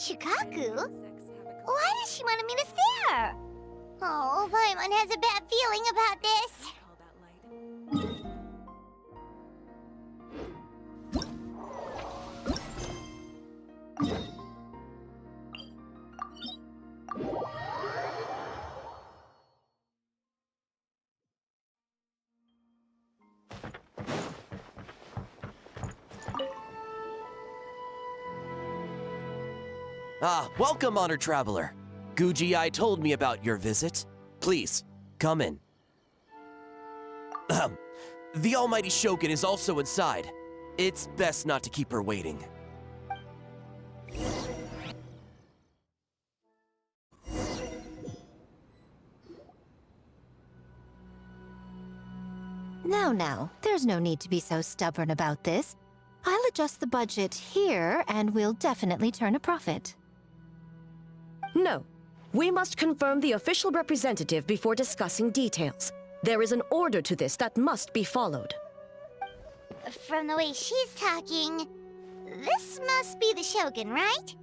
Shikaku? Why does she want to meet us there? Oh, Paimon has a bad feeling about this. Welcome, honored traveler. Guji-ai told me about your visit. Please, come in. The almighty Shogun is also inside. It's best not to keep her waiting. Now, there's no need to be so stubborn about this. I'll adjust the budget here, and we'll definitely turn a profit. No. We must confirm the official representative before discussing details. There is an order to this that must be followed. From the way she's talking, this must be the Shogun, right?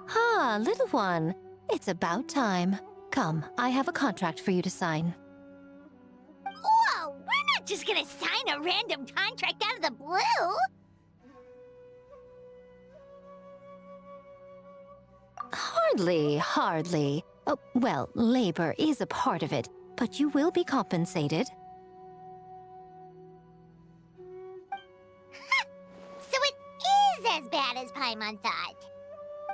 Ah, little one. It's about time. Come, I have a contract for you to sign. Whoa, we're not just gonna sign a random contract out of the blue! Hardly. Oh, well, labor is a part of it, but you will be compensated. So it is as bad as Paimon thought.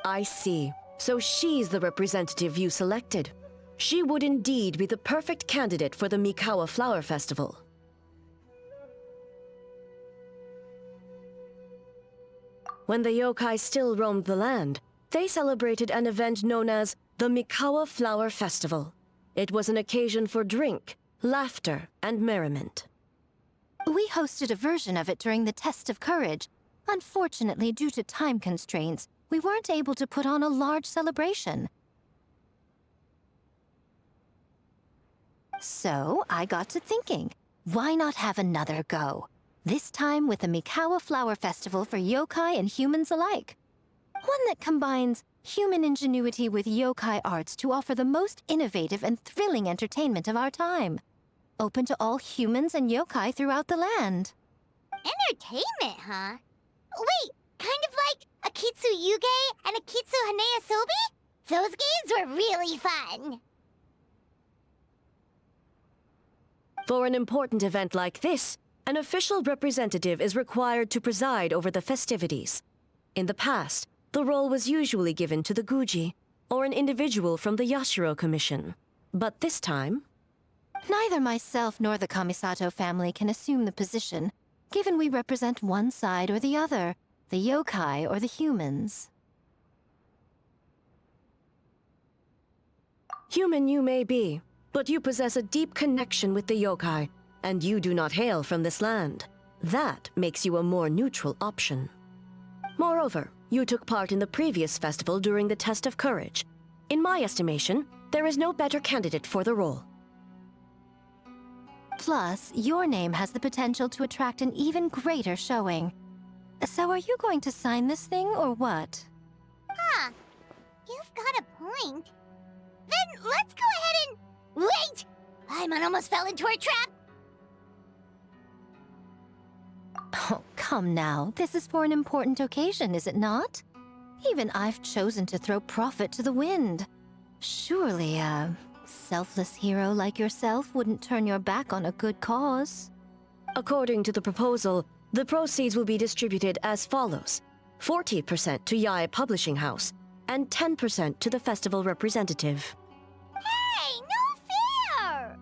I see. So she's the representative you selected. She would indeed be the perfect candidate for the Mikawa Flower Festival. When the yokai still roamed the land, they celebrated an event known as the Mikawa Flower Festival. It was an occasion for drink, laughter, and merriment. We hosted a version of it during the Test of Courage. Unfortunately, due to time constraints, we weren't able to put on a large celebration. So, I got to thinking, why not have another go? This time with the Mikawa Flower Festival for yokai and humans alike. One that combines human ingenuity with yokai arts to offer the most innovative and thrilling entertainment of our time. Open to all humans and yokai throughout the land. Entertainment, huh? Wait, kind of like Akitsu Yuge and Akitsu Hanea Sobi? Those games were really fun. For an important event like this, an official representative is required to preside over the festivities. In the past, the role was usually given to the Guji, or an individual from the Yashiro Commission. But this time... Neither myself nor the Kamisato family can assume the position, given we represent one side or the other, the yokai or the humans. Human you may be, but you possess a deep connection with the yokai, and you do not hail from this land. That makes you a more neutral option. Moreover, you took part in the previous festival during the Test of Courage. In my estimation, there is no better candidate for the role. Plus, your name has the potential to attract an even greater showing. So are you going to sign this thing, or what? Huh. You've got a point. Then let's go ahead and... Wait! Paimon almost fell into our trap! Oh, come now. This is for an important occasion, is it not? Even I've chosen to throw profit to the wind. Surely a selfless hero like yourself wouldn't turn your back on a good cause. According to the proposal, the proceeds will be distributed as follows. 40% to Yae Publishing House, and 10% to the festival representative. Hey, no fair!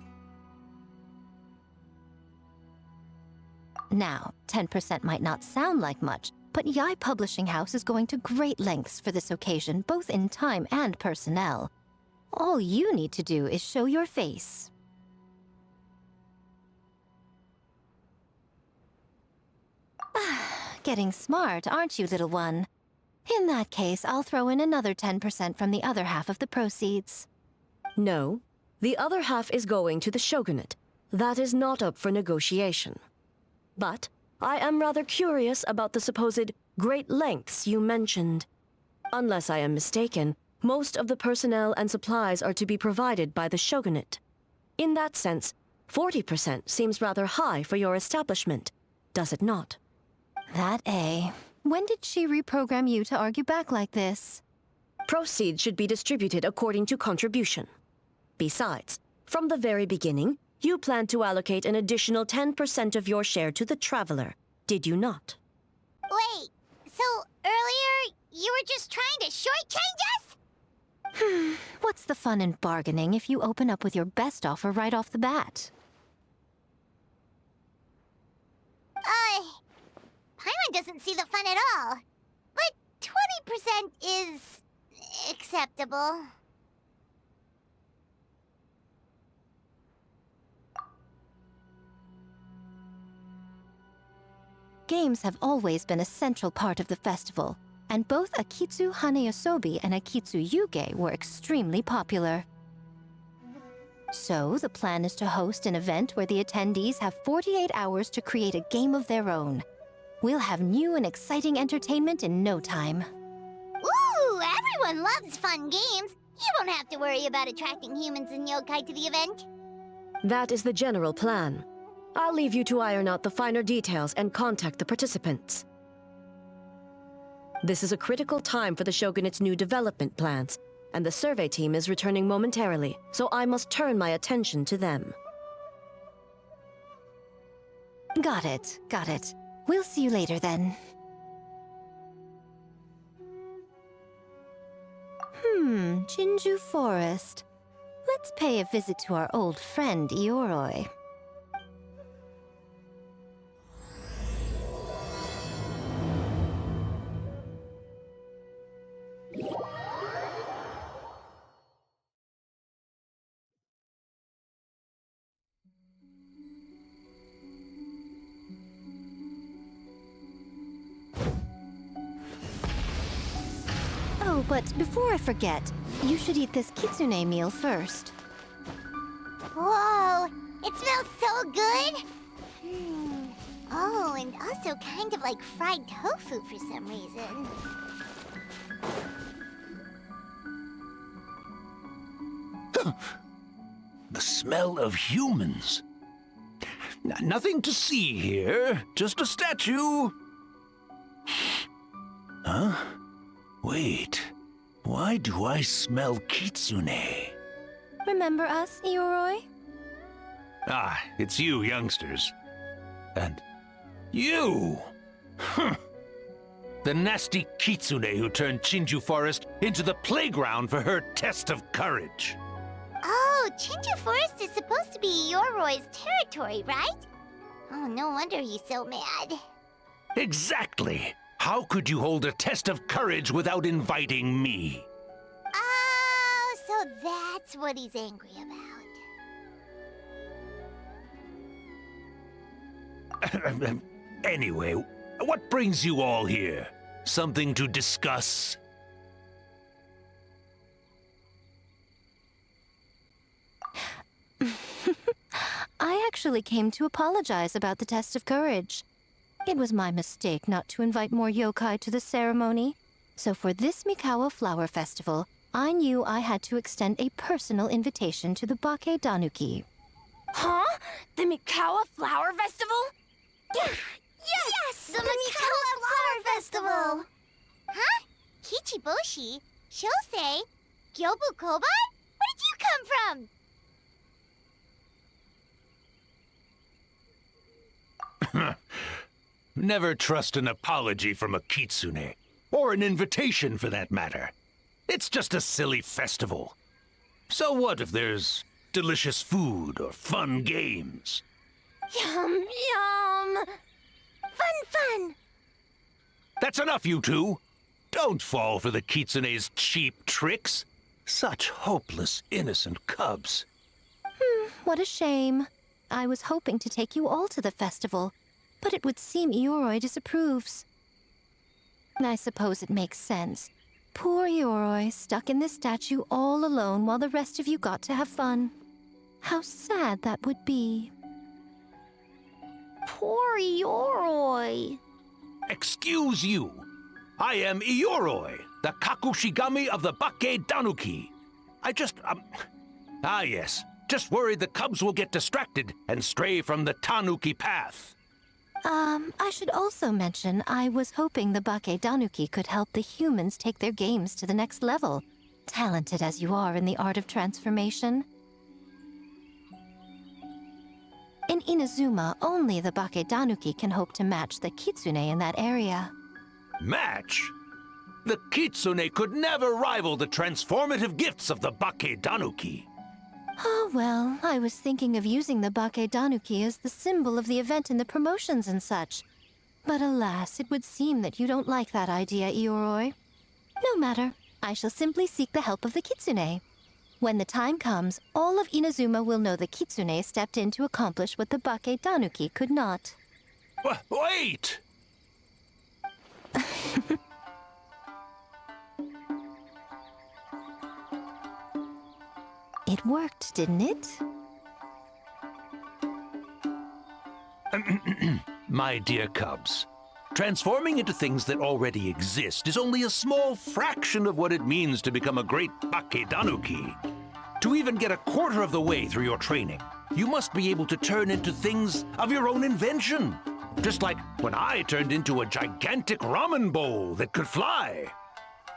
Now, 10% might not sound like much, but Yae Publishing House is going to great lengths for this occasion, both in time and personnel. All you need to do is show your face. Getting smart, aren't you, little one? In that case, I'll throw in another 10% from the other half of the proceeds. No, the other half is going to the shogunate. That is not up for negotiation. But I am rather curious about the supposed great lengths you mentioned. Unless I am mistaken, most of the personnel and supplies are to be provided by the shogunate. In that sense, 40% seems rather high for your establishment, does it not? That A. When did she reprogram you to argue back like this? Proceeds should be distributed according to contribution. Besides, from the very beginning, you planned to allocate an additional 10% of your share to the Traveler, did you not? Wait, so earlier you were just trying to shortchange us? What's the fun in bargaining if you open up with your best offer right off the bat? Paimon doesn't see the fun at all. But 20% is acceptable. Games have always been a central part of the festival, and both Akitsu Haneyosobi and Akitsu Yuge were extremely popular. So, the plan is to host an event where the attendees have 48 hours to create a game of their own. We'll have new and exciting entertainment in no time. Ooh, everyone loves fun games. You won't have to worry about attracting humans and yokai to the event. That is the general plan. I'll leave you to iron out the finer details and contact the participants. This is a critical time for the Shogunate's new development plans, and the survey team is returning momentarily, so I must turn my attention to them. Got it, got it. We'll see you later then. Jinju Forest. Let's pay a visit to our old friend Ioroi. Oh, but before I forget, you should eat this kitsune meal first. Whoa, it smells so good. Oh, and also kind of like fried tofu for some reason. The smell of humans. Nothing to see here, just a statue. Huh? Wait, why do I smell kitsune? Remember us, Ioroi? Ah, it's you youngsters. And you! Huh. The nasty kitsune who turned Chinju Forest into the playground for her test of courage. Oh, Chinju Forest is supposed to be Yoroi's territory, right? Oh, no wonder he's so mad. Exactly! How could you hold a test of courage without inviting me? Oh, so that's what he's angry about. Anyway, what brings you all here? Something to discuss? I actually came to apologize about the test of courage. It was my mistake not to invite more yokai to the ceremony. So for this Mikawa Flower Festival, I knew I had to extend a personal invitation to the Bake Danuki. Huh? The Mikawa Flower Festival? Yes! The Mikawa Flower Festival! Huh? Kichiboshi? Shosei? Gyobu Koban? Where did you come from? Never trust an apology from a kitsune, or an invitation for that matter. It's just a silly festival. So what if there's delicious food or fun games? Yum, yum! Fun! That's enough, you two! Don't fall for the kitsune's cheap tricks. Such hopeless, innocent cubs. What a shame. I was hoping to take you all to the festival, but it would seem Ioroi disapproves. I suppose it makes sense. Poor Ioroi, stuck in this statue all alone while the rest of you got to have fun. How sad that would be. poor Yoroi. Excuse you. I am Ioroi, the Kakushigami of the Bake Danuki. Ah yes, just worried the cubs will get distracted and stray from the Tanuki path. I should also mention I was hoping the Bake Danuki could help the humans take their games to the next level, talented as you are in the art of transformation. In Inazuma, only the Bake Danuki can hope to match the Kitsune in that area. Match? The Kitsune could never rival the transformative gifts of the Bake Danuki. Oh, well, I was thinking of using the Bake Danuki as the symbol of the event in the promotions and such. But alas, it would seem that you don't like that idea, Ioroi. No matter. I shall simply seek the help of the Kitsune. When the time comes, all of Inazuma will know the Kitsune stepped in to accomplish what the Bake Danuki could not. Wait! It worked, didn't it? My dear cubs, transforming into things that already exist is only a small fraction of what it means to become a great Bake Danuki. To even get a quarter of the way through your training, you must be able to turn into things of your own invention. Just like when I turned into a gigantic ramen bowl that could fly.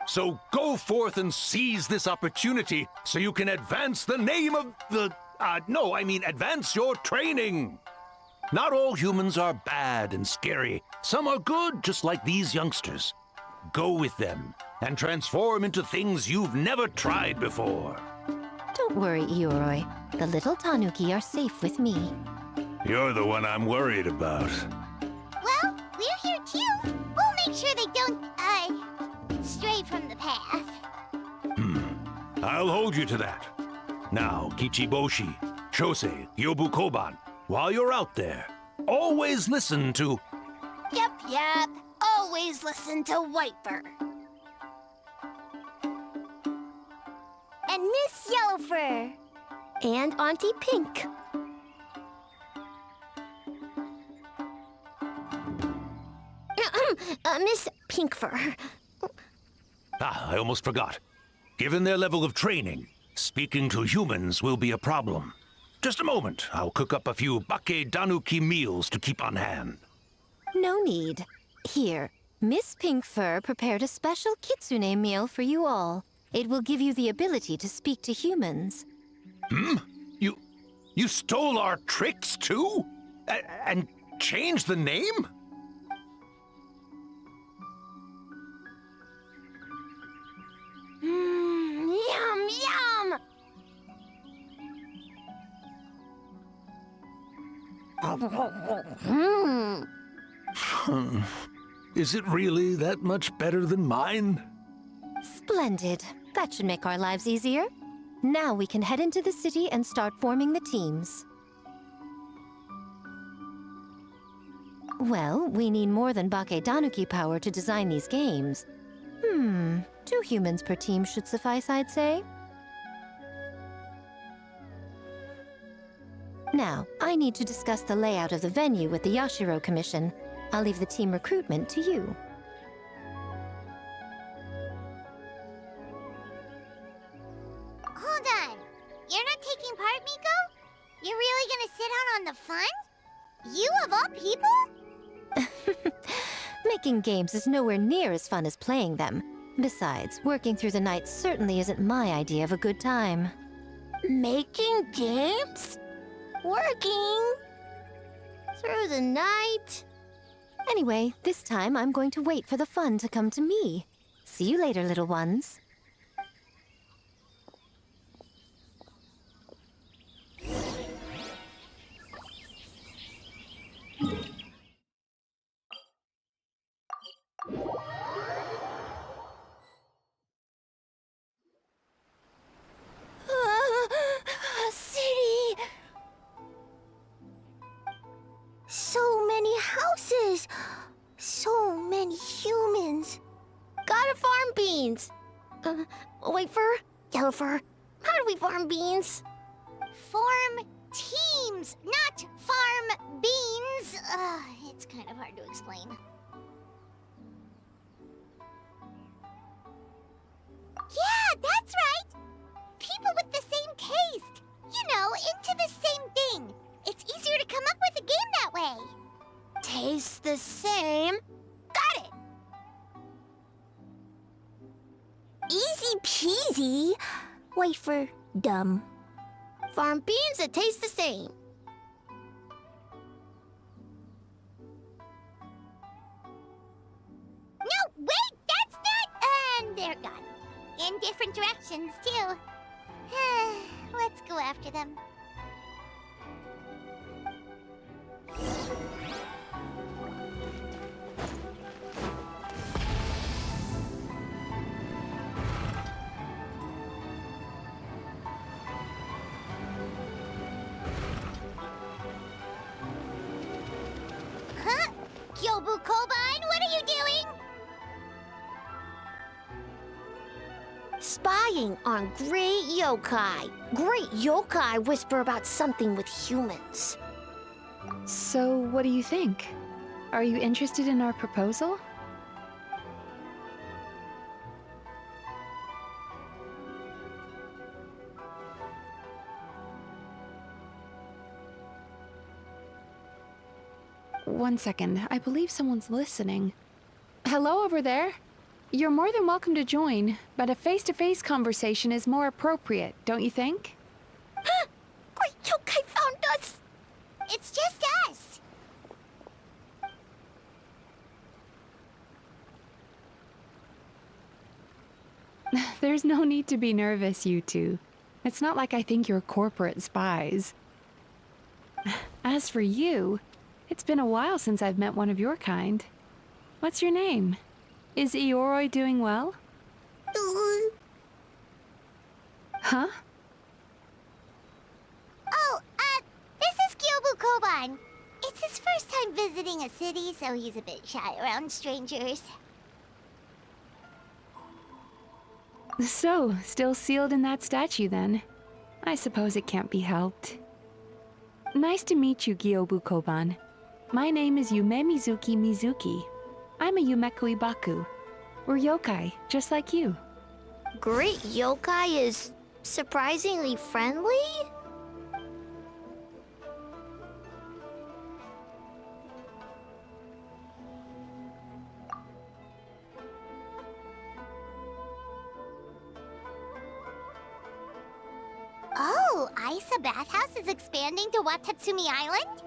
So go forth and seize this opportunity so you can advance the name of the... advance your training. Not all humans are bad and scary. Some are good, just like these youngsters. Go with them and transform into things you've never tried before. Don't worry, Ioroi. The little Tanuki are safe with me. You're the one I'm worried about. Well, we're here too. We'll make sure they don't, stray from the path. I'll hold you to that. Now, Kichiboshi, Shosei, Yobu Koban, while you're out there, always listen to... Yep. Always listen to Wiper. And Miss Yellowfur. And Auntie Pink. Miss Pinkfur. I almost forgot. Given their level of training, speaking to humans will be a problem. Just a moment, I'll cook up a few Bake Danuki meals to keep on hand. No need. Here, Miss Pinkfur prepared a special Kitsune meal for you all. It will give you the ability to speak to humans. You stole our tricks too? And changed the name? Yum! Is it really that much better than mine? Splendid. That should make our lives easier. Now we can head into the city and start forming the teams. Well, we need more than Bake Danuki power to design these games. 2 humans per team should suffice, I'd say. Now, I need to discuss the layout of the venue with the Yashiro Commission. I'll leave the team recruitment to you. Hold on. You're not taking part, Miko? You're really gonna sit out on the fun? You of all people? Making games is nowhere near as fun as playing them. Besides, working through the night certainly isn't my idea of a good time. Making games? Working? Through the night? Anyway, this time I'm going to wait for the fun to come to me. See you later, little ones. City! So many houses! So many humans! Gotta farm beans! Whitefur? Yellowfur? How do we farm beans? Form teams, not farm beans. hard to explain. Yeah, that's right! People with the same taste. You know, into the same thing. It's easier to come up with a game that way. Tastes the same. Got it. Easy peasy. Wait for dumb. Farm beans that taste the same. No, wait, that's not... And they're gone. In different directions, too. Let's go after them. Huh? Gyobu Kobine, what are you doing? Spying on great yokai. Great yokai whisper about something with humans. So, what do you think? Are you interested in our proposal? One second, I believe someone's listening. Hello over there? You're more than welcome to join, but a face-to-face conversation is more appropriate, don't you think? Great yokai found us. It's just us. There's no need to be nervous, you two. It's not like I think you're corporate spies. As for you, it's been a while since I've met one of your kind. What's your name? Is Ioroi doing well? Huh? Oh, this is Gyobu Koban. It's his first time visiting a city, so he's a bit shy around strangers. So, still sealed in that statue then? I suppose it can't be helped. Nice to meet you, Gyobu Koban. My name is Yume Mizuki. I'm a Yumeku Ibaku. We're yokai, just like you. Great yokai is surprisingly friendly? Oh, Isa Bathhouse is expanding to Watatsumi Island?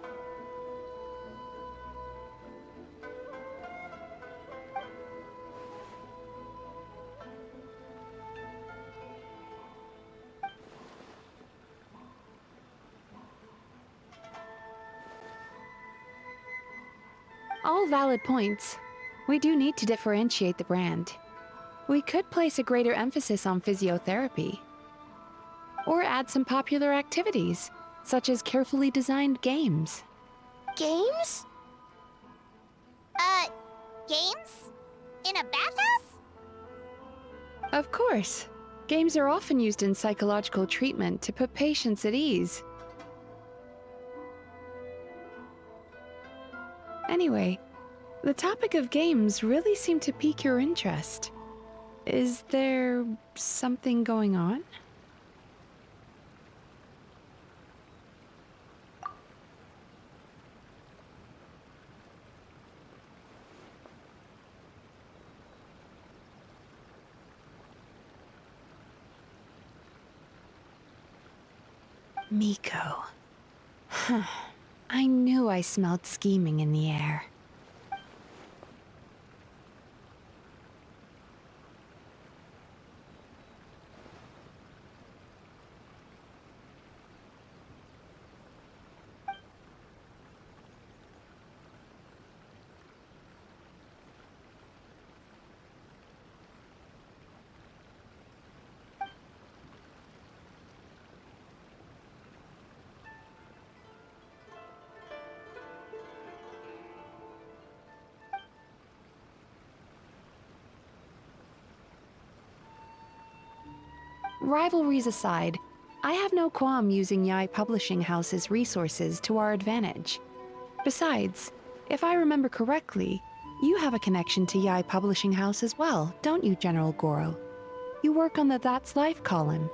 All valid points. We do need to differentiate the brand. We could place a greater emphasis on physiotherapy. Or add some popular activities, such as carefully designed games. Games? Games? In a bathhouse? Of course. Games are often used in psychological treatment to put patients at ease. Anyway, the topic of games really seemed to pique your interest. Is there something going on? Miko. I knew I smelled scheming in the air. Rivalries aside, I have no qualm using Yai Publishing House's resources to our advantage. Besides, If I remember correctly, you have a connection to Yai Publishing House as well, don't you, General Goro? You work on the That's Life column.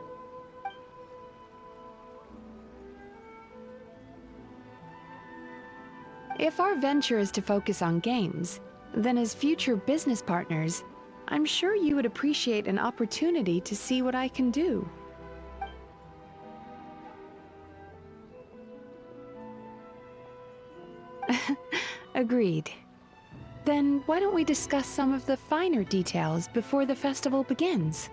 If our venture is to focus on games, then as future business partners, I'm sure you would appreciate an opportunity to see what I can do. Agreed. Then why don't we discuss some of the finer details before the festival begins?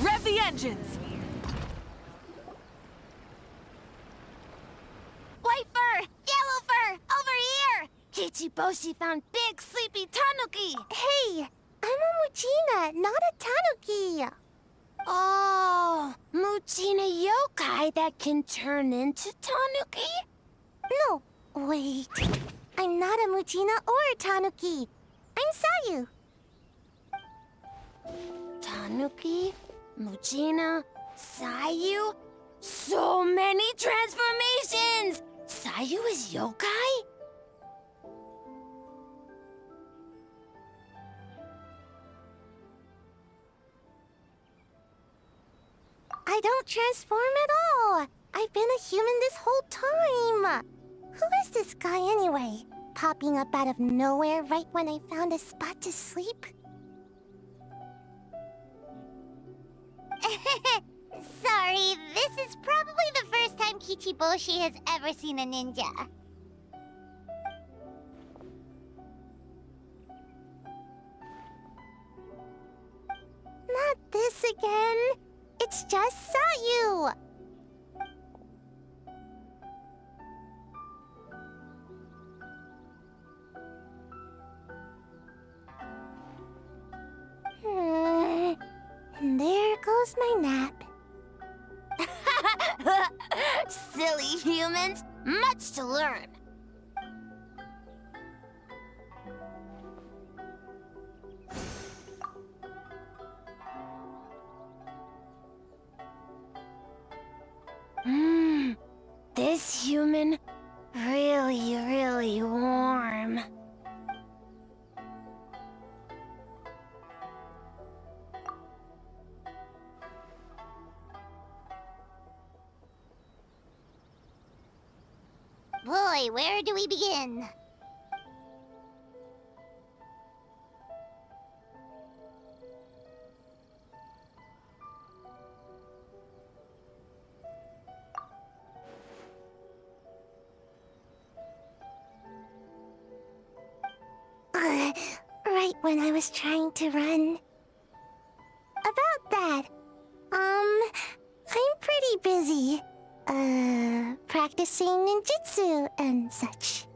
Rev the engines! White fur! Yellow fur! Over here! Kichiboshi found big sleepy tanuki! Hey, I'm a Muchina, not a Tanuki. Oh, Muchina yokai that can turn into tanuki? No, wait. I'm not a Muchina or a Tanuki. I'm Sayu. Tanuki? Muchina? Sayu? So many transformations! Sayu is yokai? I don't transform at all. I've been a human this whole time. Who is this guy anyway? Popping up out of nowhere right when I found a spot to sleep? Sorry, this is probably the first time Kichiboshi has ever seen a ninja. Not this again. It's just Sayu. And there goes my nap. Silly humans, much to learn. This human, really warm. Boy, where do we begin? Right when I was trying to run. About that, I'm pretty busy. Practicing ninjutsu and such.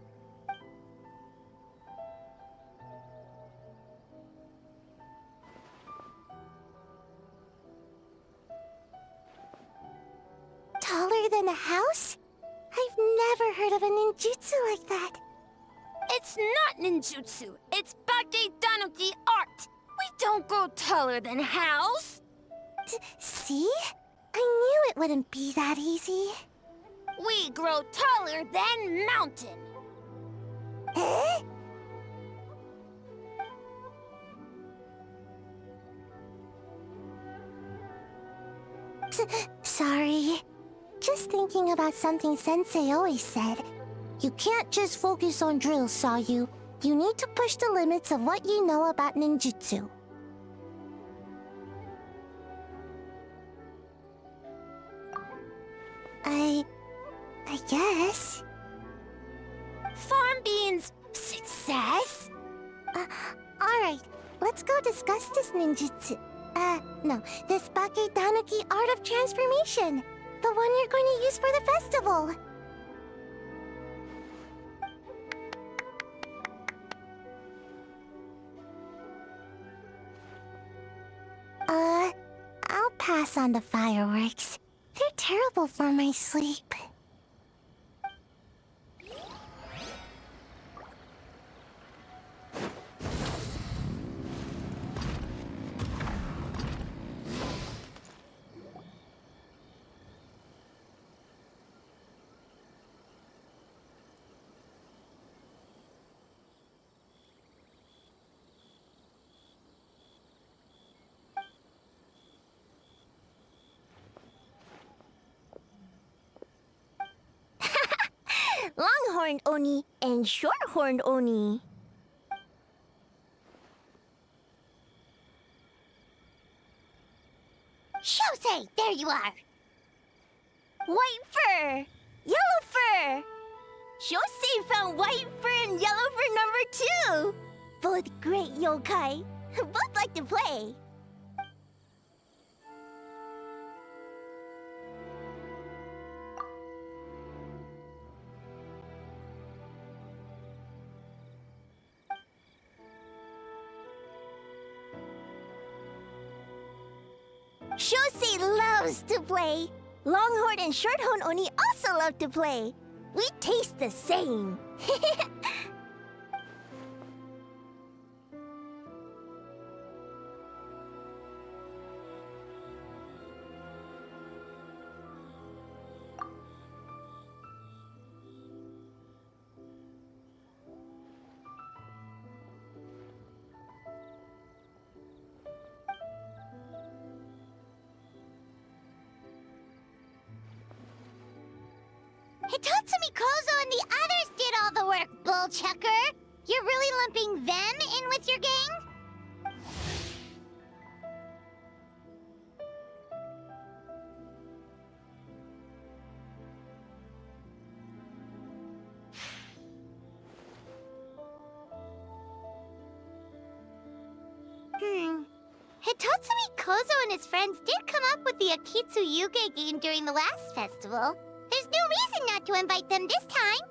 Taller than a house? I've never heard of a ninjutsu like that. It's not ninjutsu, it's Bake Tanuki art. We don't grow taller than house. See? I knew it wouldn't be that easy. We grow taller than mountain. Eh? Sorry. Just thinking about something Sensei always said. You can't just focus on drills, Sayu. You need to push the limits of what you know about ninjutsu. I guess. Farm beans! Success? Alright, let's go discuss this ninjutsu. No, this Bake Tanuki art of transformation. The one you're going to use for the festival. I'll pass on the fireworks. They're terrible for my sleep. Longhorned Oni and Shorthorned Oni. Shosei, there you are! White fur! Yellow fur! Shosei found white fur and yellow fur number 2! Both great yokai. Both like to play. Shosei loves to play. Longhorn and Shorthorn Oni also love to play. We taste the same. Hitatsumi Kozo and the others did all the work, Bullchucker! You're really lumping them in with your gang? Hitatsumi Kozo and his friends did come up with the Akitsu Yuge game during the last festival. There's no reason not to invite them this time.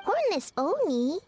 Hornless Oni?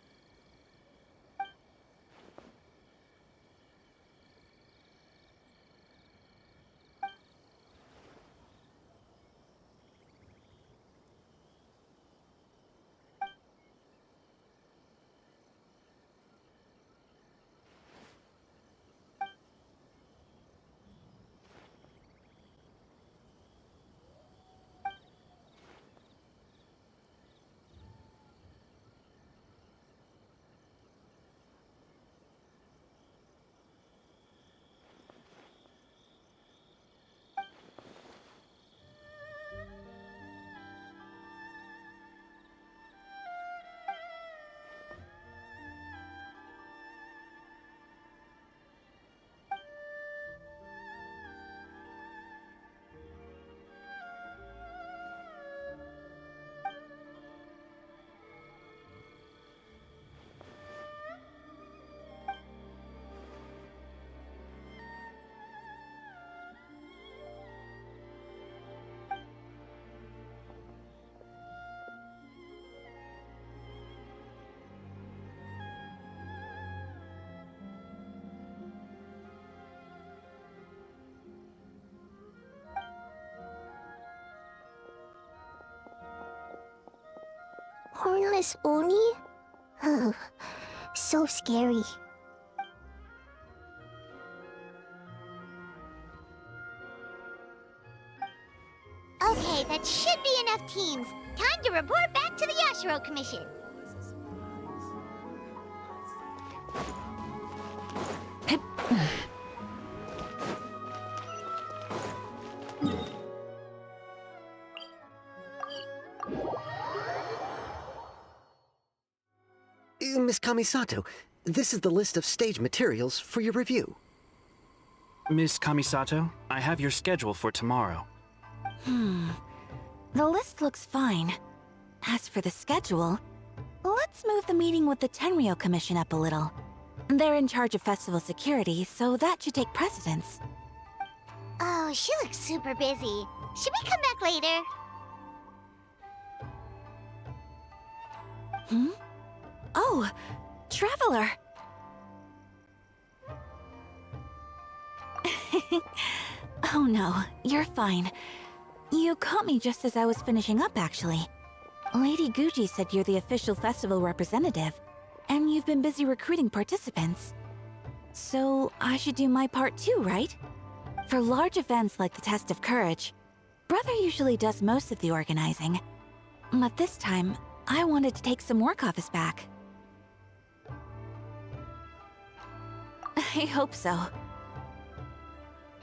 Hornless Oni? Oh, so scary. That should be enough teams. Time to report back to the Yashiro Commission. Miss Kamisato, this is the list of stage materials for your review. Miss Kamisato, I have your schedule for tomorrow. The list looks fine. As for the schedule, let's move the meeting with the Tenryo Commission up a little. They're in charge of festival security, so that should take precedence. Oh, she looks super busy. Should we come back later? Oh, Traveler! Oh no, you're fine. You caught me just as I was finishing up, actually. Lady Guji said you're the official festival representative, and you've been busy recruiting participants. So I should do my part too, right? For large events like the Test of Courage, Brother usually does most of the organizing. But this time, I wanted to take some work off his back. I hope so.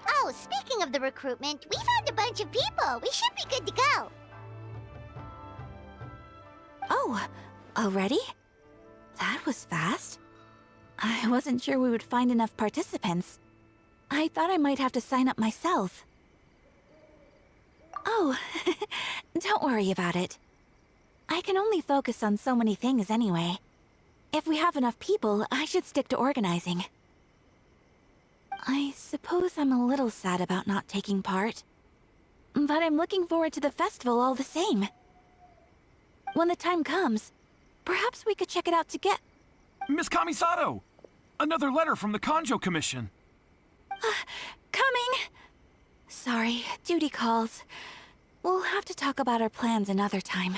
Oh, speaking of the recruitment, we found a bunch of people. We should be good to go. Oh, already? That was fast. I wasn't sure we would find enough participants. I thought I might have to sign up myself. Oh, don't worry about it. I can only focus on so many things anyway. If we have enough people, I should stick to organizing. I suppose I'm a little sad about not taking part. But I'm looking forward to the festival all the same. When the time comes, perhaps we could check it out together. Miss Kamisato! Another letter from the Kanjo Commission. Coming! Sorry, duty calls. We'll have to talk about our plans another time.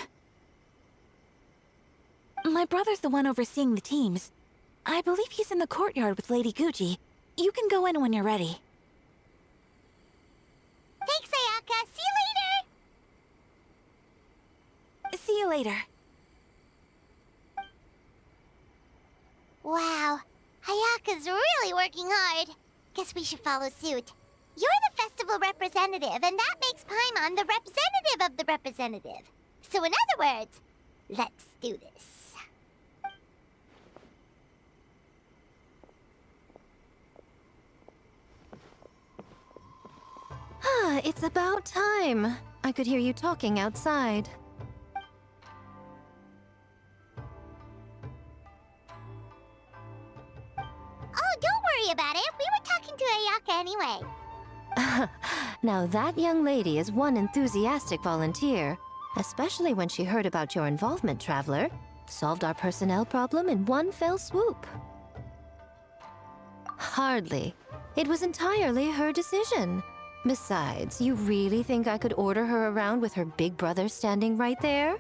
My brother's the one overseeing the teams. I believe he's in the courtyard with Lady Guji. You can go in when you're ready. Thanks, Ayaka. See you later. See you later. Wow, Ayaka's really working hard. Guess we should follow suit. You're the festival representative, and that makes Paimon the representative of the representative. So in other words, let's do this. Ah, it's about time. I could hear you talking outside. Oh, don't worry about it. We were talking to Ayaka anyway. Now that young lady is one enthusiastic volunteer, especially when she heard about your involvement, Traveler. Solved our personnel problem in one fell swoop. Hardly. It was entirely her decision. Besides, you really think I could order her around with her big brother standing right there?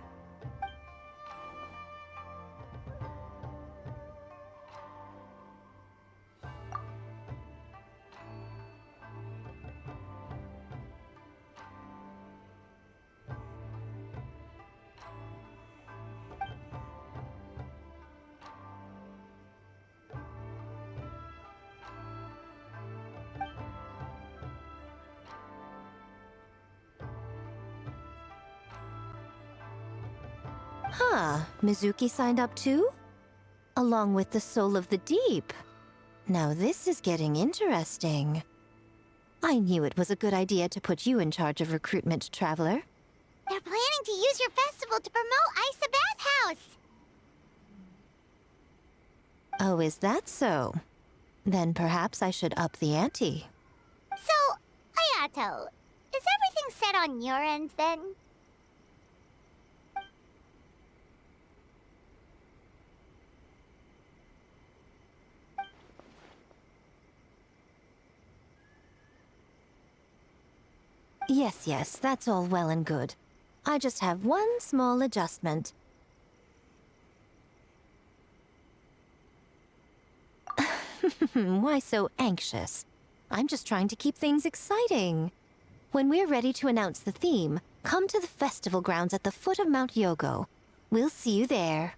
Huh, Mizuki signed up too? Along with the Soul of the Deep. Now this is getting interesting. I knew it was a good idea to put you in charge of recruitment, Traveler. They're planning to use your festival to promote Isa Bathhouse. Oh, is that so? Then perhaps I should up the ante. So, Ayato, is everything set on your end then? Yes, that's all well and good. I just have one small adjustment. Why so anxious? I'm just trying to keep things exciting. When we're ready to announce the theme, Come to the festival grounds at the foot of Mount Yogo. We'll see you there.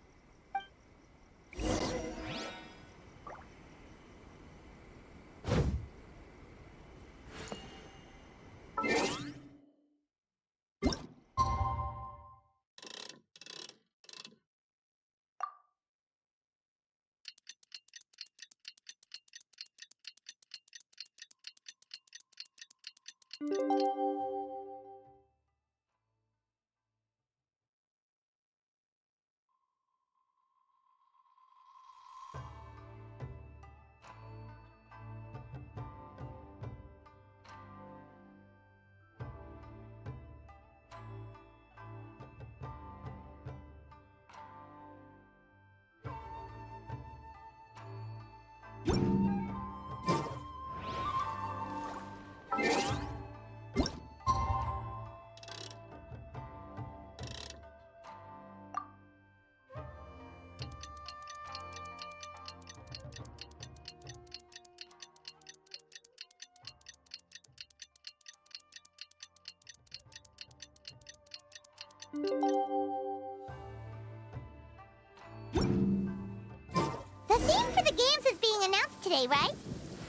The theme for the games is being announced today, right?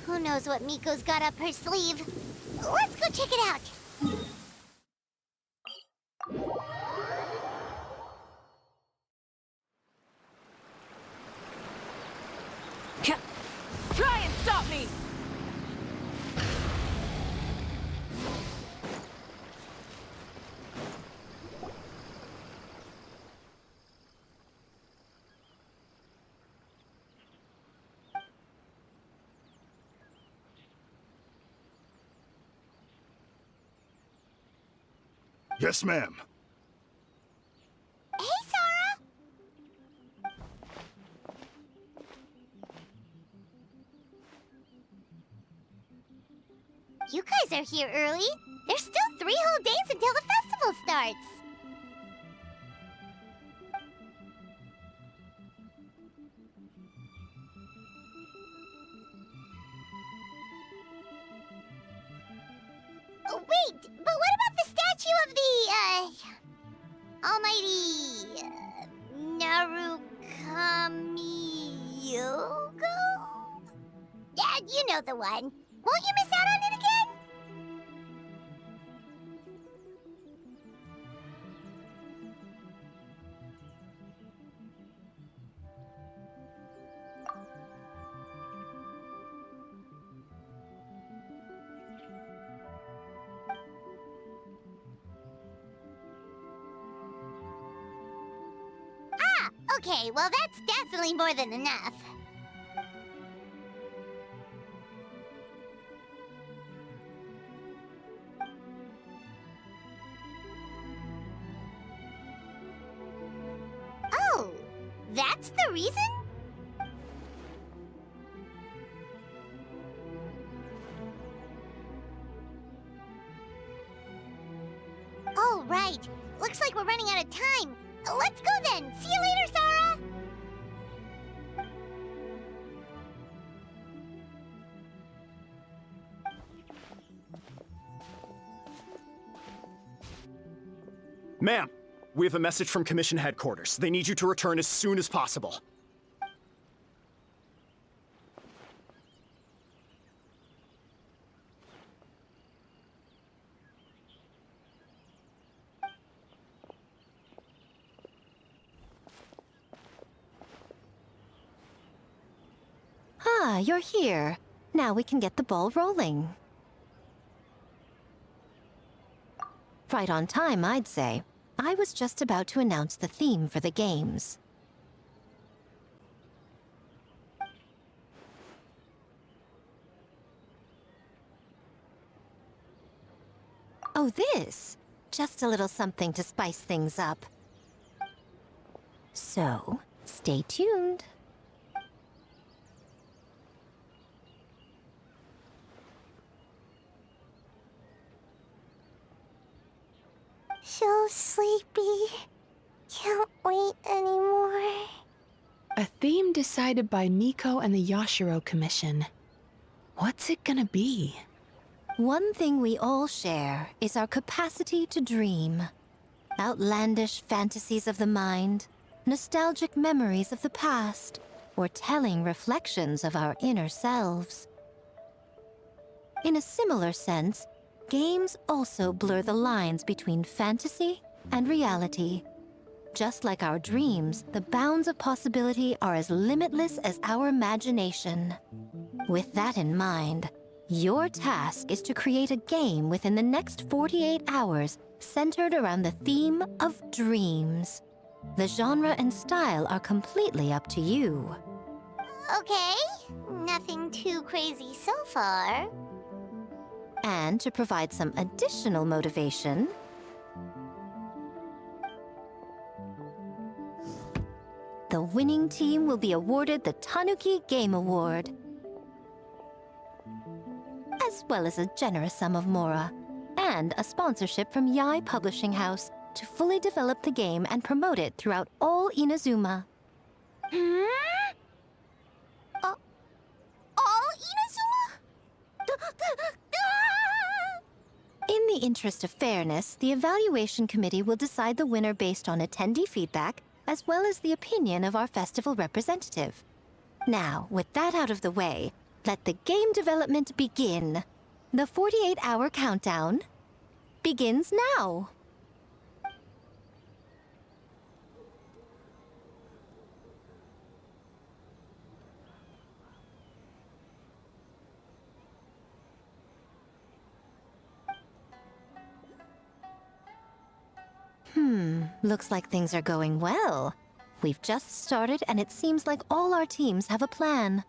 Who knows what Miko's got up her sleeve? Let's go check it out. Try and stop me! Yes, ma'am. Hey, Sora! You guys are here early. There's still 3 whole days until the festival starts. Oh, wait, but what about the statue of the, almighty, Narukami-yogo? Yeah, you know the one. Won't you miss out on it again? Okay, well that's definitely more than enough. Oh, that's the reason? Oh, right. Looks like we're running out of time. Let's go then. See you later, Sora! Ma'am, we have a message from Commission Headquarters. They need you to return as soon as possible. Ah, you're here. Now we can get the ball rolling. Right on time, I'd say. I was just about to announce the theme for the games. Oh, this? Just a little something to spice things up. So, stay tuned. So sleepy. Can't wait anymore. A theme decided by Miko and the Yashiro Commission. What's it gonna be? One thing we all share is our capacity to dream. Outlandish fantasies of the mind, nostalgic memories of the past, or telling reflections of our inner selves. In a similar sense, games also blur the lines between fantasy and reality. Just like our dreams, the bounds of possibility are as limitless as our imagination. With that in mind, your task is to create a game within the next 48 hours centered around the theme of dreams. The genre and style are completely up to you. Okay, nothing too crazy so far. And to provide some additional motivation, the winning team will be awarded the Tanuki Game Award, as well as a generous sum of mora, and a sponsorship from Yai Publishing House to fully develop the game and promote it throughout all Inazuma. All Inazuma? In the interest of fairness, the evaluation committee will decide the winner based on attendee feedback, as well as the opinion of our festival representative. Now, with that out of the way, let the game development begin. The 48-hour countdown begins now. Looks like things are going well. We've just started, and it seems like all our teams have a plan.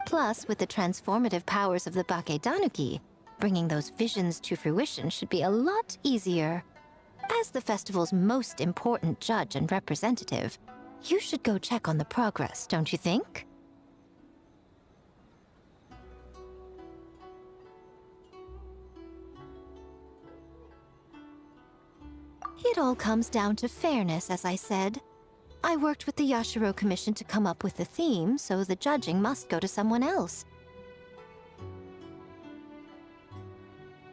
Plus, with the transformative powers of the Bakedanuki, bringing those visions to fruition should be a lot easier. As the festival's most important judge and representative, you should go check on the progress, don't you think? It all comes down to fairness, as I said. I worked with the Yashiro Commission to come up with the theme, so the judging must go to someone else.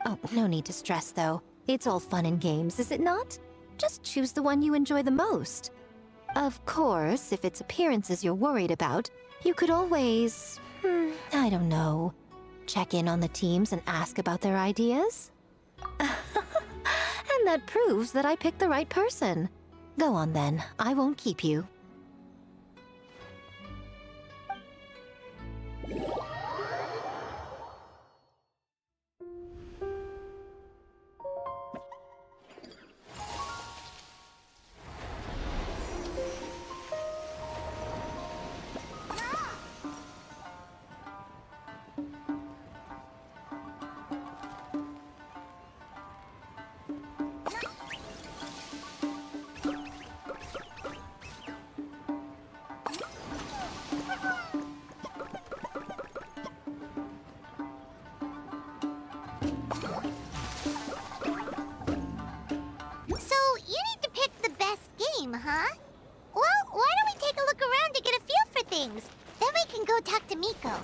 Oh, no need to stress, though. It's all fun and games, is it not? Just choose the one you enjoy the most. Of course, if it's appearances you're worried about, you could always... I don't know. Check in on the teams and ask about their ideas? And that proves that I picked the right person. Go on then, I won't keep you. Huh? Well, why don't we take a look around to get a feel for things? Then we can go talk to Miko.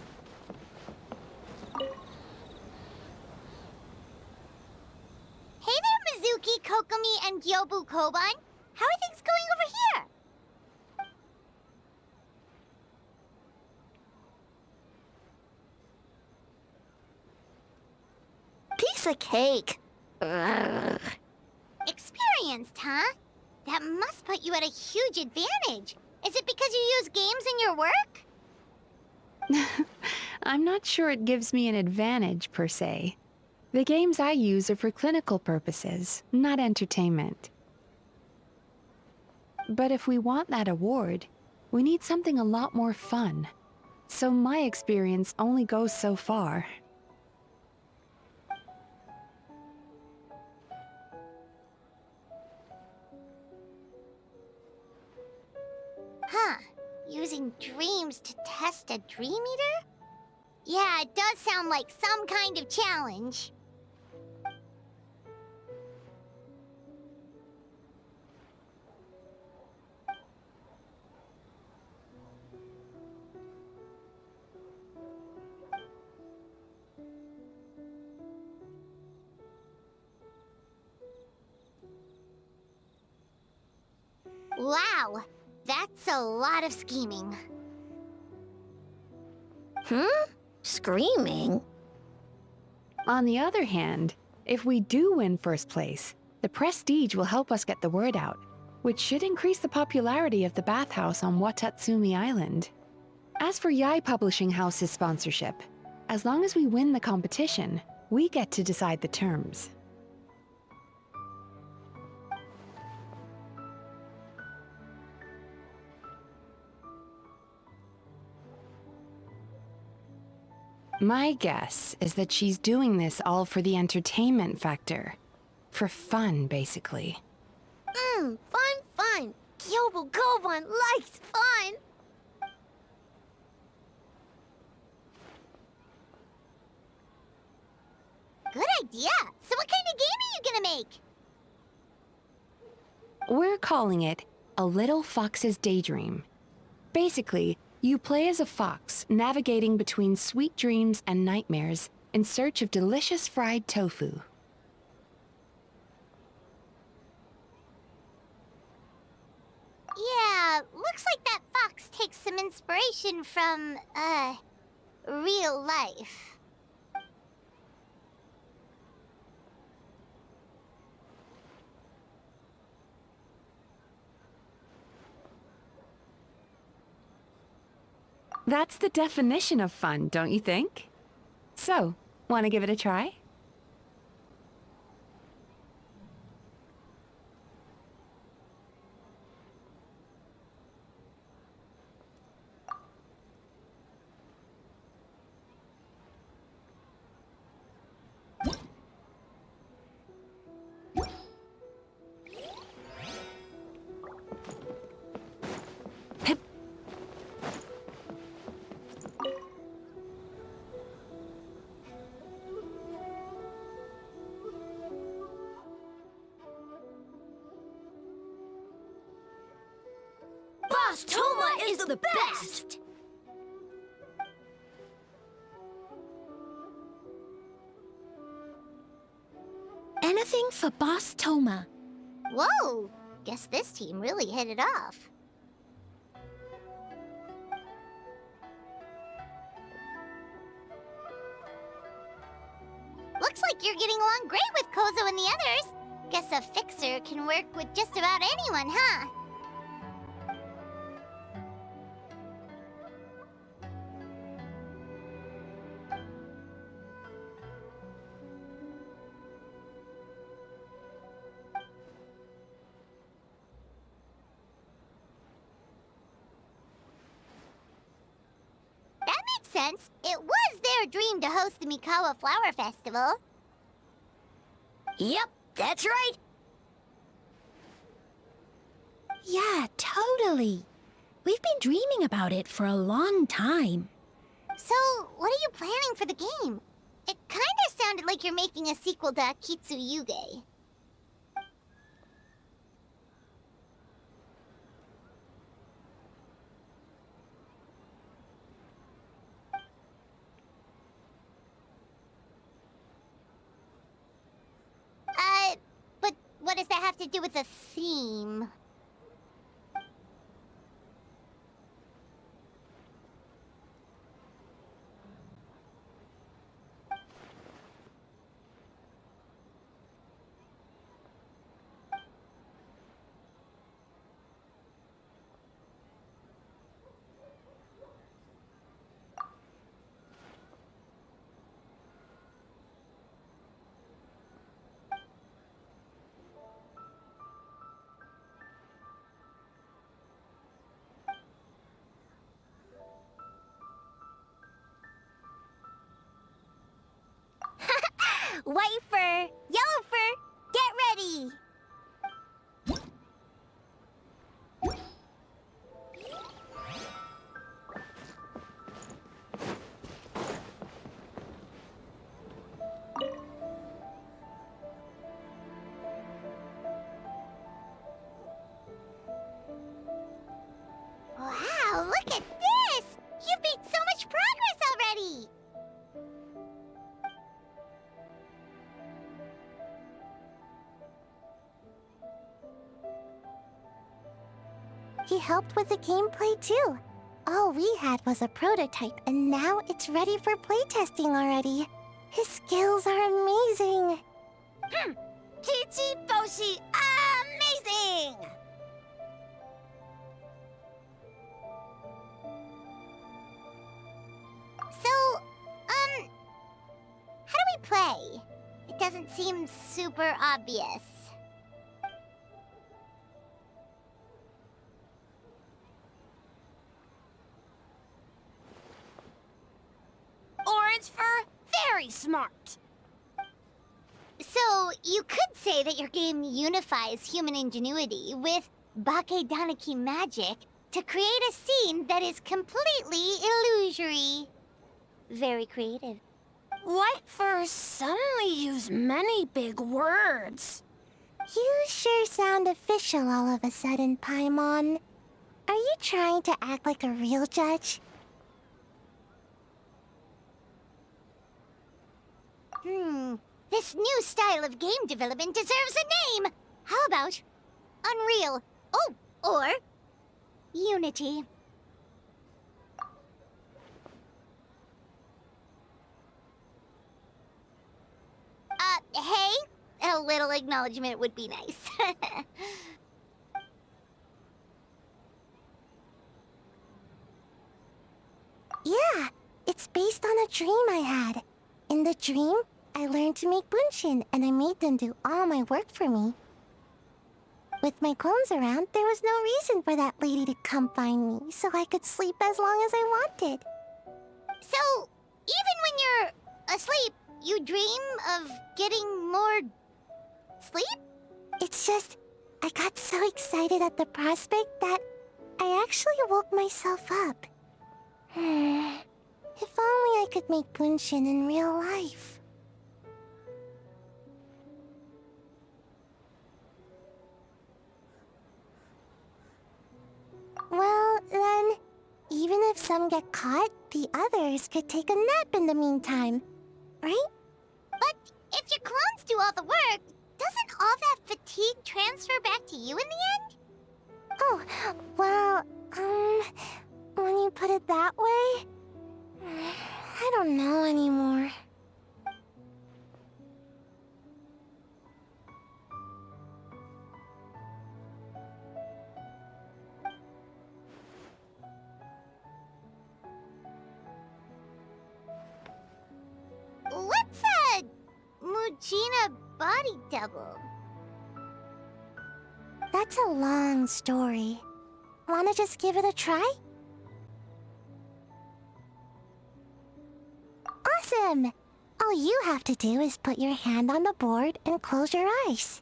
Hey there, Mizuki, Kokomi, and Gyobu Koban. How are things going over here? Piece of cake. Experienced, huh? That must put you at a huge advantage. Is it because you use games in your work? I'm not sure it gives me an advantage, per se. The games I use are for clinical purposes, not entertainment. But if we want that award, we need something a lot more fun. So my experience only goes so far. Huh. Using dreams to test a Dream Eater? Yeah, it does sound like some kind of challenge. Wow, that's a lot of scheming. Screaming? On the other hand, if we do win first place, the prestige will help us get the word out, which should increase the popularity of the bathhouse on Watatsumi Island. As for Yai Publishing House's sponsorship, as long as we win the competition, we get to decide the terms. My guess is that she's doing this all for the entertainment factor. For fun, basically. Fun. Kyobo Goban likes fun. Good idea. So what kind of game are you gonna make? We're calling it A Little Fox's Daydream. Basically, you play as a fox, navigating between sweet dreams and nightmares in search of delicious fried tofu. Yeah, looks like that fox takes some inspiration from, real life. That's the definition of fun, don't you think? So, want to give it a try? Boss Toma is the best! Anything for Boss Toma. Whoa! Guess this team really hit it off. Looks like you're getting along great with Kozo and the others. Guess a fixer can work with just about anyone, huh? That makes sense. It was their dream to host the Mikawa Flower Festival. Yep, that's right. Yeah, totally. We've been dreaming about it for a long time. So, what are you planning for the game? It kinda sounded like you're making a sequel to Akitsu Yuge. But what does that have to do with the theme? White fur, yellow fur, get ready! Wow, look at this! You've made so much progress already! Miyazaki helped with the gameplay too. All we had was a prototype, and now it's ready for playtesting already. His skills are amazing. Kichi Boshi, amazing! So, how do we play? It doesn't seem super obvious. Orange fur, very smart. So, you could say that your game unifies human ingenuity with Bakedanaki magic to create a scene that is completely illusory. Very creative. White fur suddenly use many big words. You sure sound official all of a sudden, Paimon. Are you trying to act like a real judge? This new style of game development deserves a name! How about Unreal? Oh, or Unity. Hey? A little acknowledgement would be nice. Yeah, it's based on a dream I had. In the dream, I learned to make bunshin, and I made them do all my work for me. With my clones around, there was no reason for that lady to come find me, so I could sleep as long as I wanted. So, even when you're asleep, you dream of getting more sleep? It's just, I got so excited at the prospect that I actually woke myself up. If only I could make bunshin in real life. Well, then, even if some get caught, the others could take a nap in the meantime, right? But if your clones do all the work, doesn't all that fatigue transfer back to you in the end? Oh, well, when you put it that way, I don't know anymore. What's a Mujina body double? That's a long story. Wanna just give it a try? Awesome! All you have to do is put your hand on the board and close your eyes.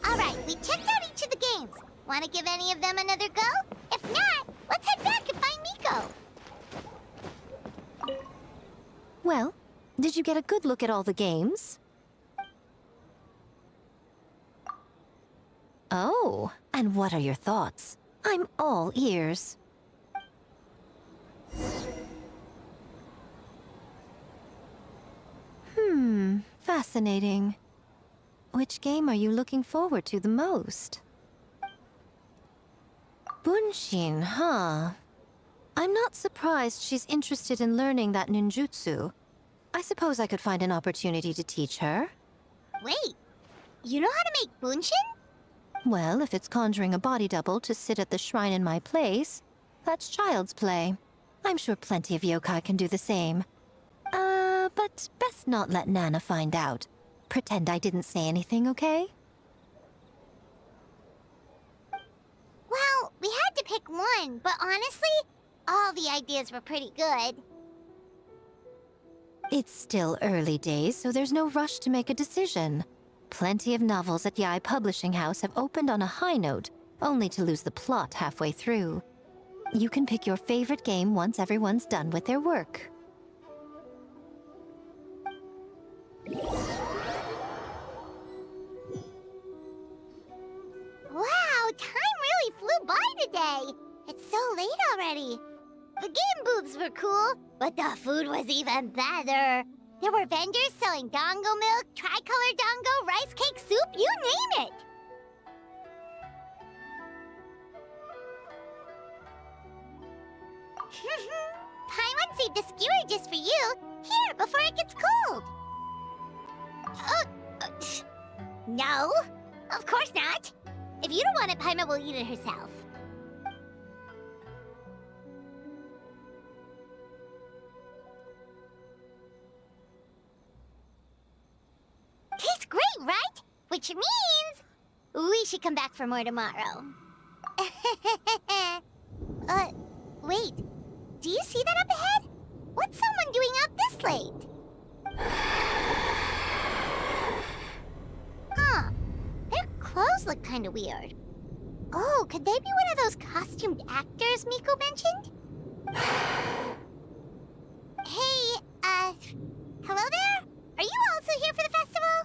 Alright, we checked out each of the games. Wanna give any of them another go? If not, let's head back and find Miko. Well, did you get a good look at all the games? Oh, and what are your thoughts? I'm all ears. Fascinating. Which game are you looking forward to the most? Bunshin, huh? I'm not surprised she's interested in learning that ninjutsu. I suppose I could find an opportunity to teach her. Wait, you know how to make bunshin? Well, if it's conjuring a body double to sit at the shrine in my place, that's child's play. I'm sure plenty of yokai can do the same. But best not let Nana find out. Pretend I didn't say anything, okay? Well, we had to pick one, but honestly, all the ideas were pretty good. It's still early days, so there's no rush to make a decision. Plenty of novels at Yae Publishing House have opened on a high note, only to lose the plot halfway through. You can pick your favorite game once everyone's done with their work. Wow, time really flew by today. It's so late already. The game booths were cool, but the food was even better. There were vendors selling dongo milk, tricolor dongo, rice cake soup, you name it. Paimon saved a skewer just for you. Here, before it gets cold. No, of course not. If you don't want it, Paimon will eat it herself. Tastes great, right? Which means we should come back for more tomorrow. Wait. Do you see that up ahead? What's someone doing out this late? Huh. Their clothes look kinda weird. Oh, could they be one of those costumed actors Miko mentioned? Hey, hello there? Are you also here for the festival?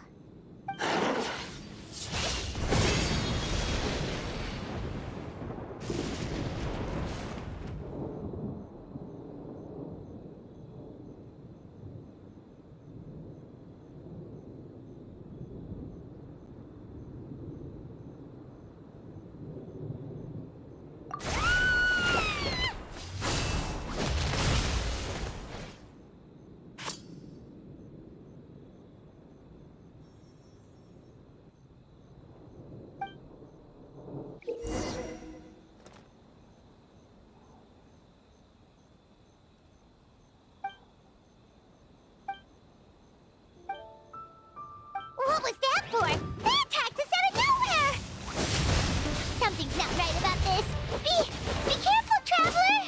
What was that for? They attacked us out of nowhere! Something's not right about this. Be careful, traveler!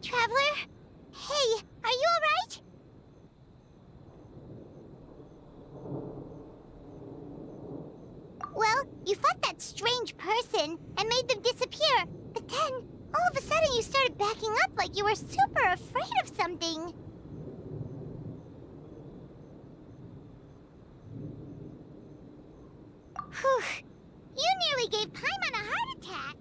Traveler? Hey, are you alright? Well, you fought that strange person and made them disappear, but then, all of a sudden you started backing up like you were super afraid of something. Whew. You nearly gave Paimon a heart attack.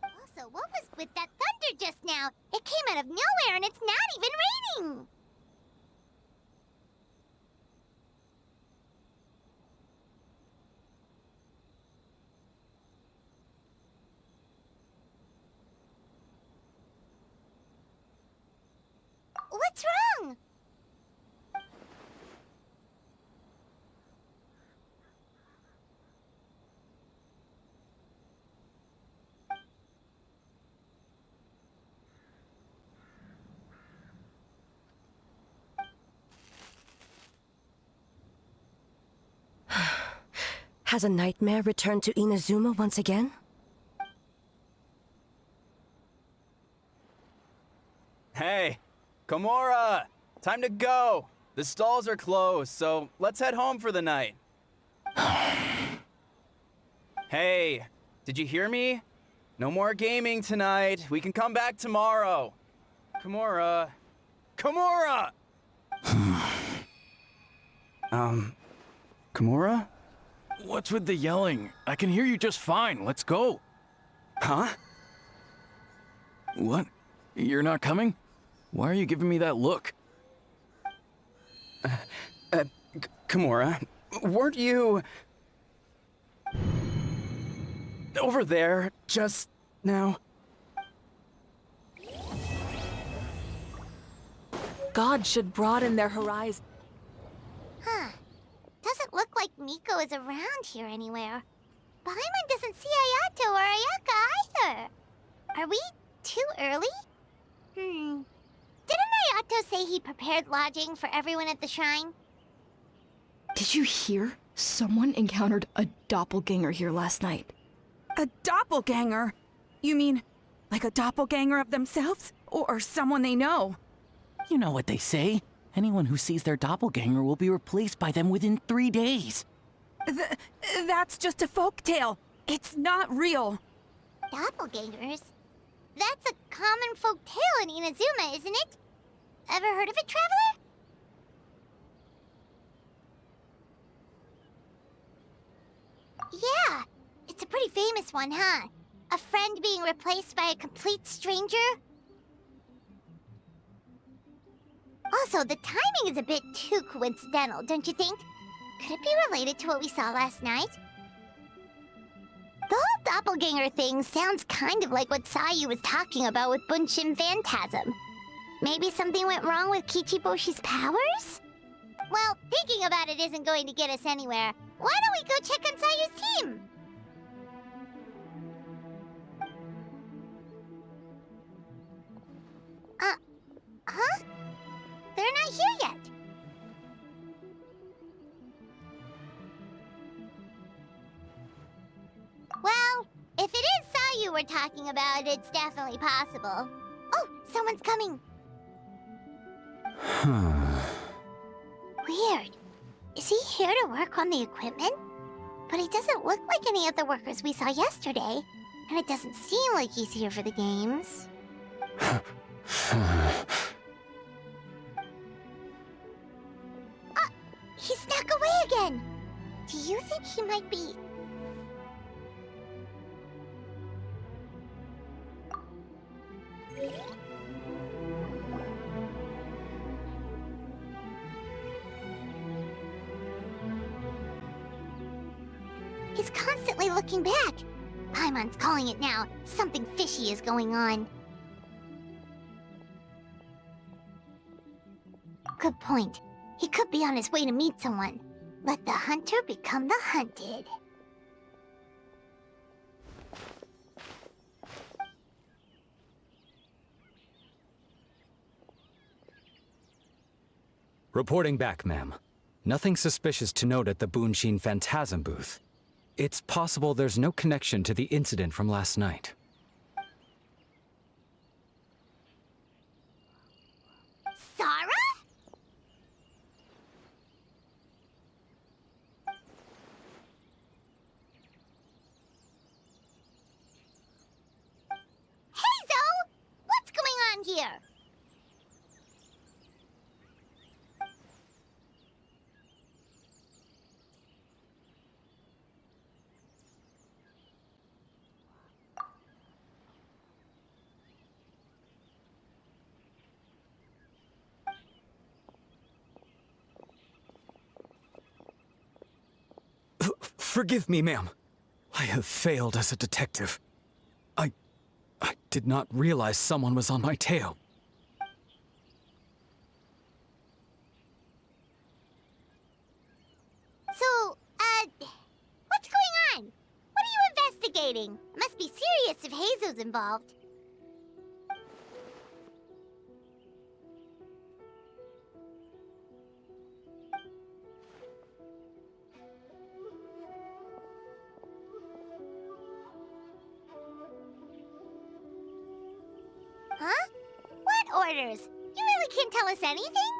Also, what was with that thunder weather just now. It came out of nowhere and it's not even raining. What's wrong? Has a nightmare returned to Inazuma once again? Hey, Komura! Time to go! The stalls are closed, so let's head home for the night. Hey, did you hear me? No more gaming tonight. We can come back tomorrow. Komura. Komura! Komura? What's with the yelling? I can hear you just fine. Let's go. Huh? What? You're not coming? Why are you giving me that look? Komura, weren't you over there just now? God should broaden their horizon. Huh. Doesn't look like Miko is around here anywhere. Paimon doesn't see Ayato or Ayaka either. Are we too early? Didn't Ayato say he prepared lodging for everyone at the shrine? Did you hear? Someone encountered a doppelganger here last night. A doppelganger? You mean, like a doppelganger of themselves? Or someone they know? You know what they say. Anyone who sees their doppelganger will be replaced by them within 3 days. That's just a folktale. It's not real. Doppelgangers? That's a common folk tale in Inazuma, isn't it? Ever heard of it, Traveler? Yeah, it's a pretty famous one, huh? A friend being replaced by a complete stranger? Also, the timing is a bit too coincidental, don't you think? Could it be related to what we saw last night? The whole doppelganger thing sounds kind of like what Sayu was talking about with Bunshin Phantasm. Maybe something went wrong with Kichiboshi's powers? Well, thinking about it isn't going to get us anywhere. Why don't we go check on Sayu's team? Huh? They're not here yet. Well, if it is Sayu we're talking about, it's definitely possible. Oh, someone's coming. Weird. Is he here to work on the equipment? But he doesn't look like any of the workers we saw yesterday. And it doesn't seem like he's here for the games. He snuck away again! Do you think he might be... He's constantly looking back. Paimon's calling it now. Something fishy is going on. Good point. He could be on his way to meet someone. Let the hunter become the hunted. Reporting back, ma'am. Nothing suspicious to note at the Bunshin Phantasm booth. It's possible there's no connection to the incident from last night. Sarah? Hazel! What's going on here? Forgive me, ma'am. I have failed as a detective. I did not realize someone was on my tail. So, what's going on? What are you investigating? Must be serious if Hazo's involved. Huh? What orders? You really can't tell us anything?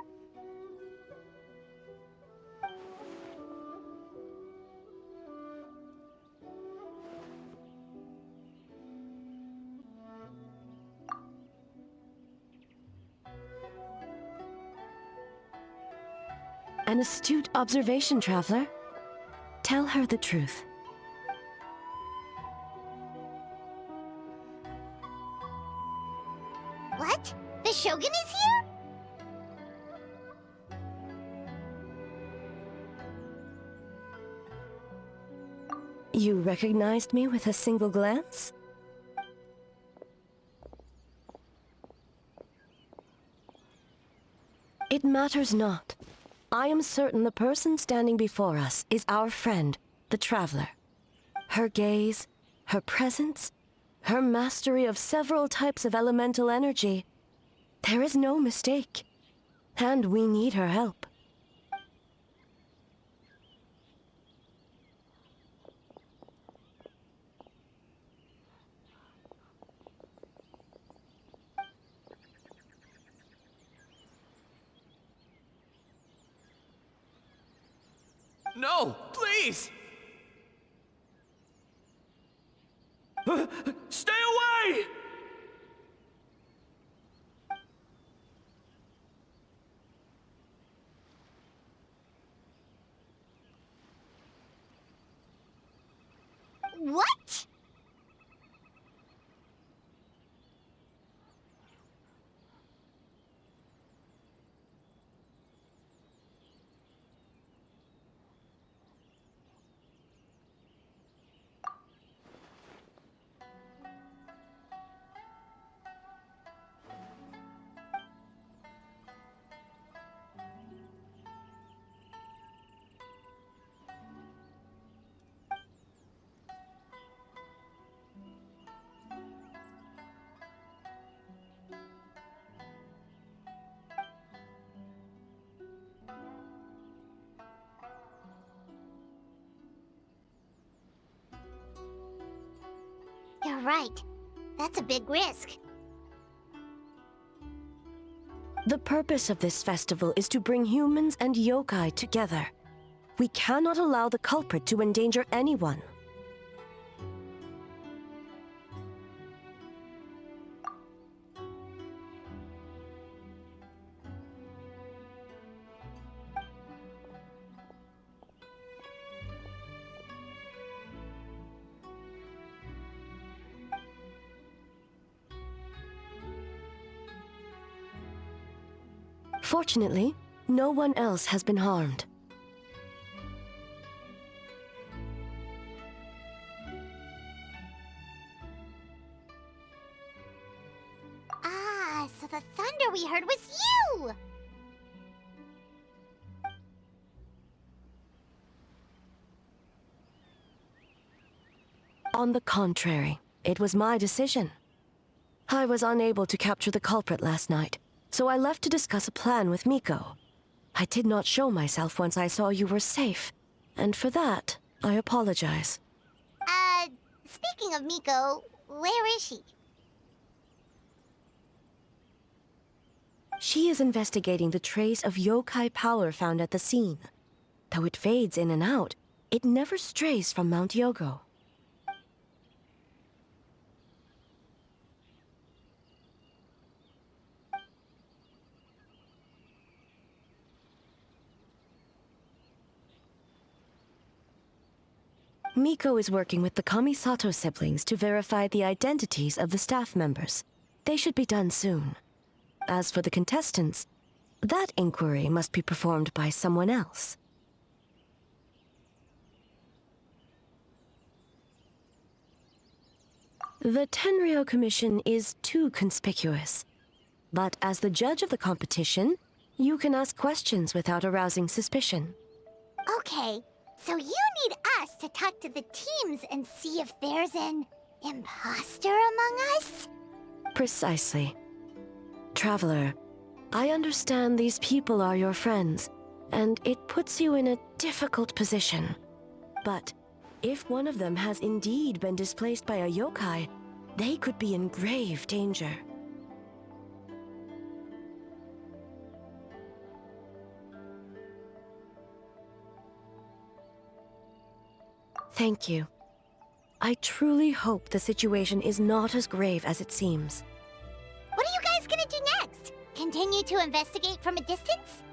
An astute observation, traveler. Tell her the truth. What? The Shogun is here? You recognized me with a single glance? It matters not. I am certain the person standing before us is our friend, the Traveler. Her gaze, her presence, her mastery of several types of elemental energy. There is no mistake. And we need her help. No, please! Stay away! What? You're right. That's a big risk. The purpose of this festival is to bring humans and yokai together. We cannot allow the culprit to endanger anyone. Fortunately, no one else has been harmed. Ah, so the thunder we heard was you! On the contrary, it was my decision. I was unable to capture the culprit last night, so I left to discuss a plan with Miko. I did not show myself once I saw you were safe, and for that, I apologize. Speaking of Miko, where is she? She is investigating the trace of yokai power found at the scene. Though it fades in and out, it never strays from Mount Yogo. Miko is working with the Kamisato siblings to verify the identities of the staff members. They should be done soon. As for the contestants, that inquiry must be performed by someone else. The Tenryou Commission is too conspicuous. But as the judge of the competition, you can ask questions without arousing suspicion. Okay, so you need us to talk to the teams and see if there's an imposter among us? Precisely. Traveler, I understand these people are your friends, and it puts you in a difficult position. But if one of them has indeed been displaced by a yokai, they could be in grave danger. Thank you. I truly hope the situation is not as grave as it seems. What are you guys gonna do next? Continue to investigate from a distance?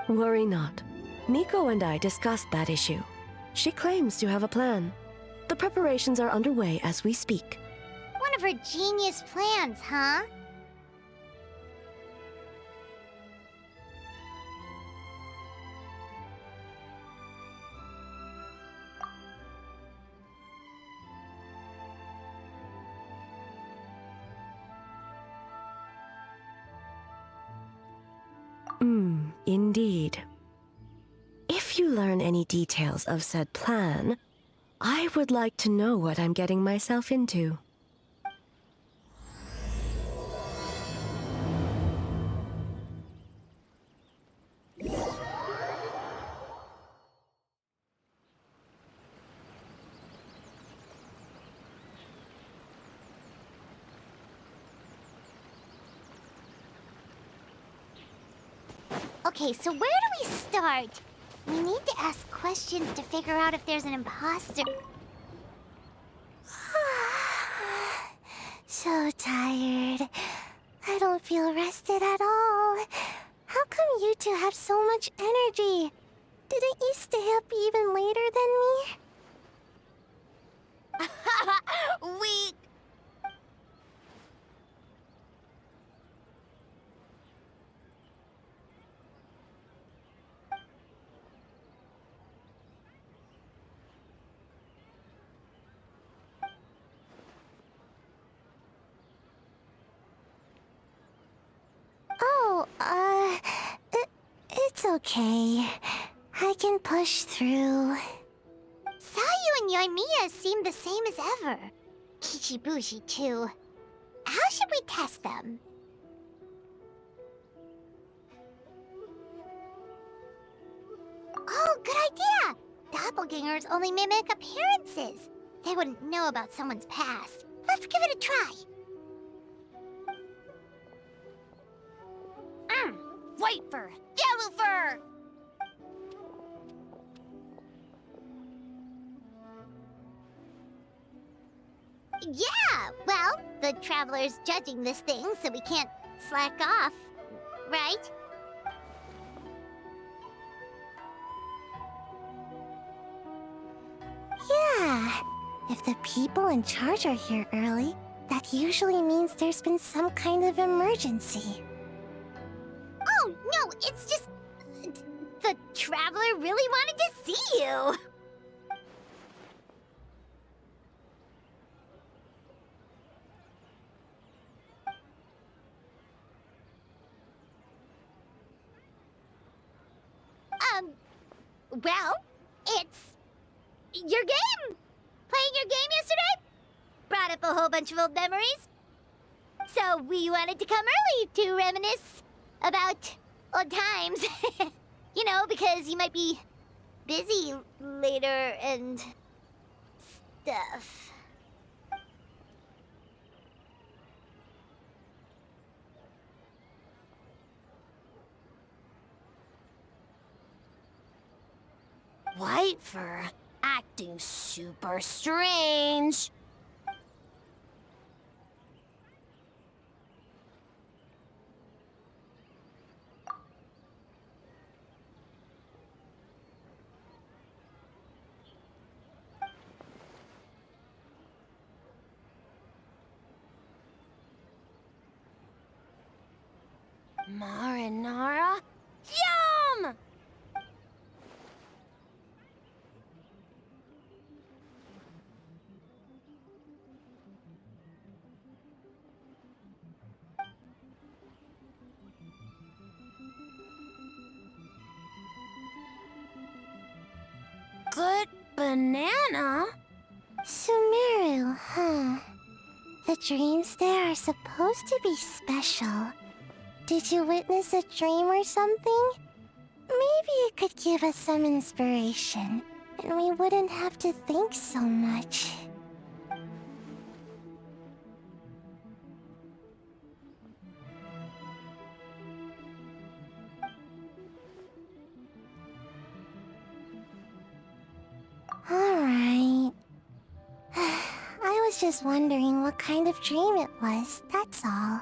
Worry not. Miko and I discussed that issue. She claims to have a plan. The preparations are underway as we speak. One of her genius plans, huh? Indeed. If you learn any details of said plan, I would like to know what I'm getting myself into. Okay, so where do we start? We need to ask questions to figure out if there's an imposter. So tired. I don't feel rested at all. How come you two have so much energy? Didn't you stay up even later than me? We... Oh, it's okay. I can push through. Sayu and Yoimiya seem the same as ever. Kichibushi, too. How should we test them? Oh, good idea! Doppelgangers only mimic appearances. They wouldn't know about someone's past. Let's give it a try. White fur! Yellow fur! Yeah, well, the Traveler's judging this thing, so we can't slack off, right? Yeah, if the people in charge are here early, that usually means there's been some kind of emergency. Oh, no, it's just... The Traveler really wanted to see you! Well, it's... your game! Playing your game yesterday? Brought up a whole bunch of old memories. So we wanted to come early to reminisce about old times. You know, because you might be busy later and stuff. White fur acting super strange. Marinara? Yum! Good banana? Sumeru, huh? The dreams there are supposed to be special. Did you witness a dream or something? Maybe it could give us some inspiration, and we wouldn't have to think so much. Alright. I was just wondering what kind of dream it was, that's all.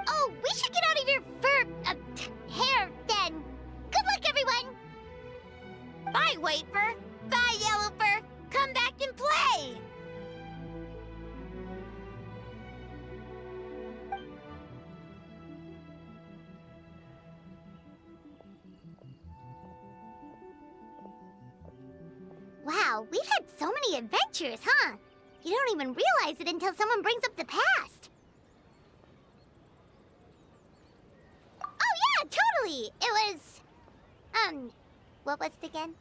Oh, we should get out of your hair then. Good luck, everyone. Bye, White Fur. Bye, Yellow Fur. Come back and play. Wow, we've had so many adventures, huh? You don't even realize it until someone brings up the past. Oh yeah, totally! It was... what was it again?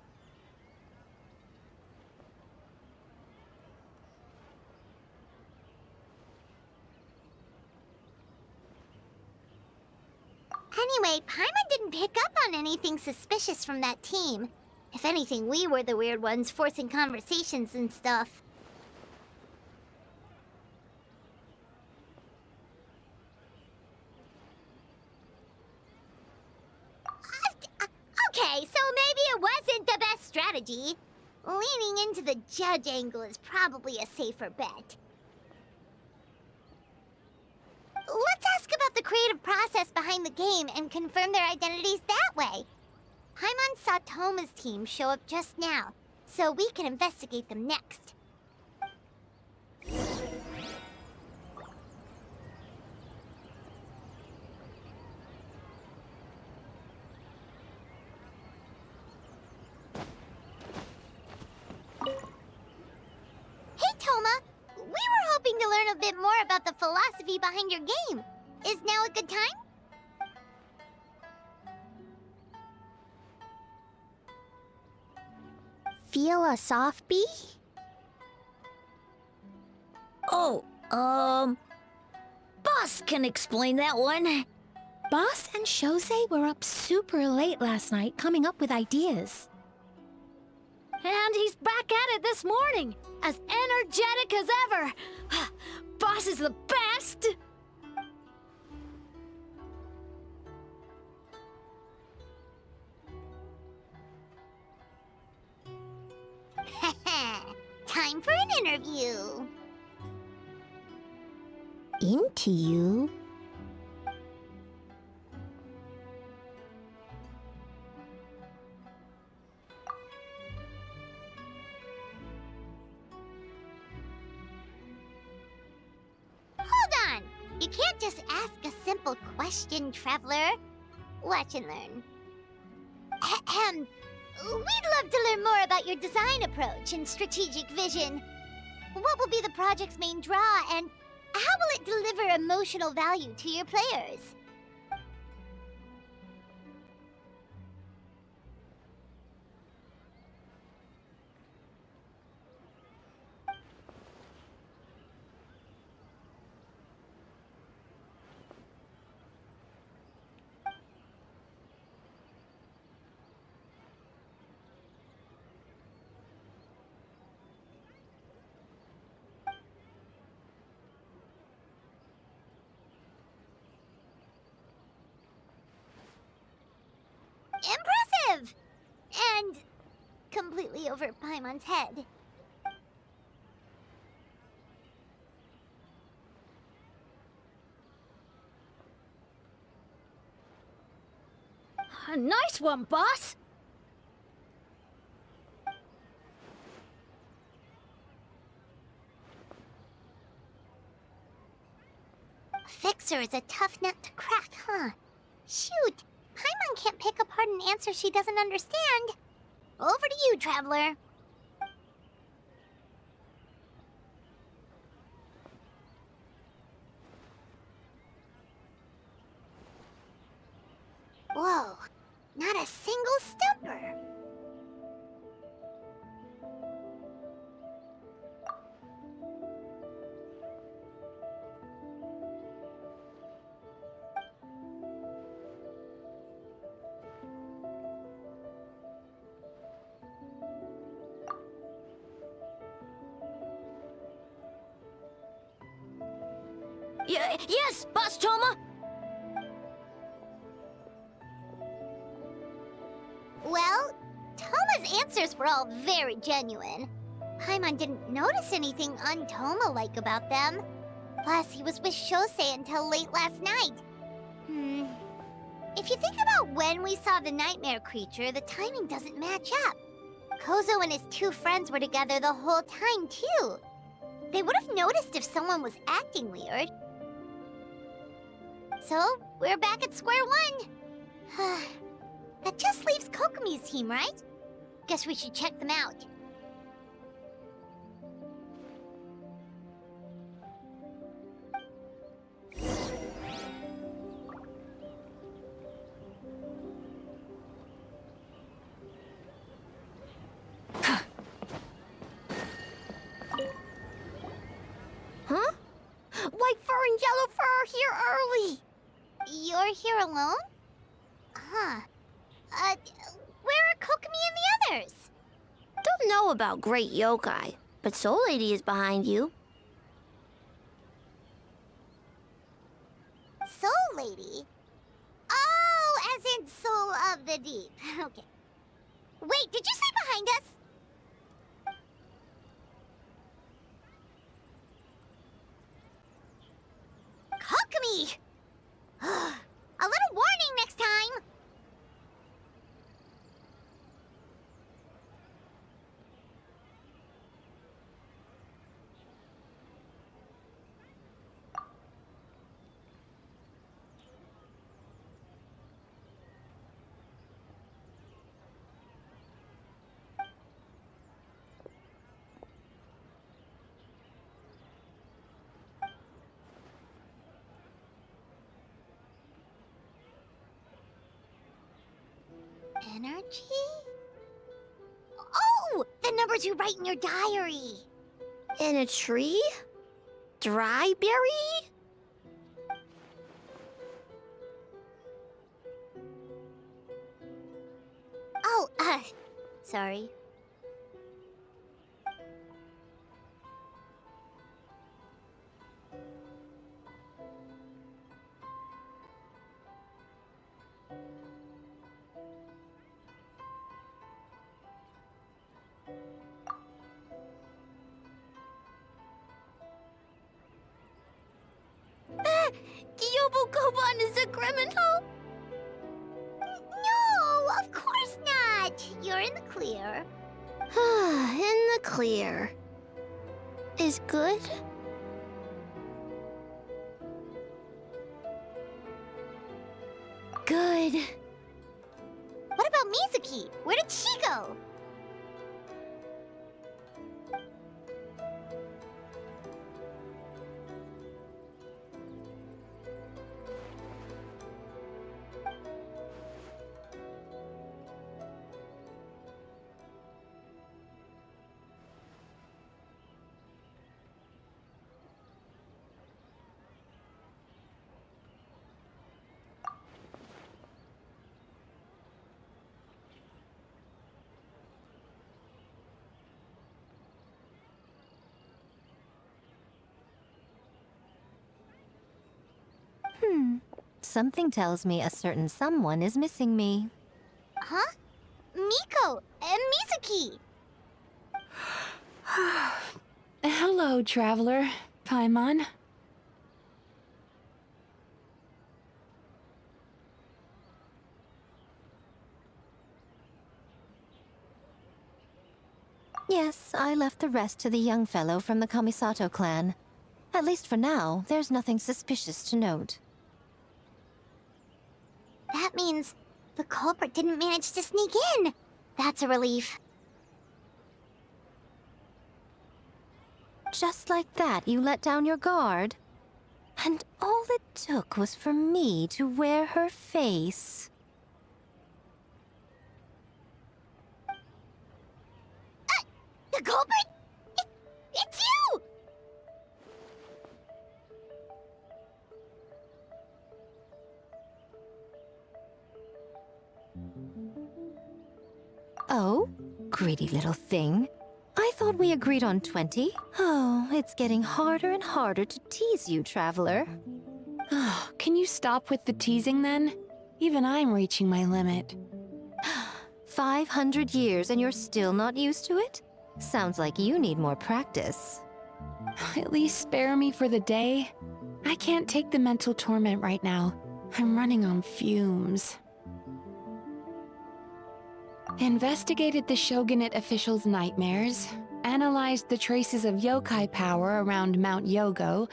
Anyway, Paimon didn't pick up on anything suspicious from that team. If anything, we were the weird ones forcing conversations and stuff. Okay, so maybe it wasn't the best strategy. Leaning into the judge angle is probably a safer bet. Let's ask about the creative process behind the game and confirm their identities that way. Paimon saw Toma's team show up just now, so we can investigate them next. Hey, Toma! We were hoping to learn a bit more about the philosophy behind your game. Is now a good time? Feel a soft bee? Oh, Boss can explain that one. Boss and Shosei were up super late last night coming up with ideas. And he's back at it this morning, as energetic as ever. Boss is the best! Time for an interview. Into you? Hold on! You can't just ask a simple question, Traveler. Watch and learn. Ahem. We'd love to learn more about your design approach and strategic vision. What will be the project's main draw, and how will it deliver emotional value to your players? Impressive live! And completely over Paimon's head. Nice one, boss! Fixer is a tough nut to crack, huh? Shoot! Paimon can't pick apart an answer she doesn't understand. Over to you, Traveler. Whoa, not a single stumper. Yes, Boss Toma! Well, Toma's answers were all very genuine. Paimon didn't notice anything un-Toma-like about them. Plus, he was with Shosei until late last night. If you think about when we saw the nightmare creature, the timing doesn't match up. Kozo and his two friends were together the whole time, too. They would have noticed if someone was acting weird. So, we're back at square one. That just leaves Kokomi's team, right? Guess we should check them out. Huh? White fur and yellow fur are here early! You're here alone? Huh. Where are Kokomi and the others? Don't know about Great Yokai, but Soul Lady is behind you. Soul Lady? Oh, as in Soul of the Deep. Okay. Wait, did you say behind us? Kokomi! A little warning next time! Energy? Oh! The numbers you write in your diary! In a tree? Dryberry? Oh, sorry. Kyobo Koban is a criminal? No, of course not! You're in the clear. In the clear. Is good? Good. What about Mizuki? Where did she go? Something tells me a certain someone is missing me. Huh? Miko and Mizuki. Hello, traveler. Paimon. Yes, I left the rest to the young fellow from the Kamisato clan. At least for now, there's nothing suspicious to note. That means the culprit didn't manage to sneak in. That's a relief. Just like that, you let down your guard? And all it took was for me to wear her face. The culprit? It's you! Oh? Greedy little thing. I thought we agreed on 20. Oh, it's getting harder and harder to tease you, traveler. Can you stop with the teasing then? Even I'm reaching my limit. 500 years and you're still not used to it? Sounds like you need more practice. At least spare me for the day. I can't take the mental torment right now. I'm running on fumes. Investigated the Shogunate officials' nightmares, analyzed the traces of yokai power around Mount Yogo.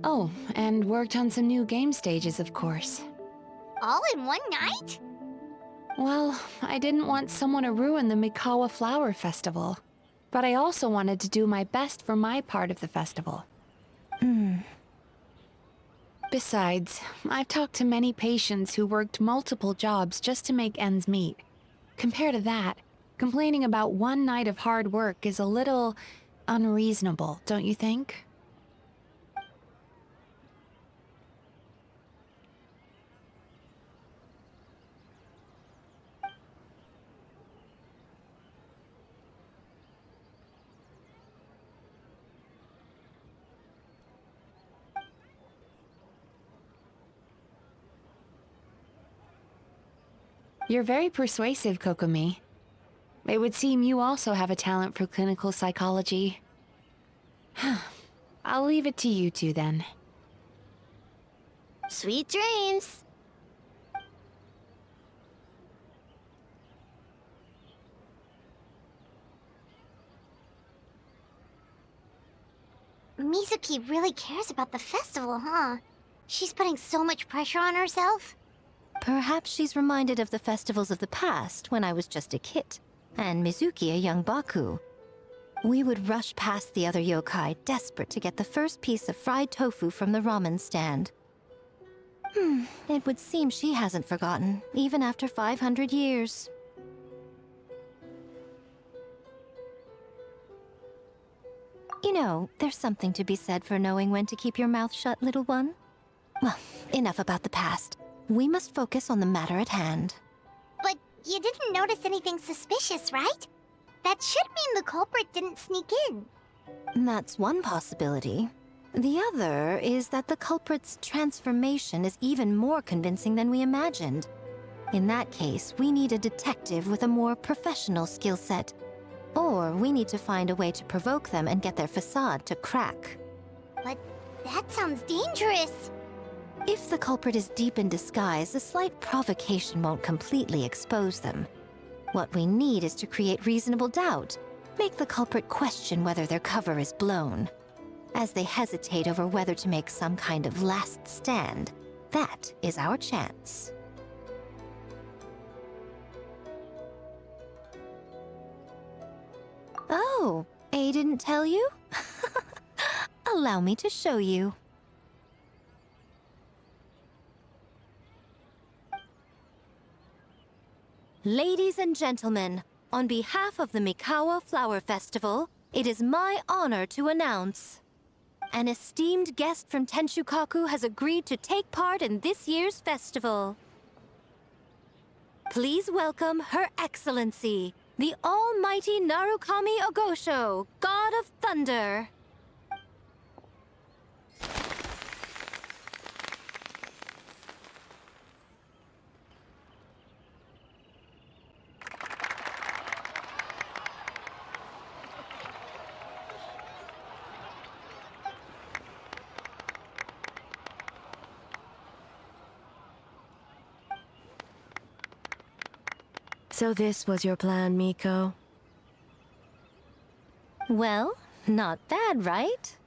Oh, and worked on some new game stages, of course. All in one night? Well, I didn't want someone to ruin the Mikawa Flower Festival. But I also wanted to do my best for my part of the festival. Besides, I've talked to many patients who worked multiple jobs just to make ends meet. Compared to that, complaining about one night of hard work is a little unreasonable, don't you think? You're very persuasive, Kokomi. It would seem you also have a talent for clinical psychology. I'll leave it to you two then. Sweet dreams. Mizuki really cares about the festival, huh? She's putting so much pressure on herself. Perhaps she's reminded of the festivals of the past when I was just a kid, and Mizuki a young Baku. We would rush past the other yokai, desperate to get the first piece of fried tofu from the ramen stand. It would seem she hasn't forgotten, even after 500 years. You know, there's something to be said for knowing when to keep your mouth shut, little one. Well, enough about the past. We must focus on the matter at hand. But you didn't notice anything suspicious, right? That should mean the culprit didn't sneak in. That's one possibility. The other is that the culprit's transformation is even more convincing than we imagined. In that case, we need a detective with a more professional skill set. Or we need to find a way to provoke them and get their facade to crack. But that sounds dangerous. If the culprit is deep in disguise, a slight provocation won't completely expose them. What we need is to create reasonable doubt. Make the culprit question whether their cover is blown. As they hesitate over whether to make some kind of last stand, that is our chance. Oh, A didn't tell you? Allow me to show you. Ladies and gentlemen, on behalf of the Mikawa Flower Festival, it is my honor to announce an esteemed guest from Tenshukaku has agreed to take part in this year's festival. Please welcome Her Excellency, the Almighty Narukami Ogosho, God of Thunder. So this was your plan, Miko? Well, not bad, right?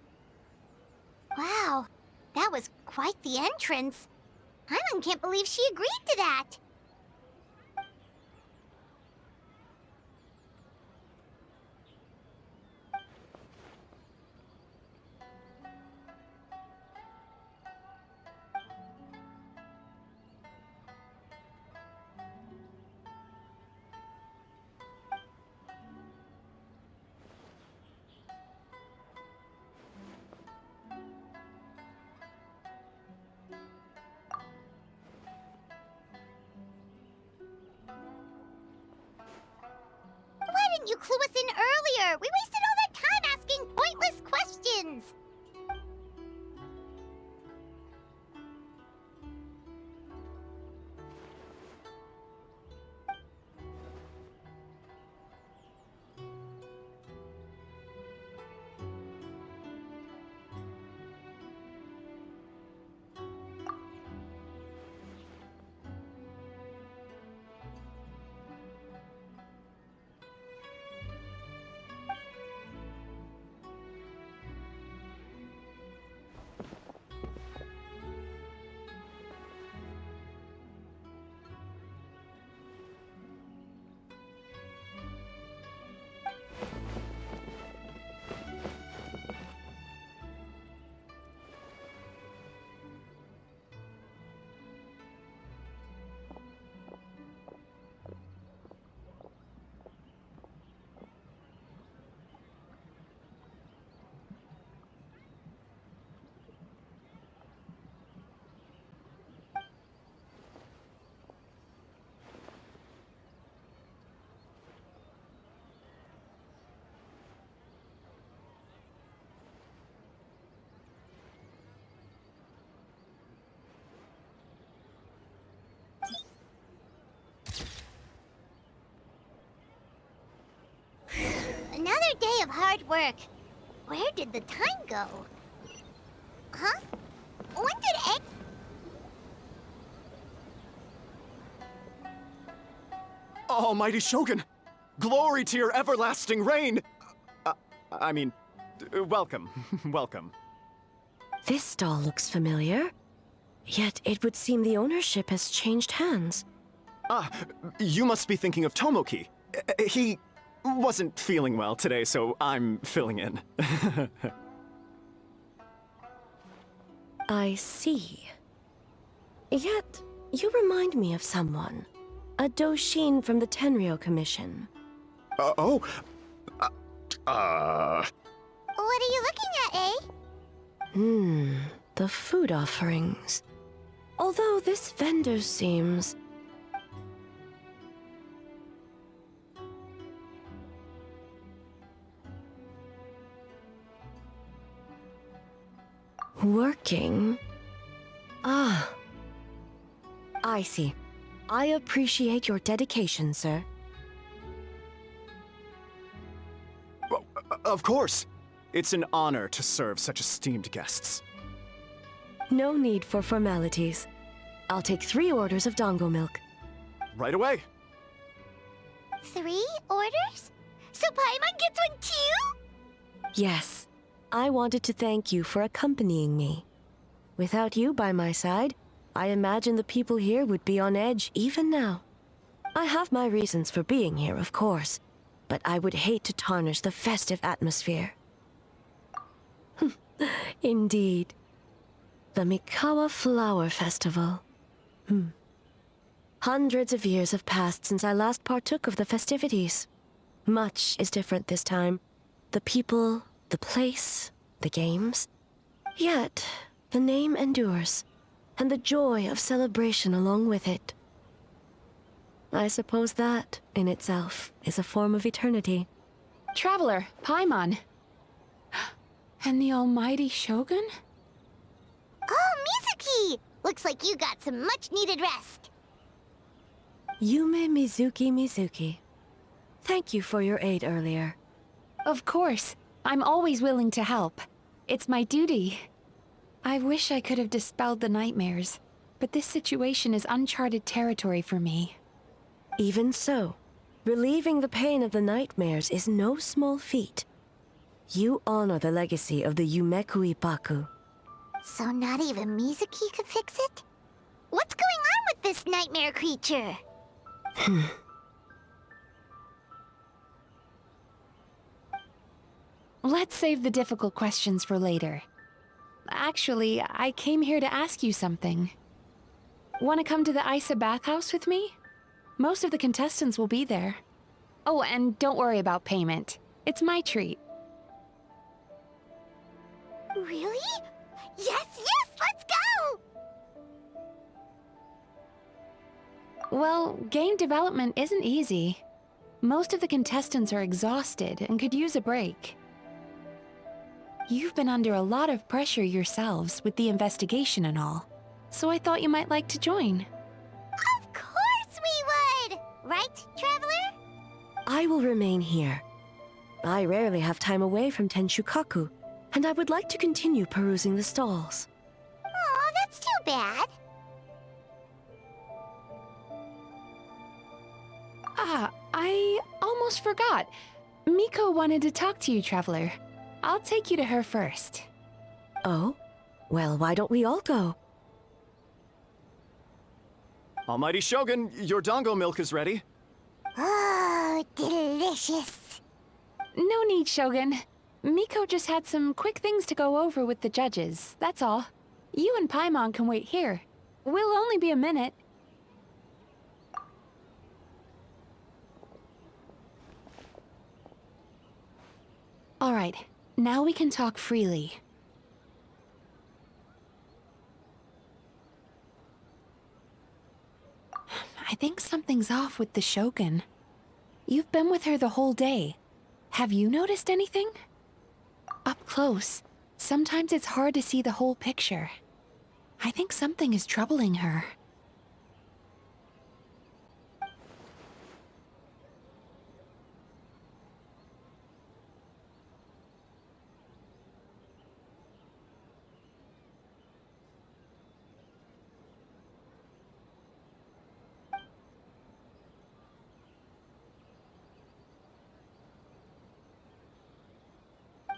Wow, that was quite the entrance. Paimon can't believe she agreed to that. Why didn't you clue us in earlier? We wasted all that time asking pointless questions. Another day of hard work. Where did the time go? Huh? When did Almighty Shogun! Glory to your everlasting reign! Welcome. Welcome. This stall looks familiar. Yet it would seem the ownership has changed hands. Ah, you must be thinking of Tomoki. He wasn't feeling well today, so I'm filling in. I see. Yet, you remind me of someone. A Doshin from the Tenryo Commission. What are you looking at, eh? The food offerings. Although this vendor seems... working? Ah. I see. I appreciate your dedication, sir. Well, of course. It's an honor to serve such esteemed guests. No need for formalities. I'll take 3 orders of dango milk. Right away. 3 orders? So Paimon gets one too? Yes. I wanted to thank you for accompanying me. Without you by my side, I imagine the people here would be on edge even now. I have my reasons for being here, of course, but I would hate to tarnish the festive atmosphere. Indeed. The Mikawa Flower Festival. Hundreds of years have passed since I last partook of the festivities. Much is different this time. The people, the place, the games. Yet, the name endures, and the joy of celebration along with it. I suppose that, in itself, is a form of eternity. Traveler, Paimon. And the almighty Shogun? Oh, Mizuki! Looks like you got some much-needed rest. Yume Mizuki. Thank you for your aid earlier. Of course. I'm always willing to help. It's my duty. I wish I could have dispelled the nightmares, but this situation is uncharted territory for me. Even so, relieving the pain of the nightmares is no small feat. You honor the legacy of the Yumekui Baku. So not even Mizuki could fix it? What's going on with this nightmare creature? Let's save the difficult questions for later. Actually, I came here to ask you something. Want to come to the Isa bathhouse with me? Most of the contestants will be there. Oh, and don't worry about payment. It's my treat. Really? Yes, yes, let's go! Well, game development isn't easy. Most of the contestants are exhausted and could use a break. You've been under a lot of pressure yourselves with the investigation and all, so I thought you might like to join. Of course we would! Right, Traveler? I will remain here. I rarely have time away from Tenshukaku, and I would like to continue perusing the stalls. Aw, that's too bad. Ah, I almost forgot. Miko wanted to talk to you, Traveler. I'll take you to her first. Oh? Well, why don't we all go? Almighty Shogun, your dango milk is ready. Oh, delicious. No need, Shogun. Miko just had some quick things to go over with the judges, that's all. You and Paimon can wait here. We'll only be a minute. All right, now we can talk freely. I think something's off with the Shogun. You've been with her the whole day. Have you noticed anything? Up close, sometimes it's hard to see the whole picture. I think something is troubling her.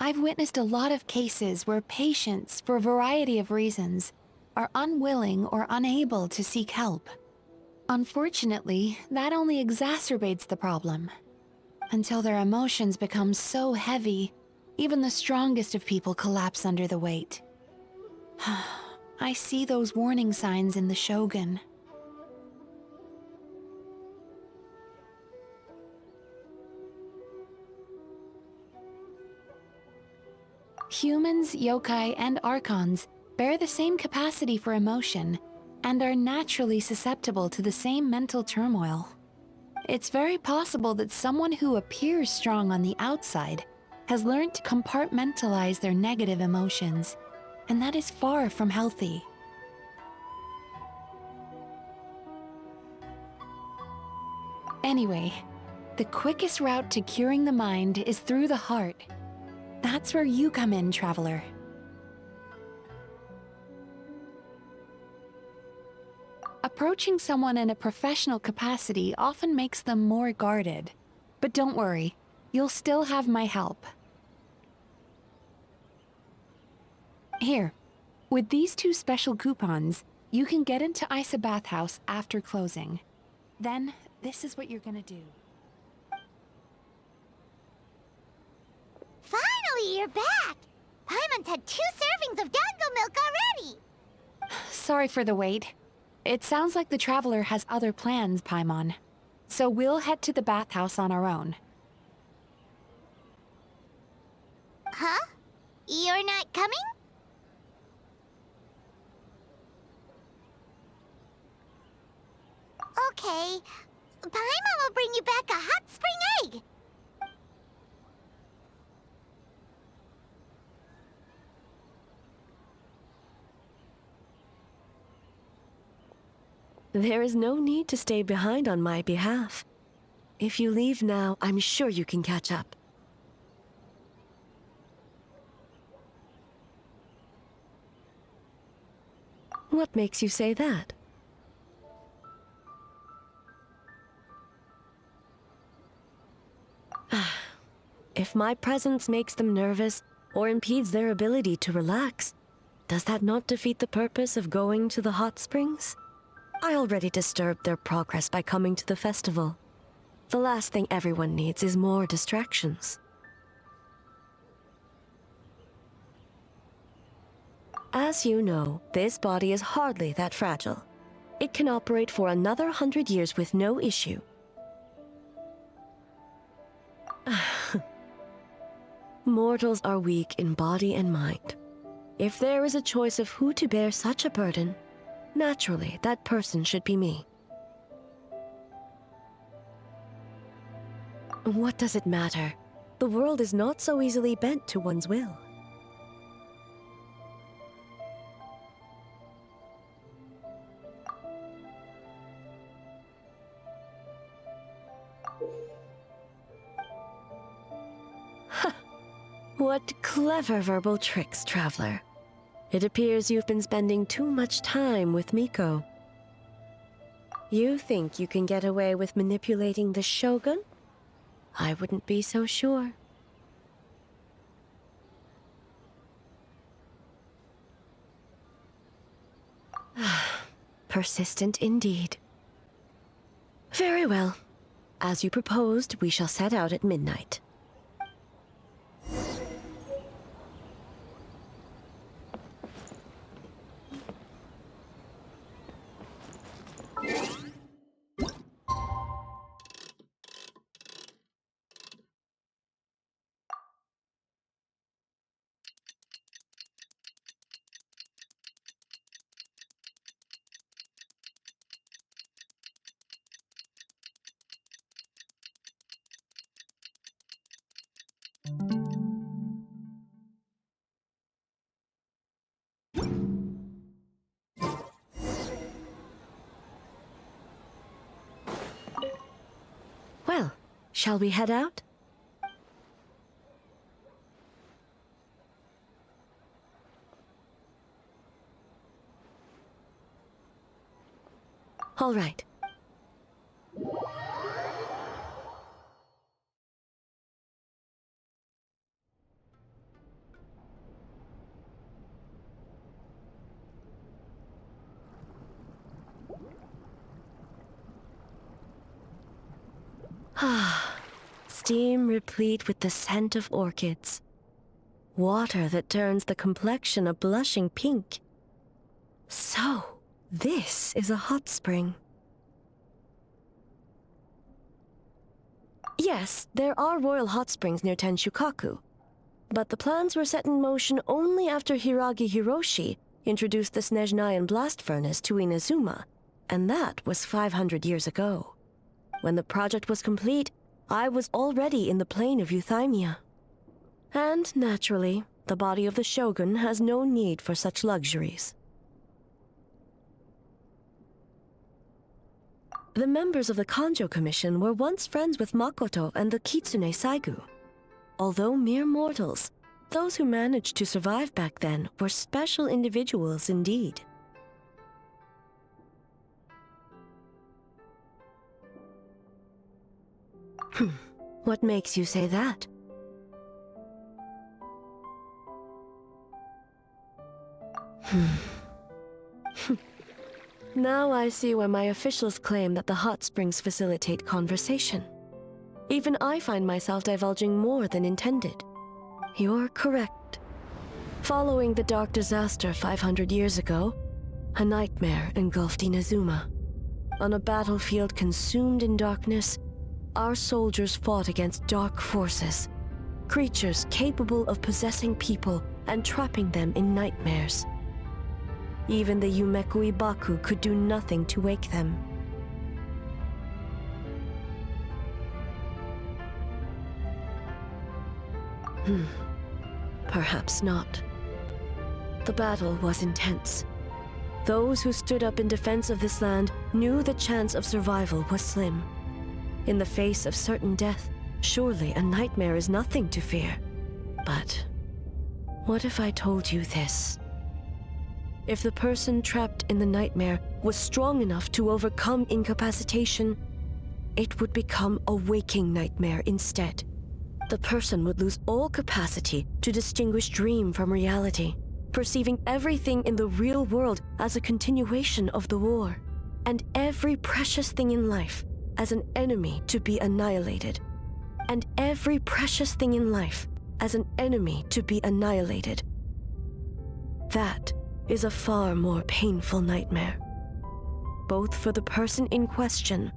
I've witnessed a lot of cases where patients, for a variety of reasons, are unwilling or unable to seek help. Unfortunately, that only exacerbates the problem. Until their emotions become so heavy, even the strongest of people collapse under the weight. I see those warning signs in the Shogun. Humans, yokai, and archons bear the same capacity for emotion and are naturally susceptible to the same mental turmoil. It's very possible that someone who appears strong on the outside has learned to compartmentalize their negative emotions, and that is far from healthy. Anyway, the quickest route to curing the mind is through the heart. That's where you come in, Traveler. Approaching someone in a professional capacity often makes them more guarded. But don't worry, you'll still have my help. Here, with these 2 special coupons, you can get into Isa Bathhouse after closing. Then, this is what you're gonna do. Finally, you're back! Paimon's had 2 servings of dango milk already! Sorry for the wait. It sounds like the Traveler has other plans, Paimon. So we'll head to the bathhouse on our own. Huh? You're not coming? Okay. Paimon will bring you back a hot spring egg! There is no need to stay behind on my behalf. If you leave now, I'm sure you can catch up. What makes you say that? if my presence makes them nervous or impedes their ability to relax, does that not defeat the purpose of going to the hot springs? I already disturbed their progress by coming to the festival. The last thing everyone needs is more distractions. As you know, this body is hardly that fragile. It can operate for another 100 years with no issue. Mortals are weak in body and mind. If there is a choice of who to bear such a burden, naturally that person should be me. What does it matter? The world is not so easily bent to one's will. What clever verbal tricks, Traveler. It appears you've been spending too much time with Miko. You think you can get away with manipulating the Shogun? I wouldn't be so sure. Persistent indeed. Very well. As you proposed, we shall set out at midnight. Well, shall we head out? All right. Steam replete with the scent of orchids. Water that turns the complexion a blushing pink. So, this is a hot spring. Yes, there are royal hot springs near Tenshukaku, but the plans were set in motion only after Hiragi Hiroshi introduced the Snezhnayan blast furnace to Inazuma, and that was 500 years ago. When the project was complete, I was already in the plain of Euthymia. And, naturally, the body of the Shogun has no need for such luxuries. The members of the Kanjo Commission were once friends with Makoto and the Kitsune Saigu. Although mere mortals, those who managed to survive back then were special individuals indeed. What makes you say that? Now I see why my officials claim that the hot springs facilitate conversation. Even I find myself divulging more than intended. You're correct. Following the dark disaster 500 years ago, a nightmare engulfed Inazuma. On a battlefield consumed in darkness, our soldiers fought against dark forces, creatures capable of possessing people and trapping them in nightmares. Even the Yumekui Baku could do nothing to wake them. Perhaps not. The battle was intense. Those who stood up in defense of this land knew the chance of survival was slim. In the face of certain death, surely a nightmare is nothing to fear. But what if I told you this? If the person trapped in the nightmare was strong enough to overcome incapacitation, it would become a waking nightmare instead, the person would lose all capacity to distinguish dream from reality, perceiving everything in the real world as a continuation of the war, and every precious thing in life as an enemy to be annihilated, and every precious thing in life as an enemy to be annihilated. That is a far more painful nightmare, both for the person in question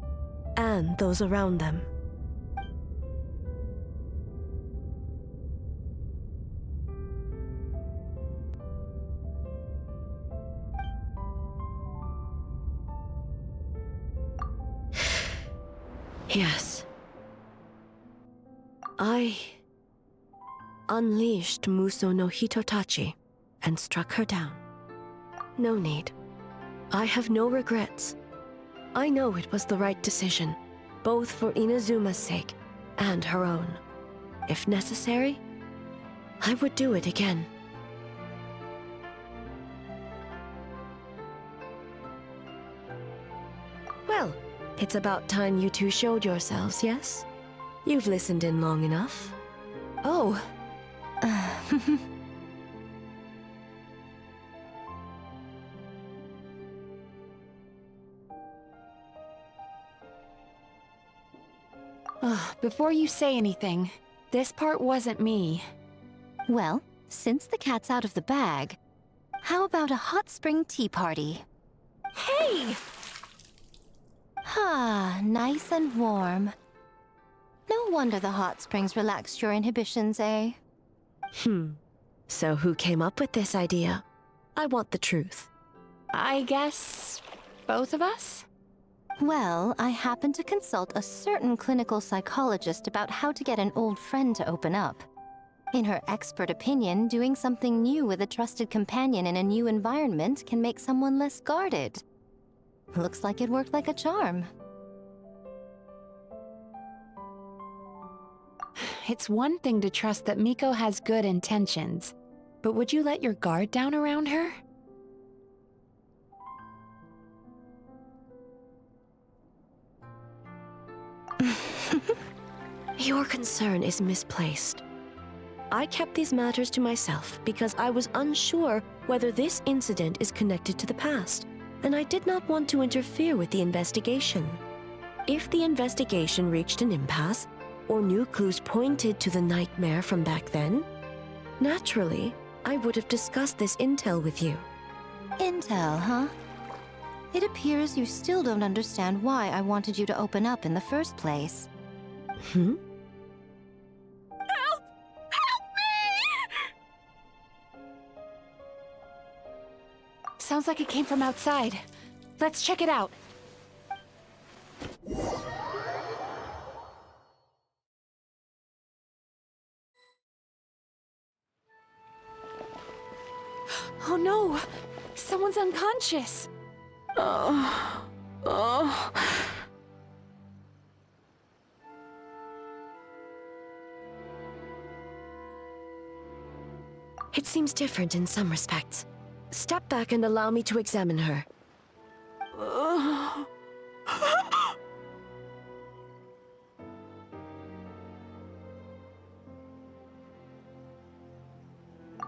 and those around them. Yes. I unleashed Muso no Hitotachi and struck her down. No need. I have no regrets. I know it was the right decision, both for Inazuma's sake and her own. If necessary, I would do it again. Well, it's about time you two showed yourselves, yes? You've listened in long enough. Oh. Before you say anything, this part wasn't me. Well, since the cat's out of the bag, how about a hot spring tea party? Hey! Ah, nice and warm. No wonder the hot springs relaxed your inhibitions, eh? So who came up with this idea? I want the truth. I guess both of us? Well, I happened to consult a certain clinical psychologist about how to get an old friend to open up. In her expert opinion, doing something new with a trusted companion in a new environment can make someone less guarded. Looks like it worked like a charm. It's one thing to trust that Miko has good intentions, but would you let your guard down around her? Your concern is misplaced. I kept these matters to myself because I was unsure whether this incident is connected to the past, and I did not want to interfere with the investigation. If the investigation reached an impasse, or new clues pointed to the nightmare from back then, naturally, I would have discussed this intel with you. Intel, huh? It appears you still don't understand why I wanted you to open up in the first place. Hmm? Help! Help me! Sounds like it came from outside. Let's check it out. Oh no! Someone's unconscious! It seems different in some respects. Step back and allow me to examine her.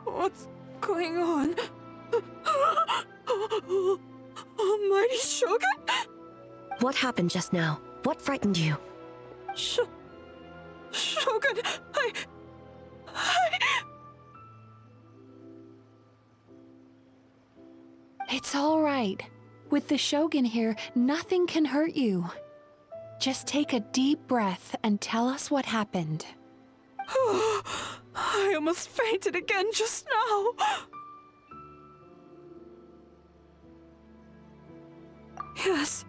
What's going on? Almighty Shogun? What happened just now? What frightened you? Shogun, It's all right. With the Shogun here, nothing can hurt you. Just take a deep breath and tell us what happened. I almost fainted again just now. Yes,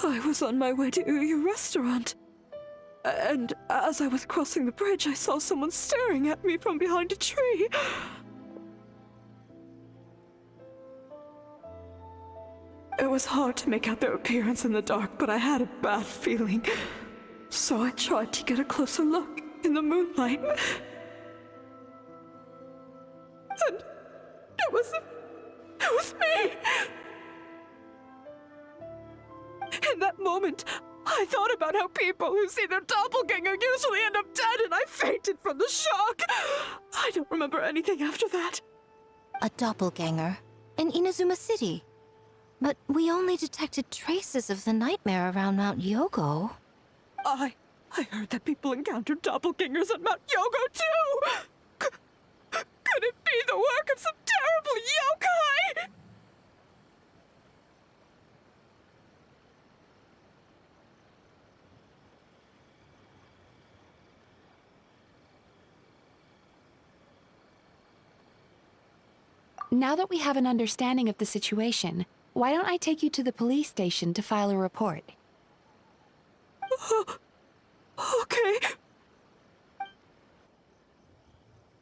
I was on my way to Uyu restaurant. And as I was crossing the bridge, I saw someone staring at me from behind a tree. It was hard to make out their appearance in the dark, but I had a bad feeling. So I tried to get a closer look in the moonlight. And it was me! In that moment, I thought about how people who see their doppelganger usually end up dead, and I fainted from the shock. I don't remember anything after that. A doppelganger? In Inazuma City? But we only detected traces of the nightmare around Mount Yogo. I heard that people encountered doppelgangers at Mount Yogo too! Could it be the work of some terrible yokai? Now that we have an understanding of the situation, why don't I take you to the police station to file a report? Okay.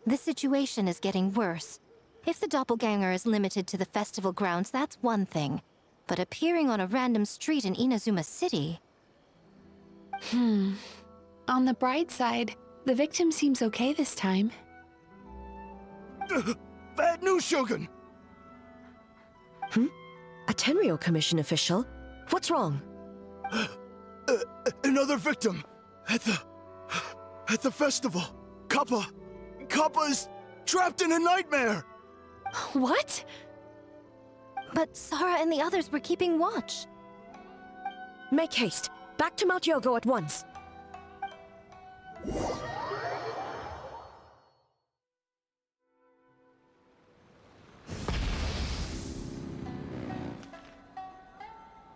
The situation is getting worse. If the doppelganger is limited to the festival grounds, that's one thing. But appearing on a random street in Inazuma City... On the bright side, the victim seems okay this time. Bad news, Shogun! A Tenryo Commission official? What's wrong? Another victim! At the festival! Kappa is trapped in a nightmare! What? But Sara and the others were keeping watch. Make haste. Back to Mount Yogo at once.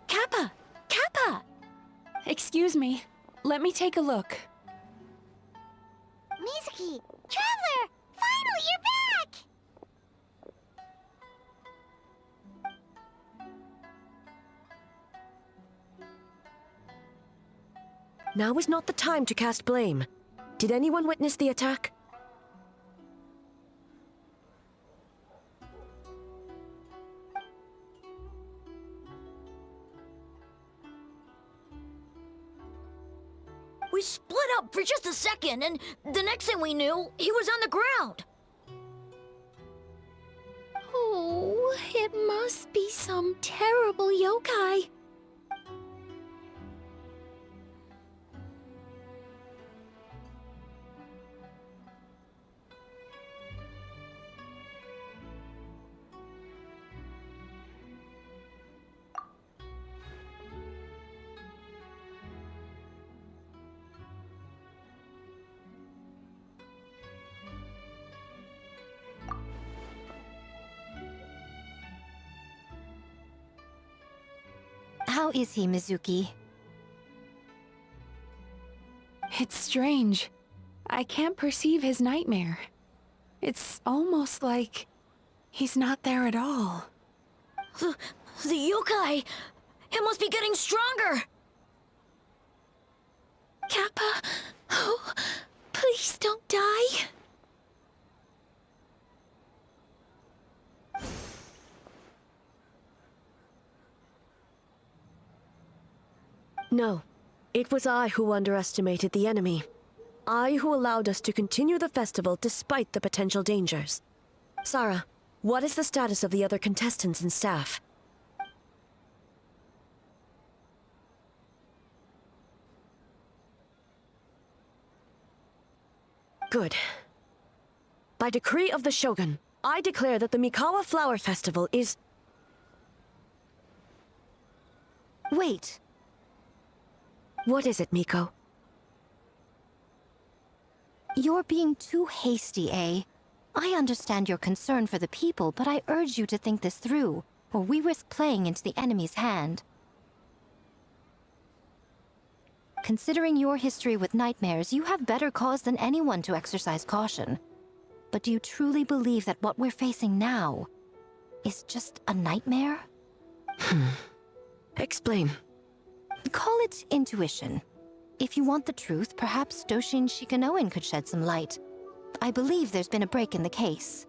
Kappa! Kappa! Excuse me. Let me take a look. Mizuki! Traveler! Finally, you're back! Now is not the time to cast blame. Did anyone witness the attack? We split up for just a second, and the next thing we knew, he was on the ground. Oh, it must be some terrible yokai. How is he, Mizuki? It's strange. I can't perceive his nightmare. It's almost like he's not there at all. The yokai! It must be getting stronger! Kappa, oh, please don't die. No. It was I who underestimated the enemy. I who allowed us to continue the festival despite the potential dangers. Sara, what is the status of the other contestants and staff? Good. By decree of the Shogun, I declare that the Mikawa Flower Festival is... Wait. What is it, Miko? You're being too hasty, eh? I understand your concern for the people, but I urge you to think this through, or we risk playing into the enemy's hand. Considering your history with nightmares, you have better cause than anyone to exercise caution. But do you truly believe that what we're facing now is just a nightmare? Explain. Call it intuition. If you want the truth, perhaps Doshin Shikanoin could shed some light. I believe there's been a break in the case.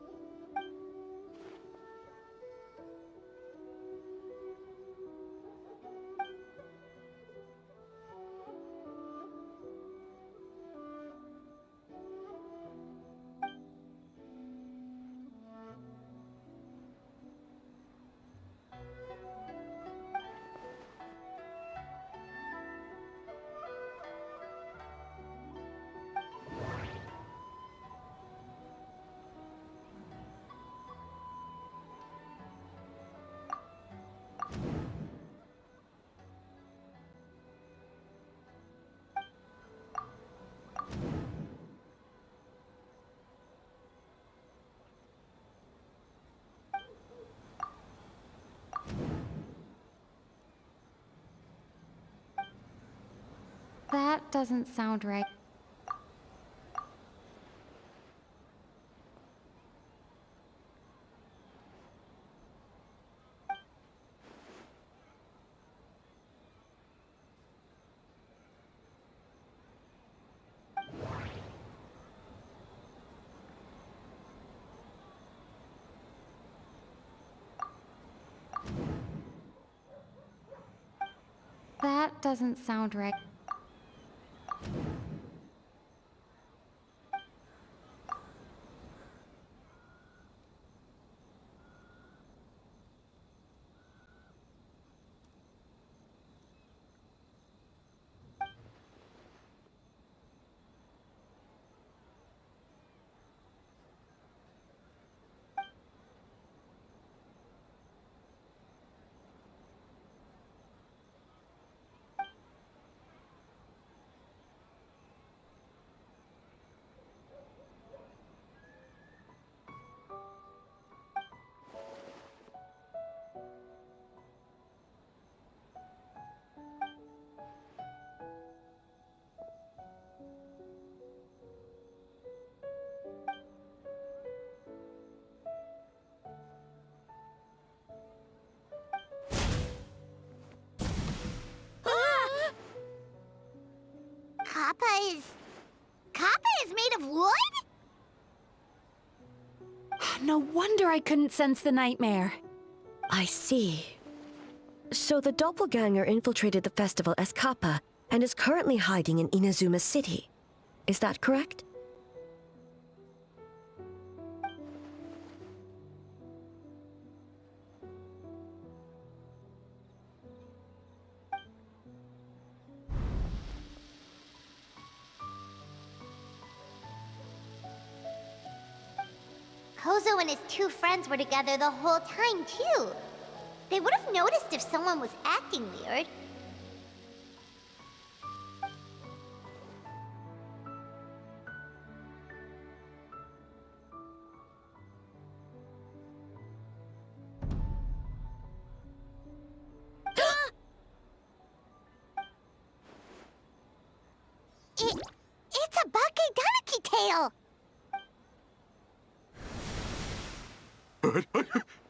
That doesn't sound right. That doesn't sound right. Kappa is made of wood? No wonder I couldn't sense the nightmare. I see. So the doppelganger infiltrated the festival as Kappa and is currently hiding in Inazuma City. Is that correct? Kozo and his two friends were together the whole time, too. They would have noticed if someone was acting weird. It's a Bakedaniki tail!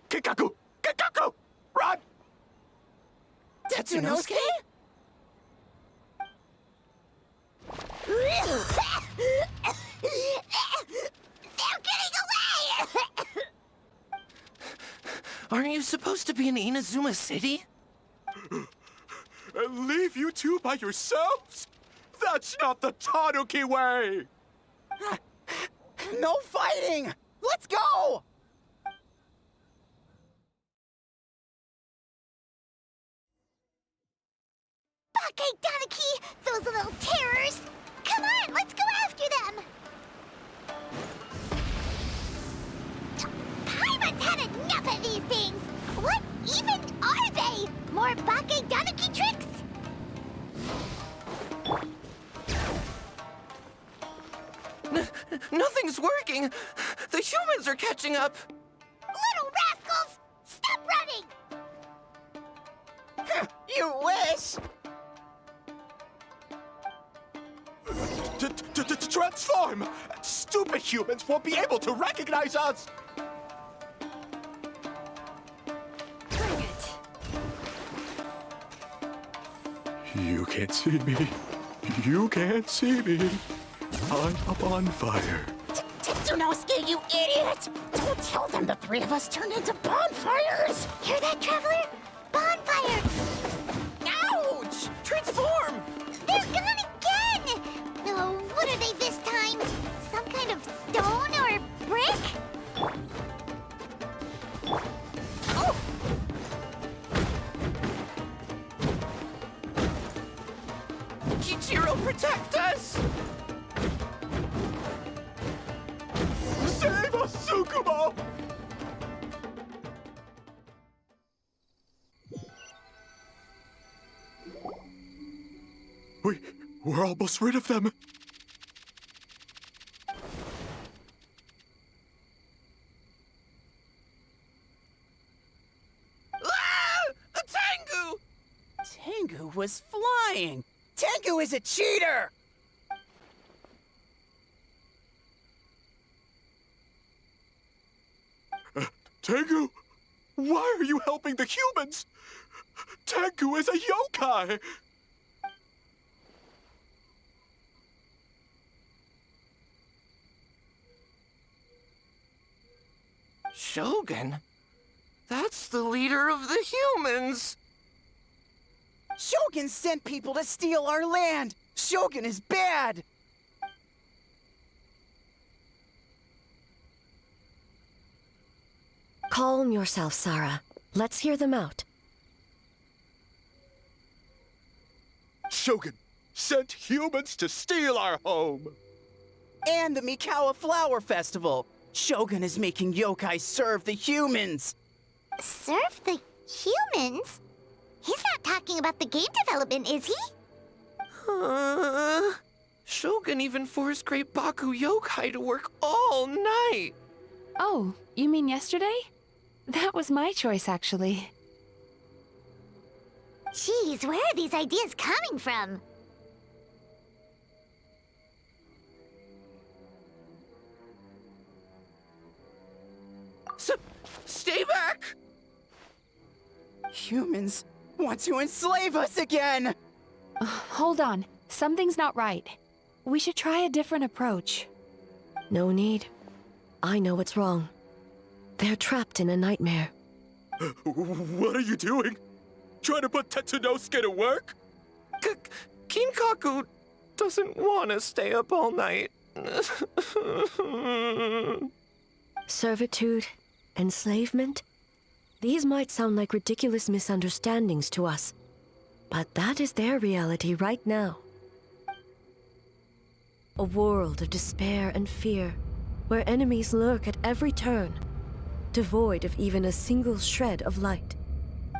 Kikaku! Kikaku! Run! Tetsunosuke? They're getting away! Aren't you supposed to be in Inazuma City? Leave you two by yourselves? That's not the Tanuki way! No fighting! Let's go! Bakedaniki! Those little terrors! Come on, let's go after them! Paimon's had enough of these things! What even are they? More Bakedaniki tricks? Nothing's working! The humans are catching up! Little rascals! Stop running! You wish! Transform! Stupid humans won't be able to recognize us! Bring it! You can't see me. You can't see me. I'm up on fire. Tetsunosuke, you idiot! Don't tell them the three of us turned into bonfires! Hear that, Traveler? Bonfire! Ouch! Transform! They're gone again! Oh, what are they this time? Some kind of stone or brick? Oh! Kichiro, protect us! Save us, Tsukumo! We're almost rid of them. Ah! A Tengu! Tengu was flying! Tengu is a cheater! Tengu? Why are you helping the humans? Tengu is a yokai! Shogun? That's the leader of the humans! Shogun sent people to steal our land! Shogun is bad! Calm yourself, Sarah. Let's hear them out. Shogun sent humans to steal our home! And the Mikawa Flower Festival! Shogun is making yokai serve the humans! Serve the humans? He's not talking about the game development, is he? Shogun even forced Great Baku Yokai to work all night! Oh, you mean yesterday? That was my choice, actually. Jeez, where are these ideas coming from? Stay back! Humans want to enslave us again! Hold on. Something's not right. We should try a different approach. No need. I know what's wrong. They're trapped in a nightmare. What are you doing? Trying to put Tetsunosuke to work? Kinkaku doesn't want to stay up all night. Servitude, enslavement? These might sound like ridiculous misunderstandings to us, but that is their reality right now. A world of despair and fear, where enemies lurk at every turn, devoid of even a single shred of light.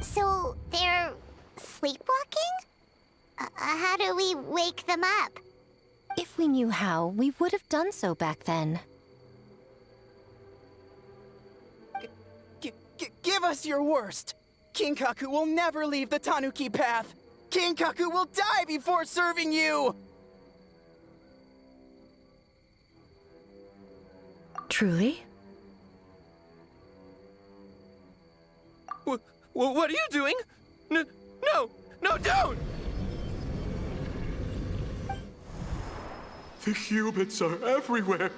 So, they're sleepwalking? How do we wake them up? If we knew how, we would have done so back then. Give us your worst! Kinkaku will never leave the Tanuki path! Kinkaku will die before serving you! Truly? What are you doing? No, don't! The humans are everywhere.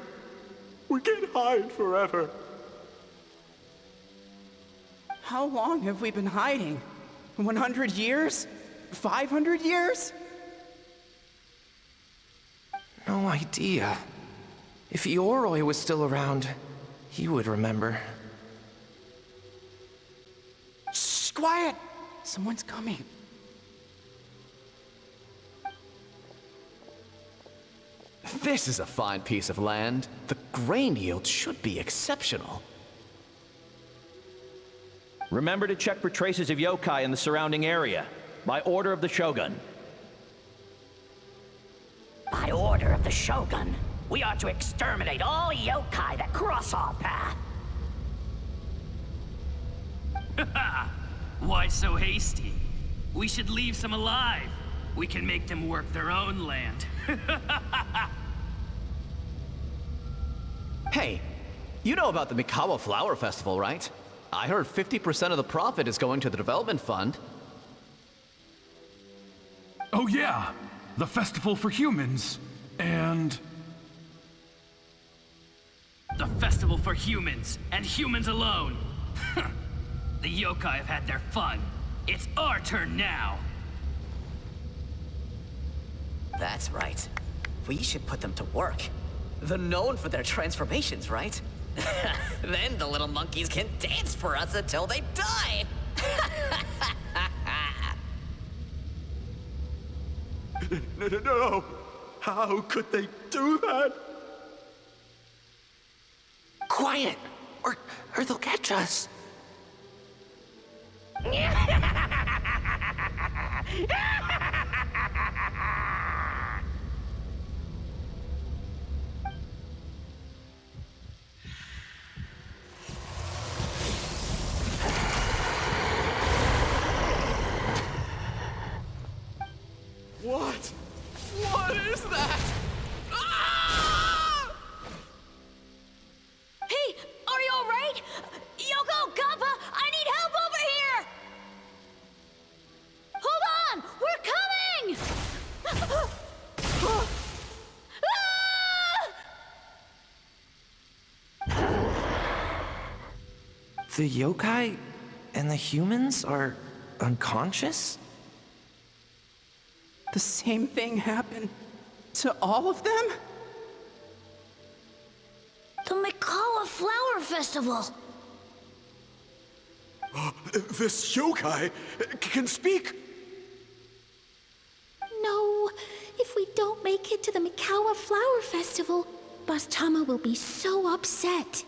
We can't hide forever. How long have we been hiding? 100 years? 500 years? No idea. If Yoroi was still around, he would remember. Shh, quiet! Someone's coming. This is a fine piece of land. The grain yield should be exceptional. Remember to check for traces of yokai in the surrounding area, by order of the Shogun. By order of the Shogun, we are to exterminate all yokai that cross our path. Why so hasty? We should leave some alive. We can make them work their own land. Hey, you know about the Mikawa Flower Festival, right? I heard 50% of the profit is going to the development fund. Oh yeah, the festival for humans, and... The festival for humans, and humans alone. The yokai have had their fun. It's our turn now. That's right. We should put them to work. They're known for their transformations, right? Then the little monkeys can dance for us until they die! No! How could they do that? Quiet! Or they'll catch us. What? The yokai and the humans are unconscious? The same thing happened to all of them? The Mikawa Flower Festival! This yokai can speak! No, if we don't make it to the Mikawa Flower Festival, Boss Tama will be so upset.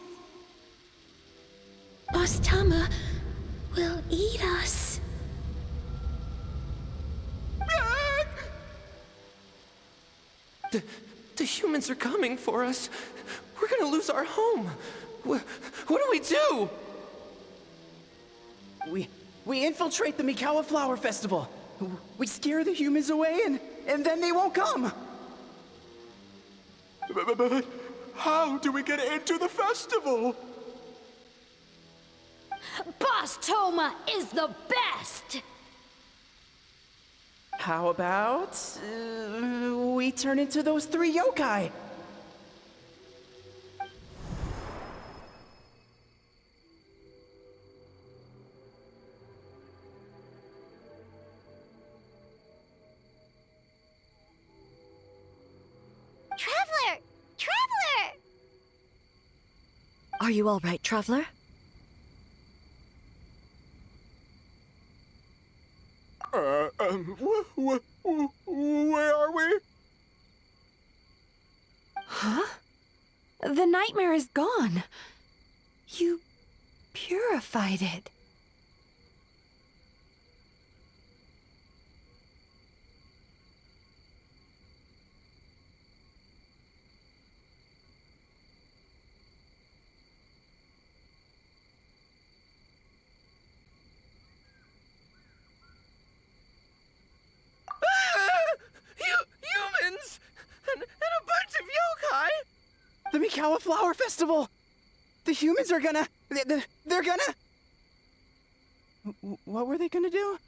Boss Tama will eat us. The humans are coming for us. We're gonna lose our home. What do we do? We infiltrate the Mikawa Flower Festival. We scare the humans away and then they won't come. But how do we get into the festival? Boss Toma is the best! How about we turn into those 3 yokai? Traveler! Traveler! Are you all right, Traveler? Where are we? Huh? The nightmare is gone. You purified it. Humans! And a bunch of yokai! The Mikawa Flower Festival! The humans are gonna... They're gonna... What were they gonna do?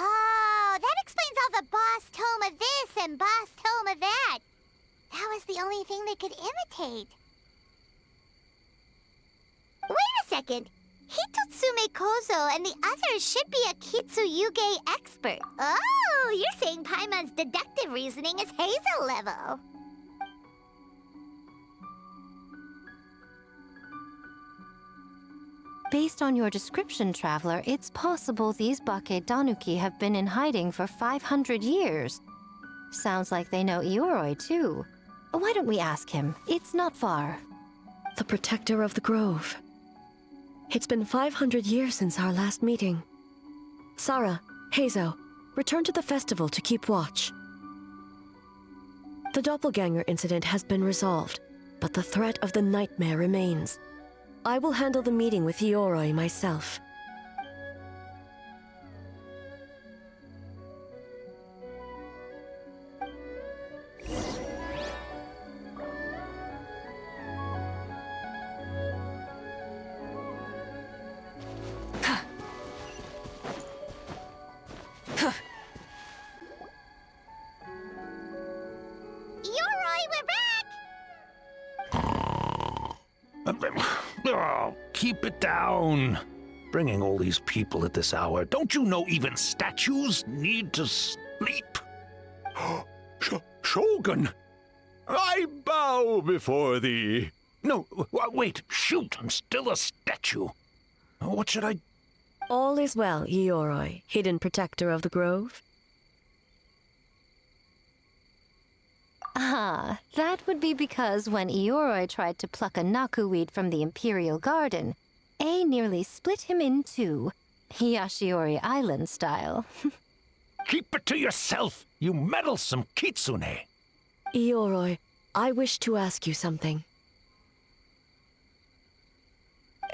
Oh, that explains all the Boss Toma this and Boss Toma that. That was the only thing they could imitate. Wait a second. Hitotsume Kozo and the others should be a Kitsuyuge expert. Oh, you're saying Paimon's deductive reasoning is Hazel level. Based on your description, Traveler, it's possible these Bake Danuki have been in hiding for 500 years. Sounds like they know Ioroi, too. Why don't we ask him? It's not far. The protector of the grove. It's been 500 years since our last meeting. Sarah, Heizo, return to the festival to keep watch. The doppelganger incident has been resolved, but the threat of the nightmare remains. I will handle the meeting with Ioroi myself. Oh, keep it down. Bringing all these people at this hour. Don't you know even statues need to sleep? Shogun! I bow before thee. No, wait, shoot, I'm still a statue. What should I... All is well, Ioroi, hidden protector of the grove. Ah, that would be because when Ioroi tried to pluck a nakuweed from the Imperial Garden, A nearly split him in two, Yashiori Island style. Keep it to yourself, you meddlesome kitsune! Ioroi, I wish to ask you something.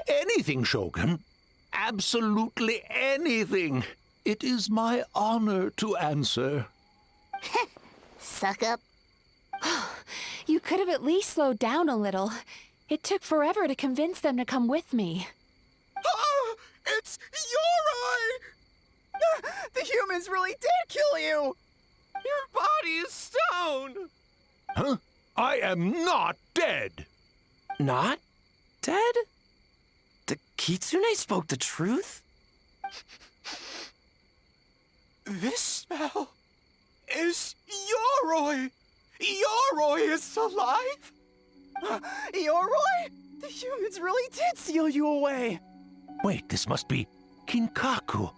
Anything, Shogun. Absolutely anything. It is my honor to answer. Suck up. You could have at least slowed down a little. It took forever to convince them to come with me. Ah! It's Yori! The humans really did kill you! Your body is stone! Huh? I am not dead! Not dead? The Kitsune spoke the truth? This smell is Yoroi! Yoroi is alive! Yoroi? The humans really did seal you away! Wait, this must be Kinkaku,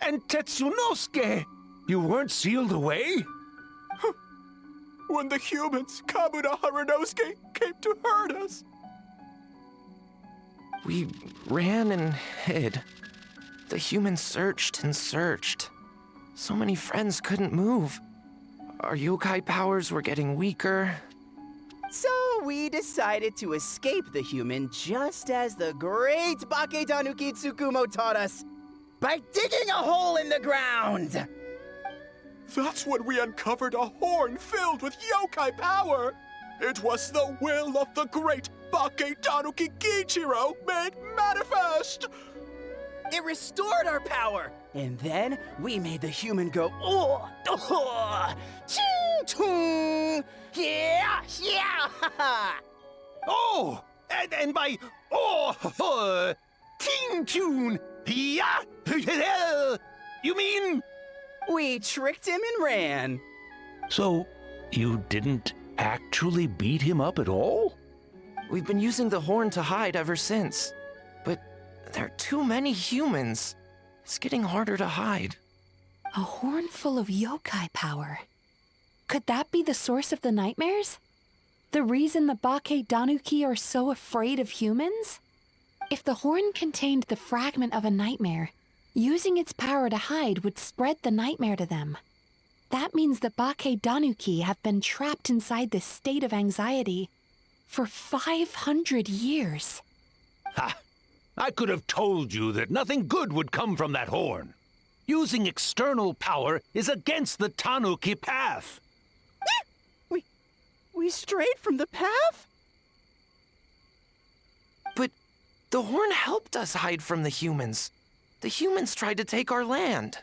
and Tetsunosuke! You weren't sealed away? When the humans, Kamuna Harunosuke, came to hurt us. We ran and hid. The humans searched and searched. So many friends couldn't move. Our yokai powers were getting weaker. So we decided to escape the human just as the great Bakedanuki Tsukumo taught us, by digging a hole in the ground! That's when we uncovered a horn filled with yokai power. It was the will of the great Bakedanuki Gichiro made manifest. It restored our power, and then we made the human go, oh, oh, ching, chung, yeah, yeah, Oh, and by ting tune, yeah, you mean? We tricked him and ran. So, you didn't actually beat him up at all? We've been using the horn to hide ever since. But there are too many humans. It's getting harder to hide. A horn full of yokai power. Could that be the source of the nightmares? The reason the Bakedanuki are so afraid of humans? If the horn contained the fragment of a nightmare, using its power to hide would spread the nightmare to them. That means the Bakedanuki have been trapped inside this state of anxiety for 500 years. Ha! I could have told you that nothing good would come from that horn. Using external power is against the Tanuki path. We strayed from the path? But the horn helped us hide from the humans. The humans tried to take our land.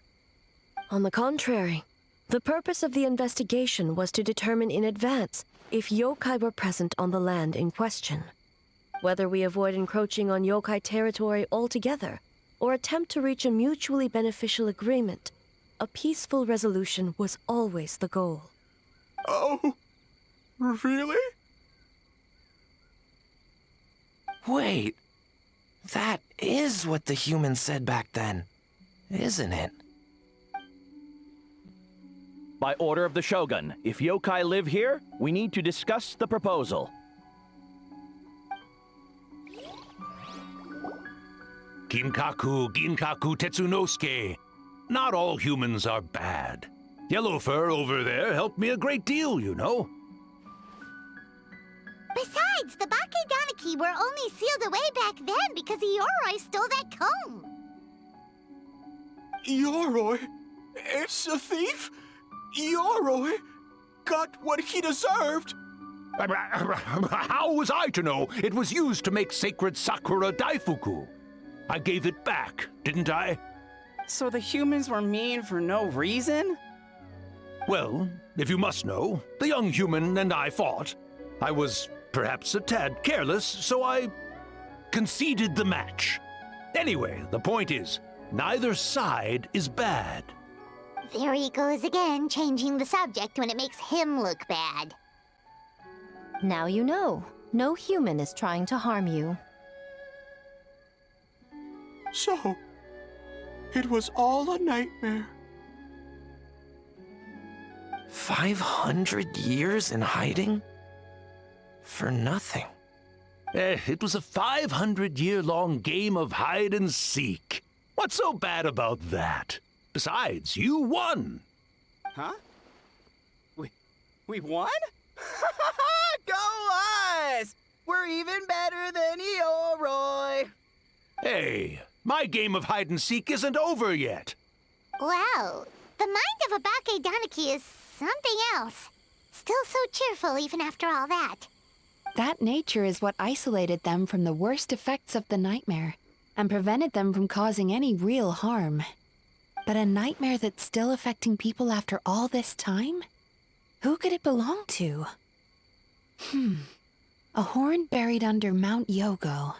On the contrary, the purpose of the investigation was to determine in advance if yokai were present on the land in question. Whether we avoid encroaching on yokai territory altogether or attempt to reach a mutually beneficial agreement, a peaceful resolution was always the goal. Oh, really? Wait, that is what the humans said back then, isn't it? By order of the Shogun, if yokai live here, we need to discuss the proposal. Ginkaku Tetsunosuke. Not all humans are bad. Yellowfur over there helped me a great deal, you know. Besides, the Bakedanuki were only sealed away back then because Yoroi stole that comb. Yoroi? It's a thief? Yoroi got what he deserved. How was I to know it was used to make sacred Sakura Daifuku? I gave it back, didn't I? So the humans were mean for no reason? Well, if you must know, the young human and I fought. I was perhaps a tad careless, so I conceded the match. Anyway, the point is, neither side is bad. There he goes again, changing the subject when it makes him look bad. Now you know. No human is trying to harm you. So, it was all a nightmare. 500 years in hiding? For nothing. It was a 500-year-long game of hide and seek. What's so bad about that? Besides, you won. Huh? We won? Go us! We're even better than Eoroy. Hey, my game of hide and seek isn't over yet. Wow, the mind of a Bake Danaki is something else. Still so cheerful even after all that. That nature is what isolated them from the worst effects of the nightmare and prevented them from causing any real harm. But a nightmare that's still affecting people after all this time? Who could it belong to? A horn buried under Mount Yogo.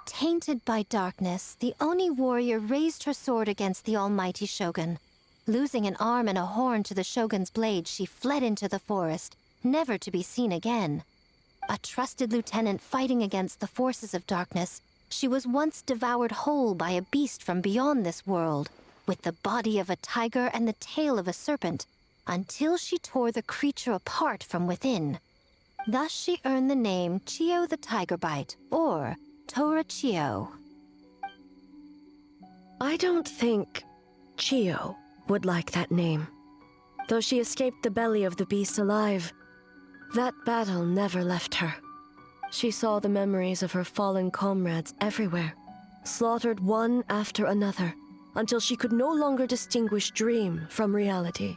Tainted by darkness, the Oni warrior raised her sword against the almighty Shogun. Losing an arm and a horn to the Shogun's blade, she fled into the forest, never to be seen again. A trusted lieutenant fighting against the forces of darkness, she was once devoured whole by a beast from beyond this world, with the body of a tiger and the tail of a serpent, until she tore the creature apart from within. Thus she earned the name Chio the Tigerbite, or Tora Chio. I don't think Chio would like that name. Though she escaped the belly of the beast alive, that battle never left her. She saw the memories of her fallen comrades everywhere, slaughtered one after another, until she could no longer distinguish dream from reality.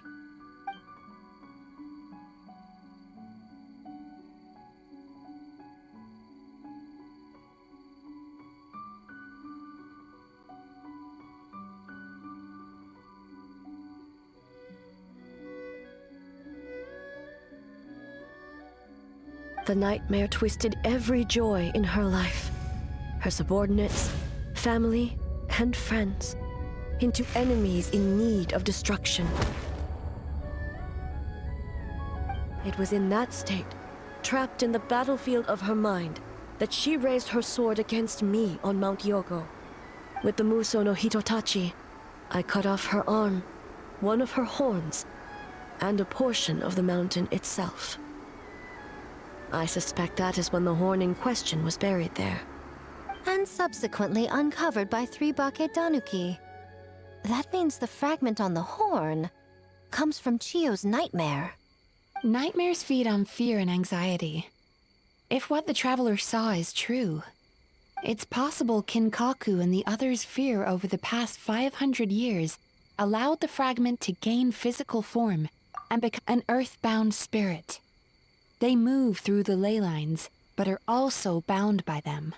The nightmare twisted every joy in her life, her subordinates, family, and friends, into enemies in need of destruction. It was in that state, trapped in the battlefield of her mind, that she raised her sword against me on Mount Yogo. With the Muso no Hitotachi, I cut off her arm, one of her horns, and a portion of the mountain itself. I suspect that is when the horn in question was buried there. And subsequently uncovered by 3 Bake Danuki. That means the fragment on the horn comes from Chio's nightmare. Nightmares feed on fear and anxiety. If what the traveler saw is true, it's possible Kinkaku and the others' fear over the past 500 years allowed the fragment to gain physical form and become an earthbound spirit. They move through the ley lines, but are also bound by them.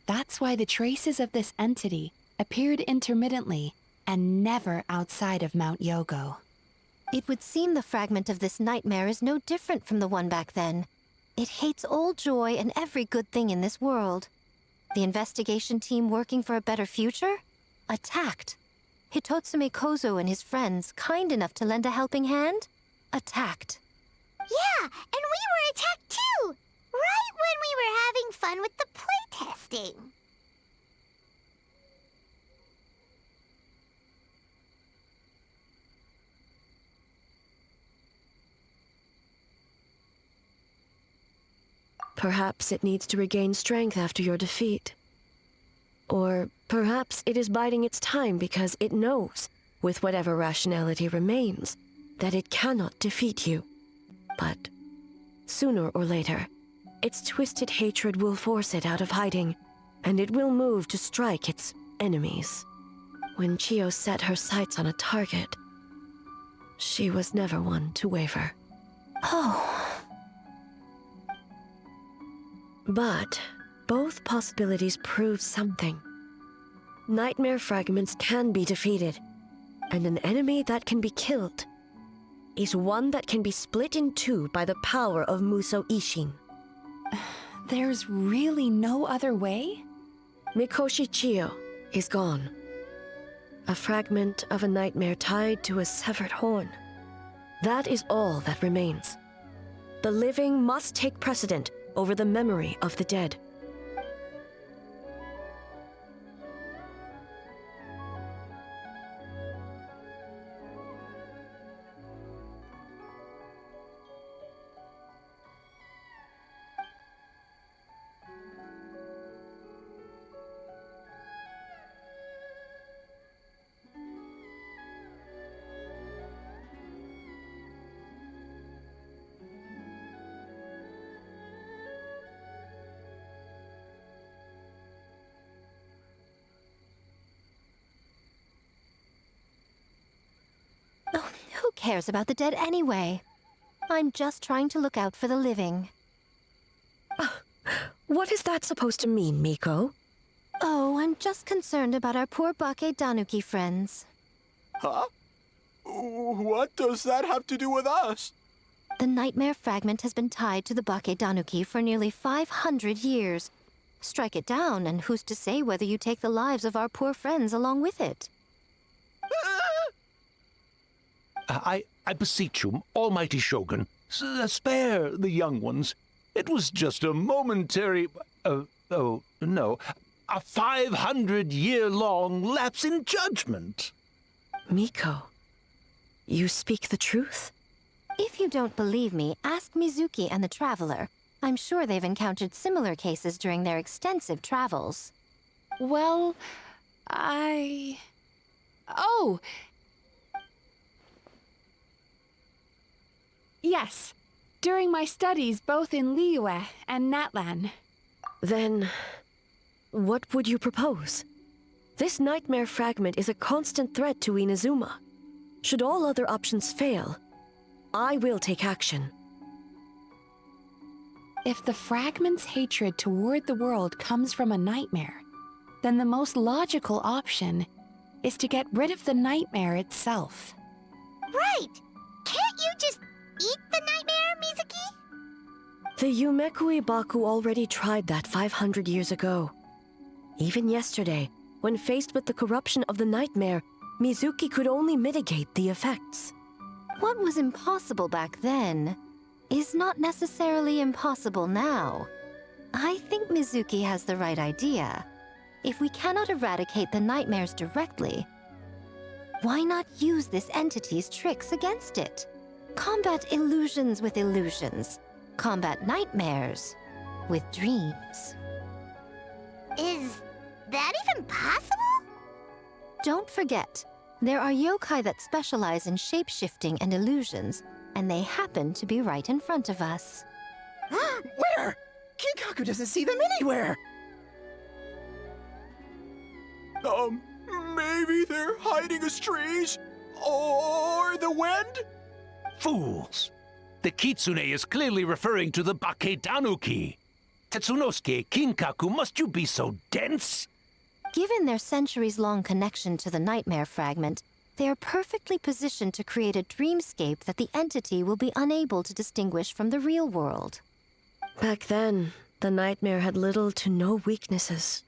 That's why the traces of this entity appeared intermittently and never outside of Mount Yogo. It would seem the fragment of this nightmare is no different from the one back then. It hates all joy and every good thing in this world. The investigation team working for a better future? Attacked. Hitotsume Kozo and his friends, kind enough to lend a helping hand? Attacked. Yeah, and we were attacked too! Right when we were having fun with the playtesting. Perhaps it needs to regain strength after your defeat. Or perhaps it is biding its time because it knows, with whatever rationality remains, that it cannot defeat you. But sooner or later, its twisted hatred will force it out of hiding, and it will move to strike its enemies. When Chio set her sights on a target, she was never one to waver. Oh. But both possibilities prove something. Nightmare fragments can be defeated, and an enemy that can be killed is one that can be split in two by the power of Muso Ishin. There's really no other way? Mikoshi Chio is gone. A fragment of a nightmare tied to a severed horn. That is all that remains. The living must take precedent over the memory of the dead. cares about the dead anyway? I'm just trying to look out for the living. What is that supposed to mean, Miko? Oh, I'm just concerned about our poor Bake Danuki friends. Huh? What does that have to do with us? The nightmare fragment has been tied to the Bake Danuki for nearly 500 years. Strike it down, and who's to say whether you take the lives of our poor friends along with it? I beseech you, almighty Shogun, spare the young ones. It was just a momentary... oh, no. A 500-year-long lapse in judgment. Miko, you speak the truth? If you don't believe me, ask Mizuki and the Traveler. I'm sure they've encountered similar cases during their extensive travels. Well, Oh! Yes. During my studies both in Liyue and Natlan. Then, what would you propose? This nightmare fragment is a constant threat to Inazuma. Should all other options fail, I will take action. If the fragment's hatred toward the world comes from a nightmare, then the most logical option is to get rid of the nightmare itself. Right! Can't you just eat the nightmare, Mizuki? The Yumekui Baku already tried that 500 years ago. Even yesterday, when faced with the corruption of the nightmare, Mizuki could only mitigate the effects. What was impossible back then is not necessarily impossible now. I think Mizuki has the right idea. If we cannot eradicate the nightmares directly, why not use this entity's tricks against it? Combat illusions with illusions. Combat nightmares with dreams. Is that even possible? Don't forget, there are yokai that specialize in shape-shifting and illusions, and they happen to be right in front of us. Where? Kinkaku doesn't see them anywhere! Maybe they're hiding as trees? Or the wind? Fools! The Kitsune is clearly referring to the Bake Danuki. Tetsunosuke, Kinkaku, must you be so dense? Given their centuries-long connection to the nightmare fragment, they are perfectly positioned to create a dreamscape that the entity will be unable to distinguish from the real world. Back then, the nightmare had little to no weaknesses.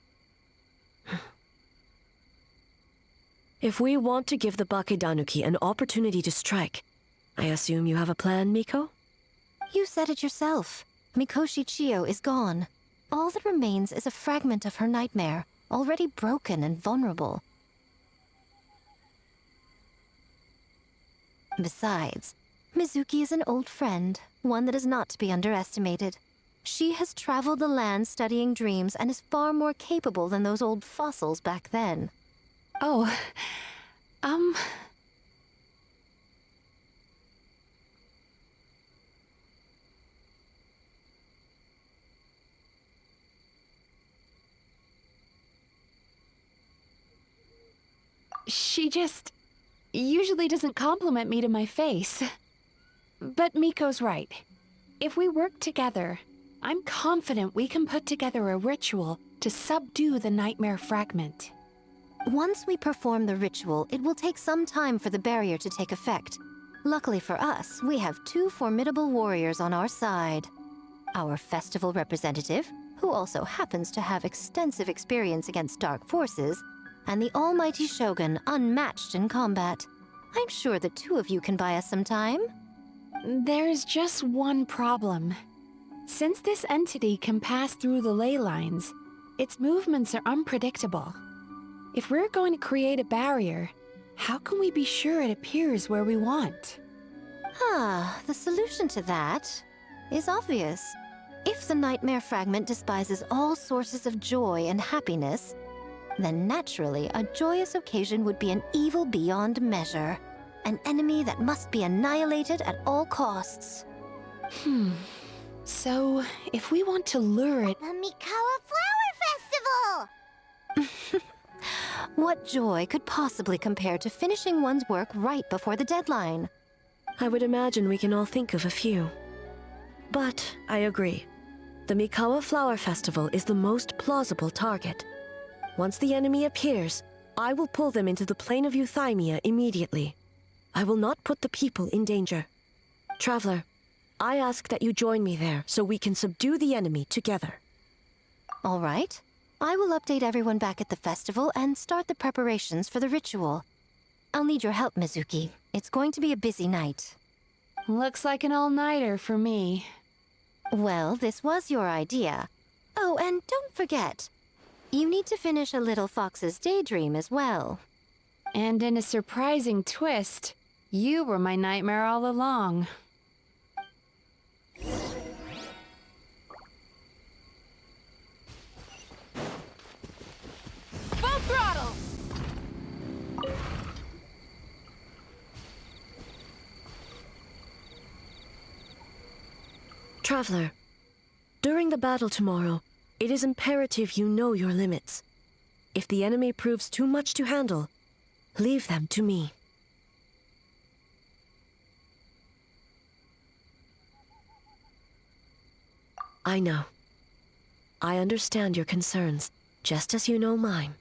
If we want to give the Bake Danuki an opportunity to strike, I assume you have a plan, Miko? You said it yourself. Mikoshi Chiyo is gone. All that remains is a fragment of her nightmare, already broken and vulnerable. Besides, Mizuki is an old friend, one that is not to be underestimated. She has traveled the land studying dreams and is far more capable than those old fossils back then. Oh, She just usually doesn't compliment me to my face. But Miko's right. If we work together, I'm confident we can put together a ritual to subdue the nightmare fragment. Once we perform the ritual, it will take some time for the barrier to take effect. Luckily for us, we have two formidable warriors on our side. Our festival representative, who also happens to have extensive experience against dark forces, and the almighty Shogun, unmatched in combat. I'm sure the two of you can buy us some time. There's just one problem. Since this entity can pass through the ley lines, its movements are unpredictable. If we're going to create a barrier, how can we be sure it appears where we want? The solution to that is obvious. If the nightmare fragment despises all sources of joy and happiness, then naturally a joyous occasion would be an evil beyond measure. An enemy that must be annihilated at all costs. So, if we want to lure it... The Mikawa Flower Festival! What joy could possibly compare to finishing one's work right before the deadline? I would imagine we can all think of a few. But I agree. The Mikawa Flower Festival is the most plausible target. Once the enemy appears, I will pull them into the plane of Euthymia immediately. I will not put the people in danger. Traveler, I ask that you join me there so we can subdue the enemy together. All right. I will update everyone back at the festival and start the preparations for the ritual. I'll need your help, Mizuki. It's going to be a busy night. Looks like an all-nighter for me. Well, this was your idea. Oh, and don't forget, you need to finish a Little Fox's Daydream as well. And in a surprising twist, you were my nightmare all along. Full throttle! Traveler, during the battle tomorrow, it is imperative you know your limits. If the enemy proves too much to handle, leave them to me. I know. I understand your concerns, just as you know mine.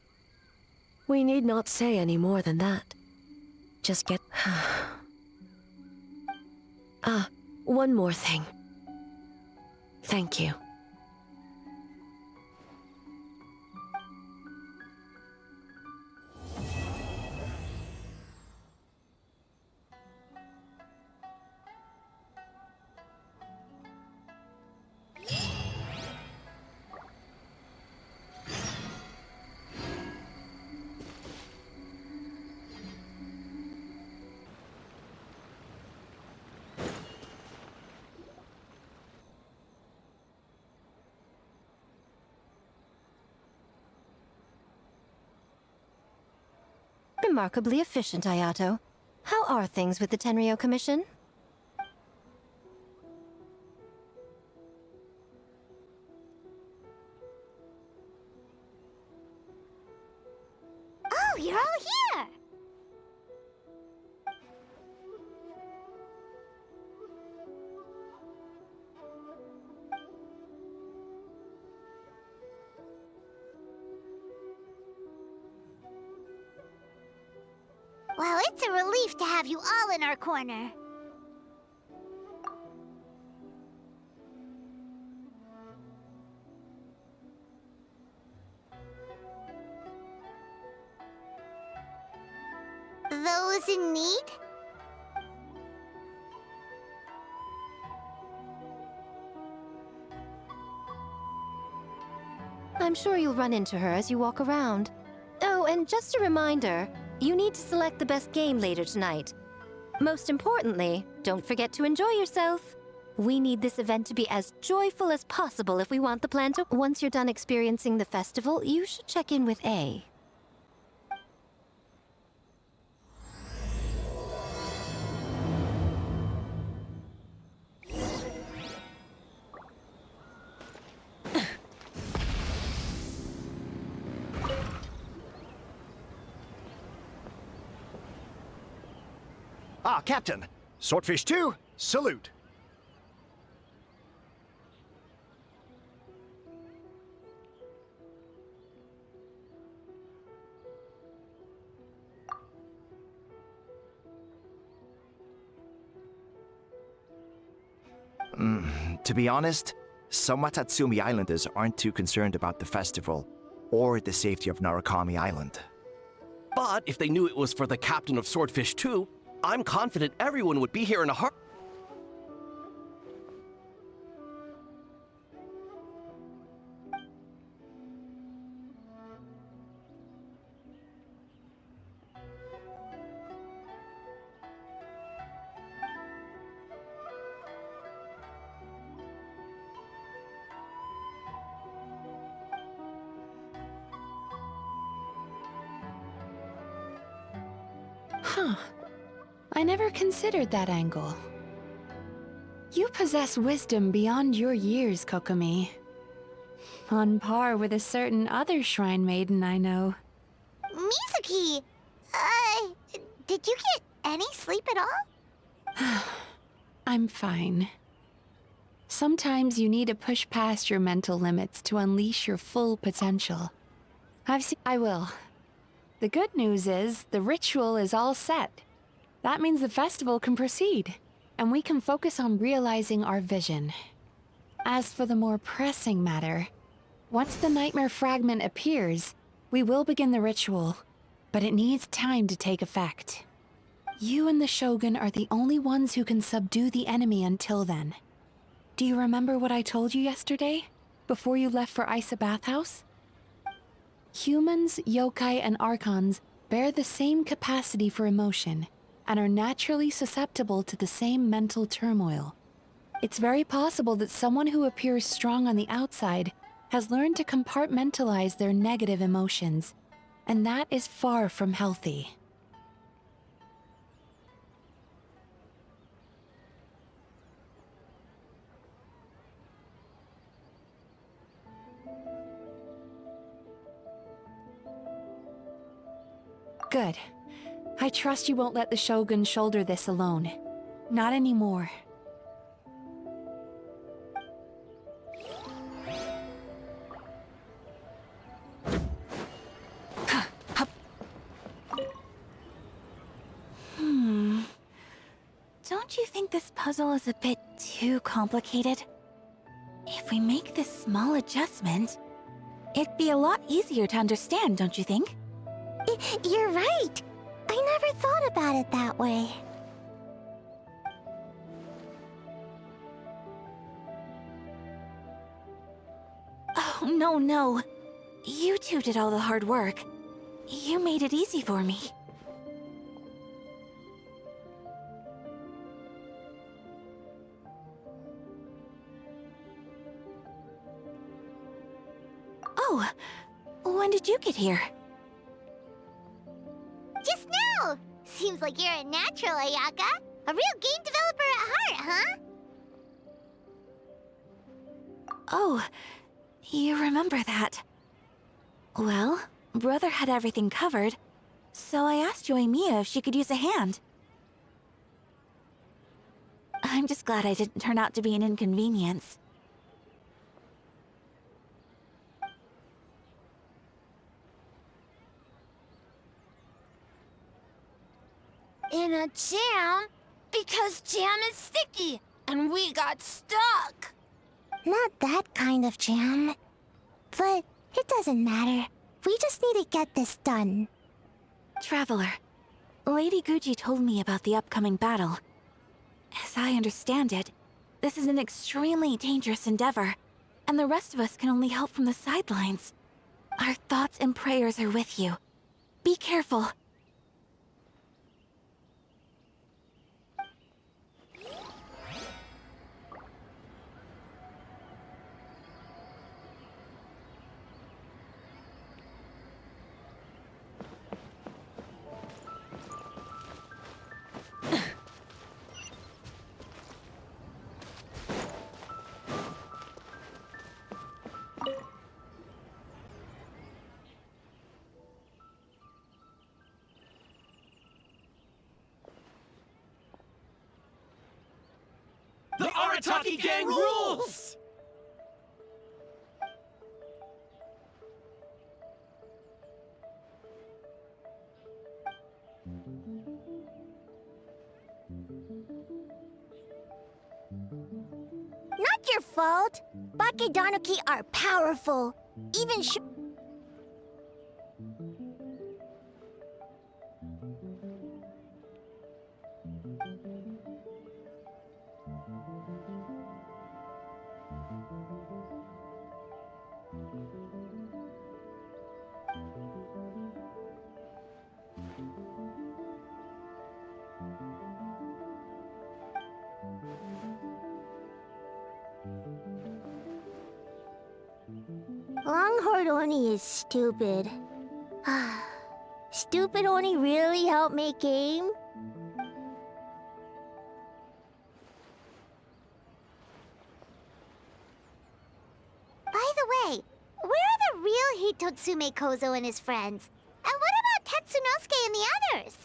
We need not say any more than that. Just get... one more thing. Thank you. Remarkably efficient, Ayato. How are things with the Tenryo Commission? Oh, you're all here! Well, it's a relief to have you all in our corner. Those in need? I'm sure you'll run into her as you walk around. Oh, and just a reminder, you need to select the best game later tonight. Most importantly, don't forget to enjoy yourself. We need this event to be as joyful as possible if we want the plan to... Once you're done experiencing the festival, you should check in with A. Ah, Captain. Swordfish 2, salute. To be honest, some Watatsumi Islanders aren't too concerned about the festival or the safety of Narukami Island. But if they knew it was for the captain of Swordfish 2, I'm confident everyone would be here in a heart. Huh. I never considered that angle. You possess wisdom beyond your years, Kokomi. On par with a certain other shrine maiden I know. Mizuki! Did you get any sleep at all? I'm fine. Sometimes you need to push past your mental limits to unleash your full potential. I will. The good news is the ritual is all set. That means the festival can proceed, and we can focus on realizing our vision. As for the more pressing matter, once the nightmare fragment appears, we will begin the ritual, but it needs time to take effect. You and the Shogun are the only ones who can subdue the enemy until then. Do you remember what I told you yesterday, before you left for Isa Bathhouse? Humans, yokai, and archons bear the same capacity for emotion, and are naturally susceptible to the same mental turmoil. It's very possible that someone who appears strong on the outside has learned to compartmentalize their negative emotions, and that is far from healthy. Good. I trust you won't let the Shogun shoulder this alone. Not anymore. Don't you think this puzzle is a bit too complicated? If we make this small adjustment, it'd be a lot easier to understand, don't you think? You're right. I never thought about it that way. Oh, no. You two did all the hard work. You made it easy for me. Oh, when did you get here? Just now! Seems like you're a natural, Ayaka. A real game developer at heart, huh? Oh, you remember that. Well, Brother had everything covered, so I asked Yoimiya if she could use a hand. I'm just glad I didn't turn out to be an inconvenience. In a jam? Because jam is sticky, and we got stuck. Not that kind of jam. But it doesn't matter. We just need to get this done. Traveler, Lady Guji told me about the upcoming battle. As I understand it, this is an extremely dangerous endeavor, and the rest of us can only help from the sidelines. Our thoughts and prayers are with you. Be careful. The Arataki gang rules! Not your fault. Bakedanuki are powerful. Even Longhorn Oni is stupid. Stupid Oni really helped make game? By the way, where are the real Hitotsume Kozo and his friends? And what about Tetsunosuke and the others?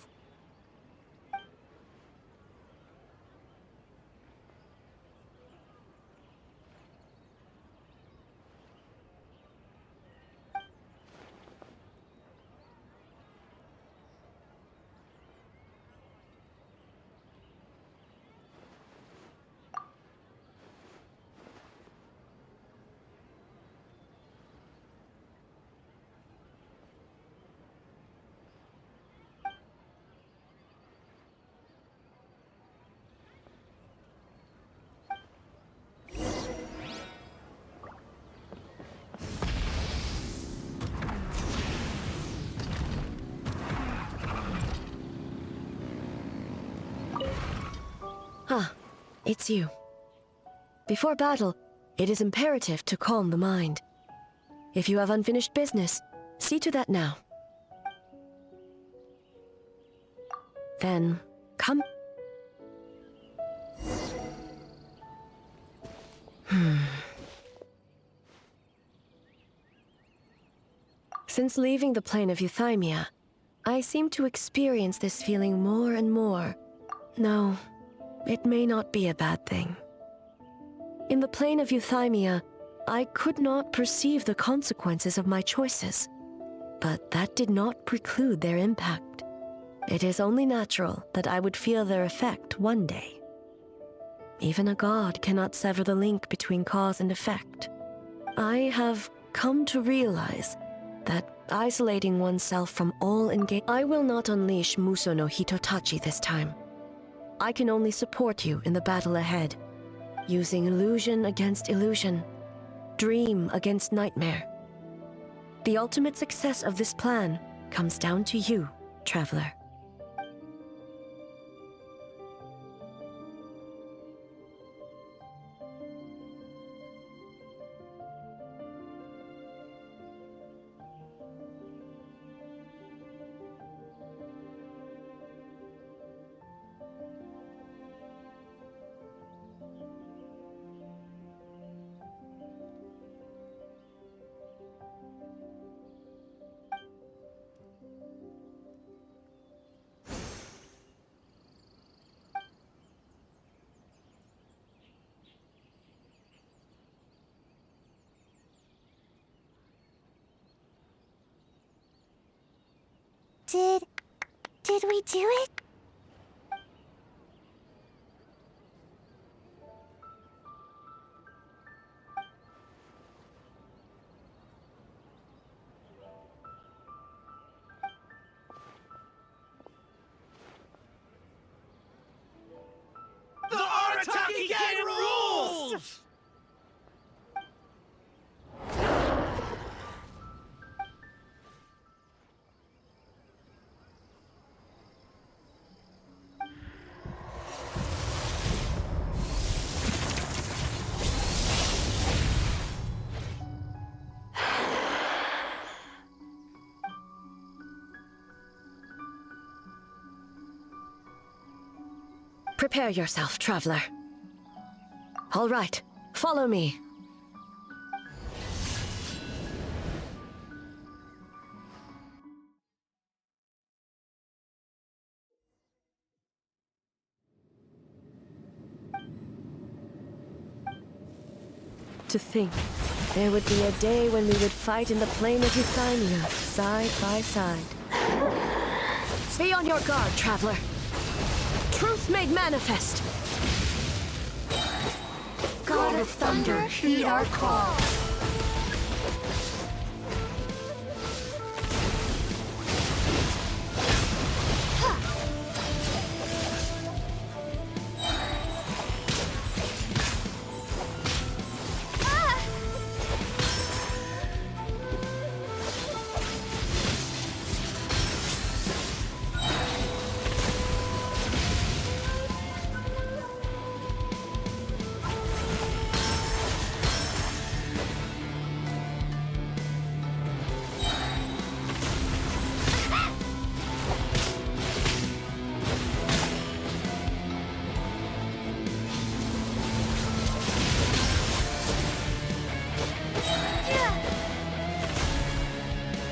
It's you. Before battle, it is imperative to calm the mind. If you have unfinished business, see to that now. Then, come. Since leaving the plane of Euthymia, I seem to experience this feeling more and more. No, it may not be a bad thing. In the plane of Euthymia, I could not perceive the consequences of my choices, but that did not preclude their impact. It is only natural that I would feel their effect one day. Even a god cannot sever the link between cause and effect. I have come to realize that isolating oneself from all I will not unleash Muso no Hitotachi this time. I can only support you in the battle ahead, using illusion against illusion, dream against nightmare. The ultimate success of this plan comes down to you, traveler. Did we do it? The Arataki Gang rules! Prepare yourself, traveler. All right, follow me. To think, there would be a day when we would fight in the plain of Euthymia, side by side. Be on your guard, traveler. Truth made manifest. God of Thunder, heed our call.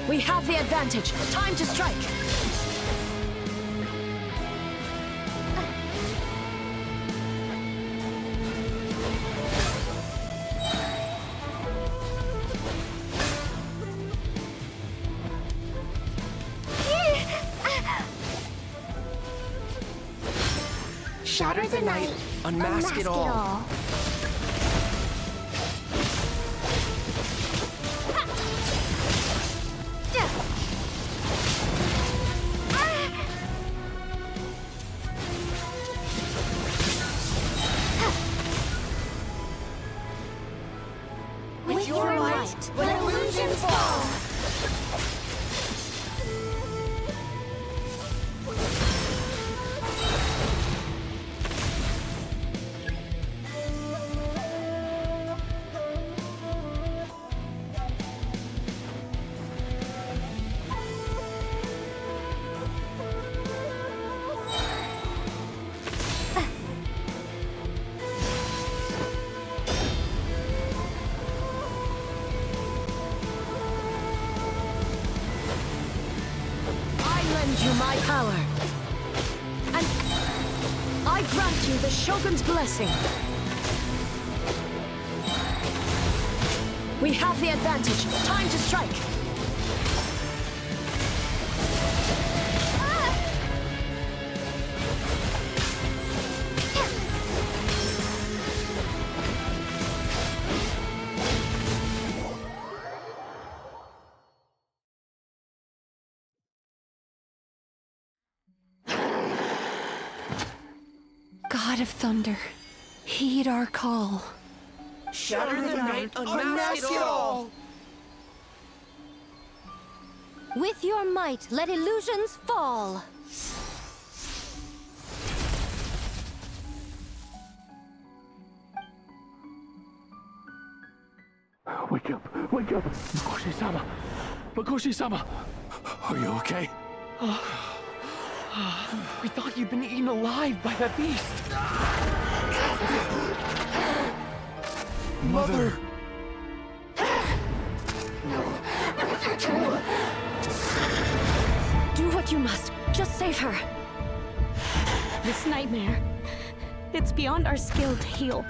We have the advantage. Time to strike. Shatter the night, unmask it all. With your might, when illusions fall. lend you my power. And I grant you the Shogun's blessing. We have the advantage. Time to strike. God of Thunder, heed our call. Shatter the night, unmask it all! With your might, let illusions fall! Wake up! Wake up! Makoshi-sama! Makoshi-sama! Are you okay? We thought you'd been eaten alive by that beast. Mother! Do what you must. Just save her. This nightmare, it's beyond our skill to heal.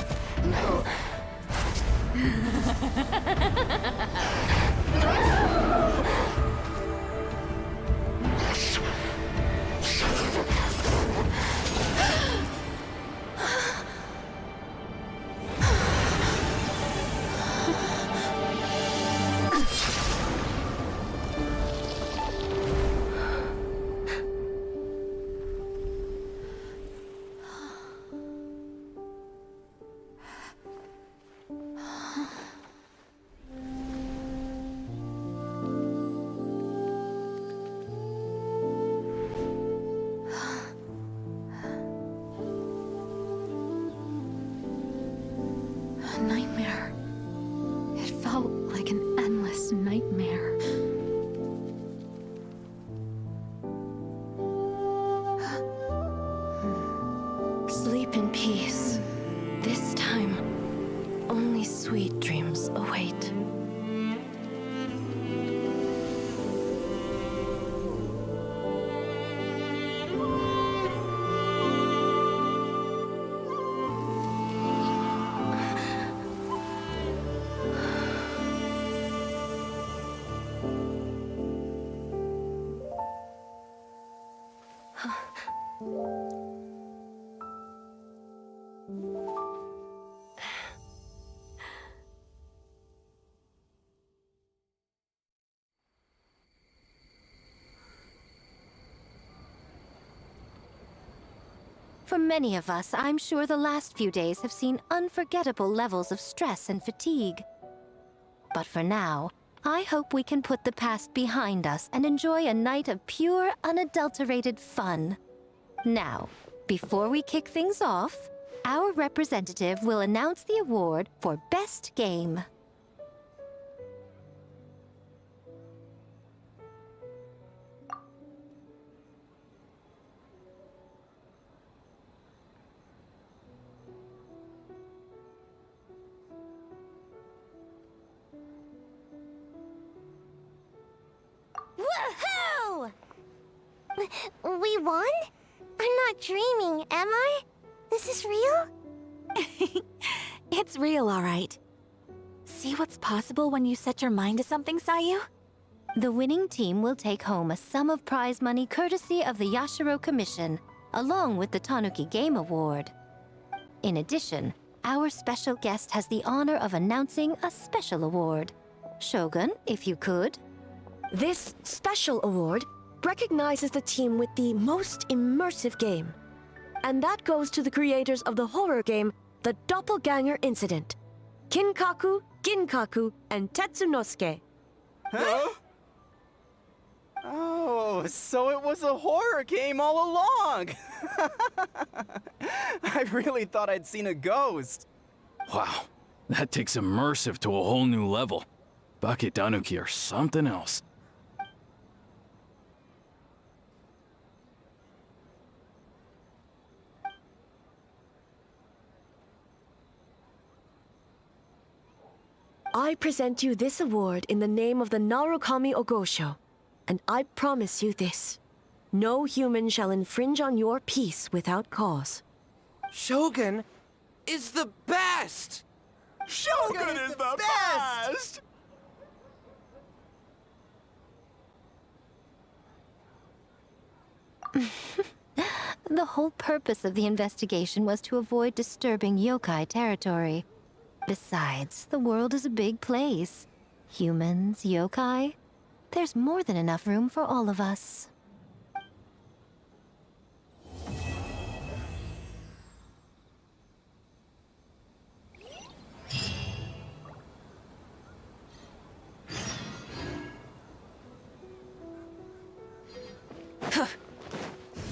A nightmare. It felt like an endless nightmare. Sleep in peace. This time, only sweet dreams await. For many of us, I'm sure the last few days have seen unforgettable levels of stress and fatigue. But for now, I hope we can put the past behind us and enjoy a night of pure, unadulterated fun. Now, before we kick things off, our representative will announce the award for Best Game. Woohoo! We won? I'm not dreaming, am I? This is real? It's real, all right. See what's possible when you set your mind to something, Sayu? The winning team will take home a sum of prize money courtesy of the Yashiro Commission, along with the Tanuki Game Award. In addition, our special guest has the honor of announcing a special award. Shogun, if you could. This special award recognizes the team with the most immersive game. And that goes to the creators of the horror game, The Doppelganger Incident. Kinkaku, Ginkaku, and Tetsunosuke. Huh? Oh, so it was a horror game all along! I really thought I'd seen a ghost. Wow, that takes immersive to a whole new level. Bake Tanuki are something else. I present you this award in the name of the Narukami Ogosho, and I promise you this. No human shall infringe on your peace without cause. Shogun is the best! Shogun is the best! The whole purpose of the investigation was to avoid disturbing yokai territory. Besides, the world is a big place. Humans, yokai, there's more than enough room for all of us.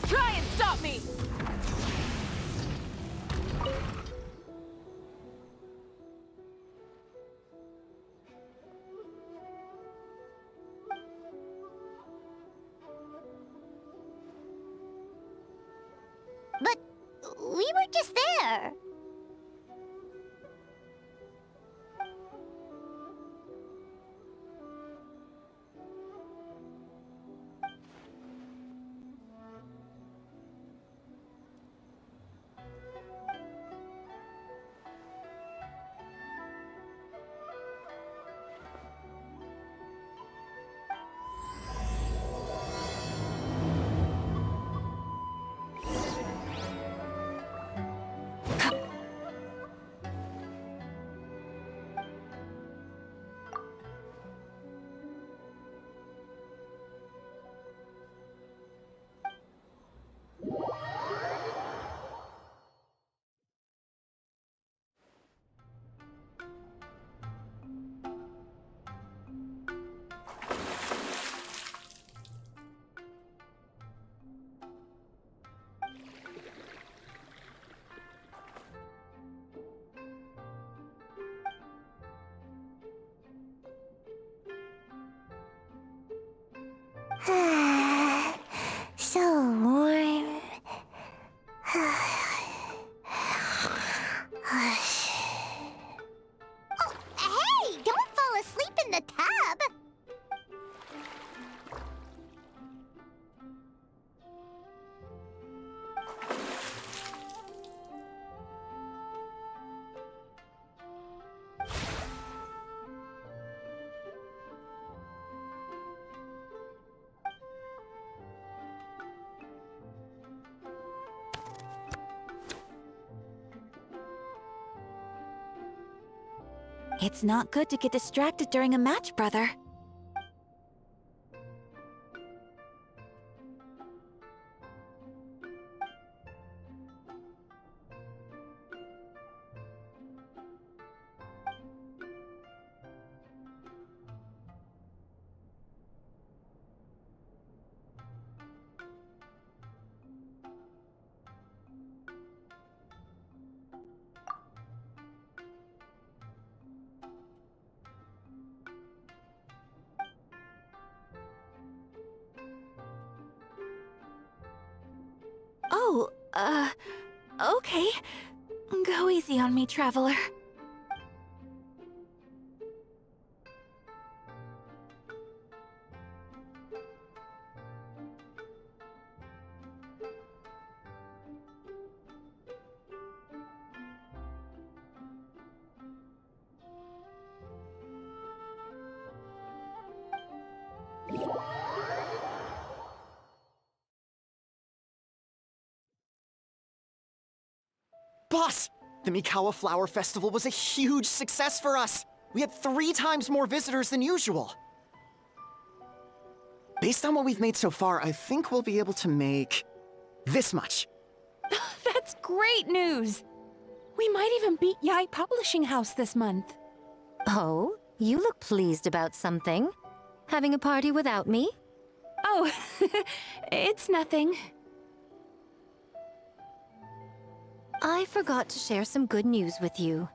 Try and stop me! But we were just there. So warm. Hey, don't fall asleep in the tub. It's not good to get distracted during a match, brother. Oh, okay. Go easy on me, traveler. Boss! The Mikawa Flower Festival was a huge success for us! We had 3 times more visitors than usual! Based on what we've made so far, I think we'll be able to make this much. That's great news! We might even beat Yai Publishing House this month. Oh, you look pleased about something. Having a party without me? Oh, it's nothing. I forgot to share some good news with you.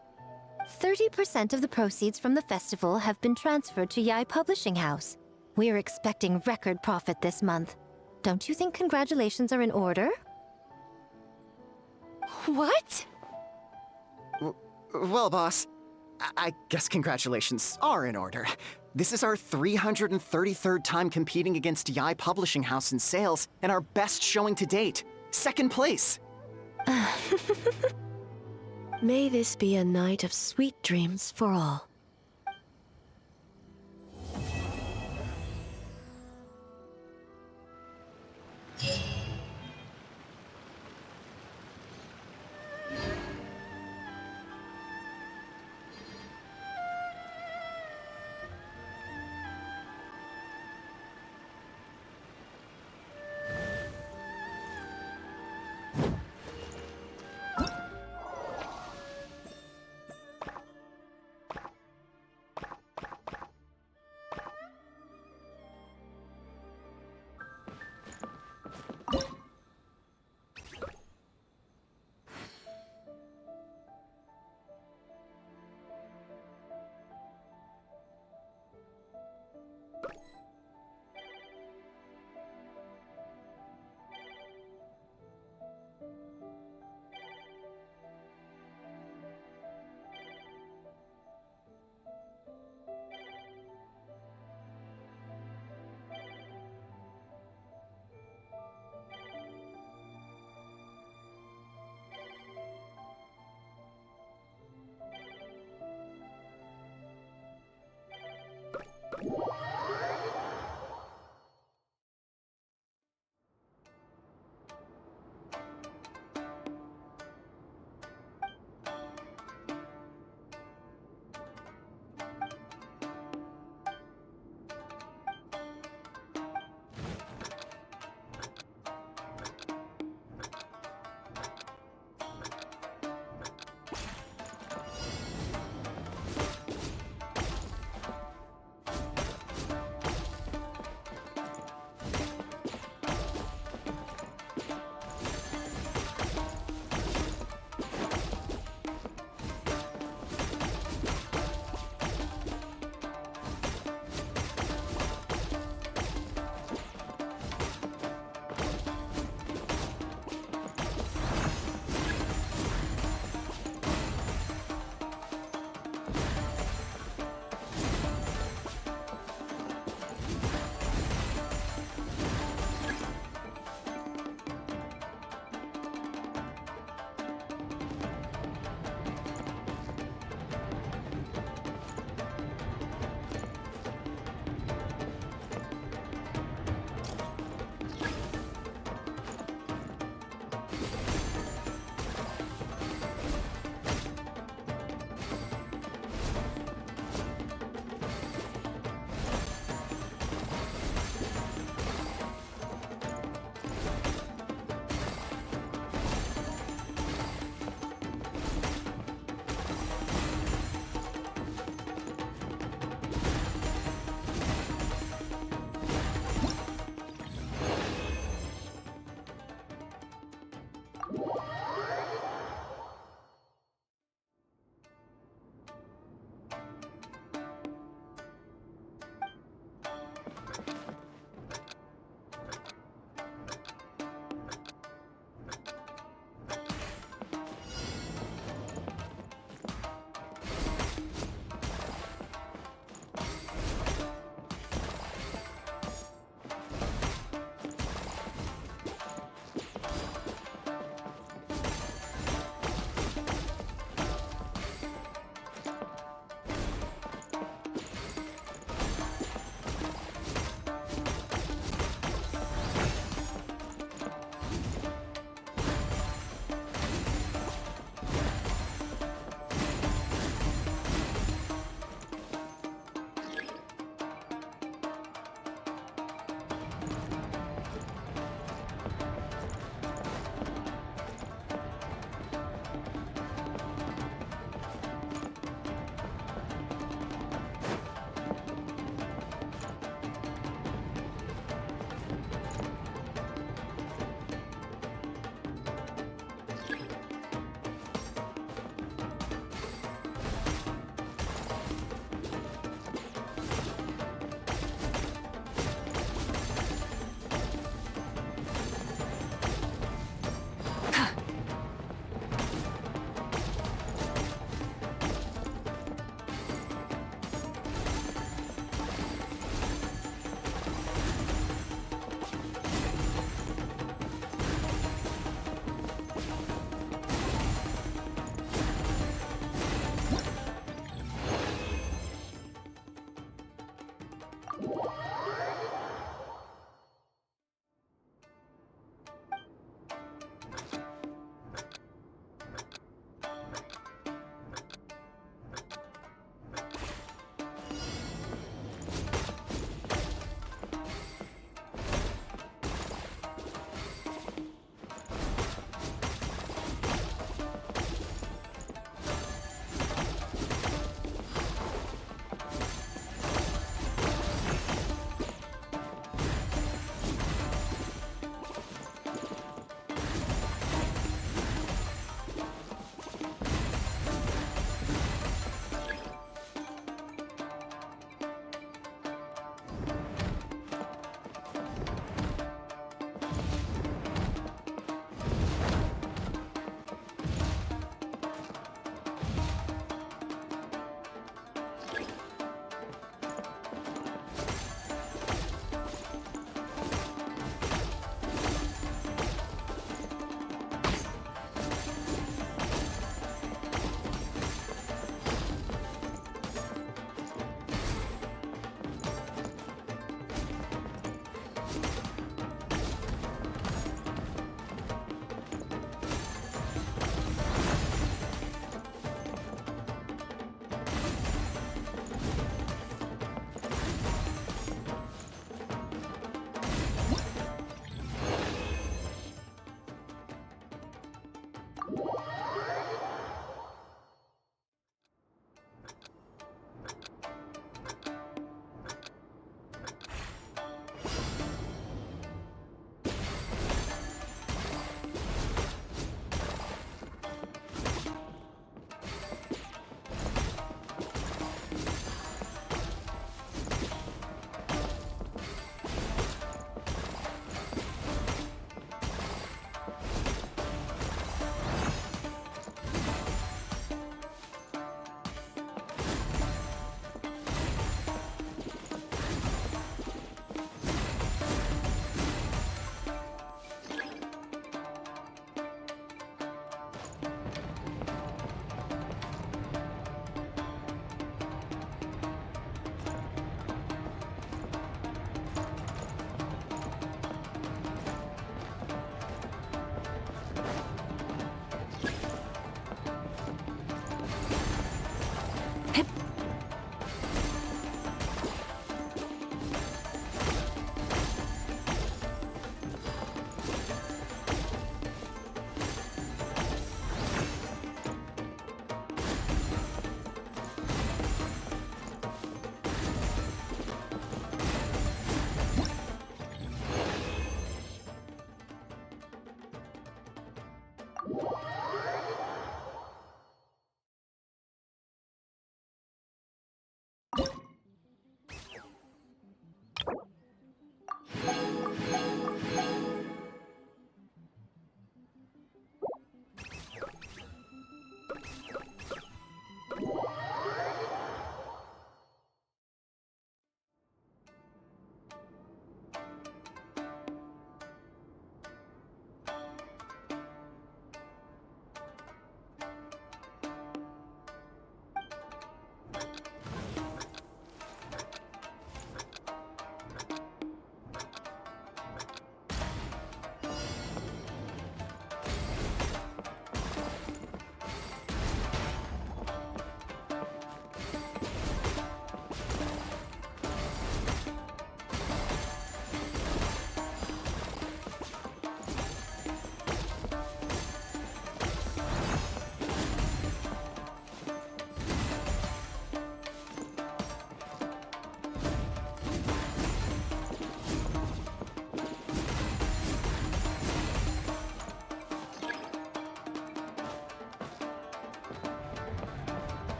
30% of the proceeds from the festival have been transferred to Yai Publishing House. We are expecting record profit this month. Don't you think congratulations are in order? What? Well, boss, I guess congratulations are in order. This is our 333rd time competing against Yai Publishing House in sales, and our best showing to date. Second place! May this be a night of sweet dreams for all.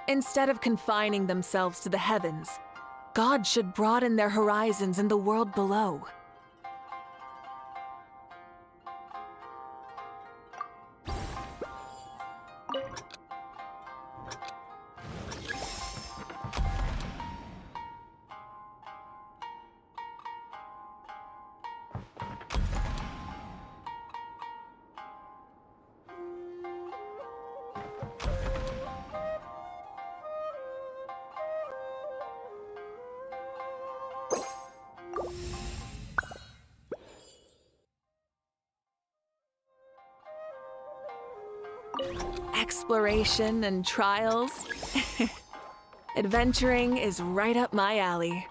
Instead of confining themselves to the heavens, God should broaden their horizons in the world below. Exploration and trials. Adventuring is right up my alley.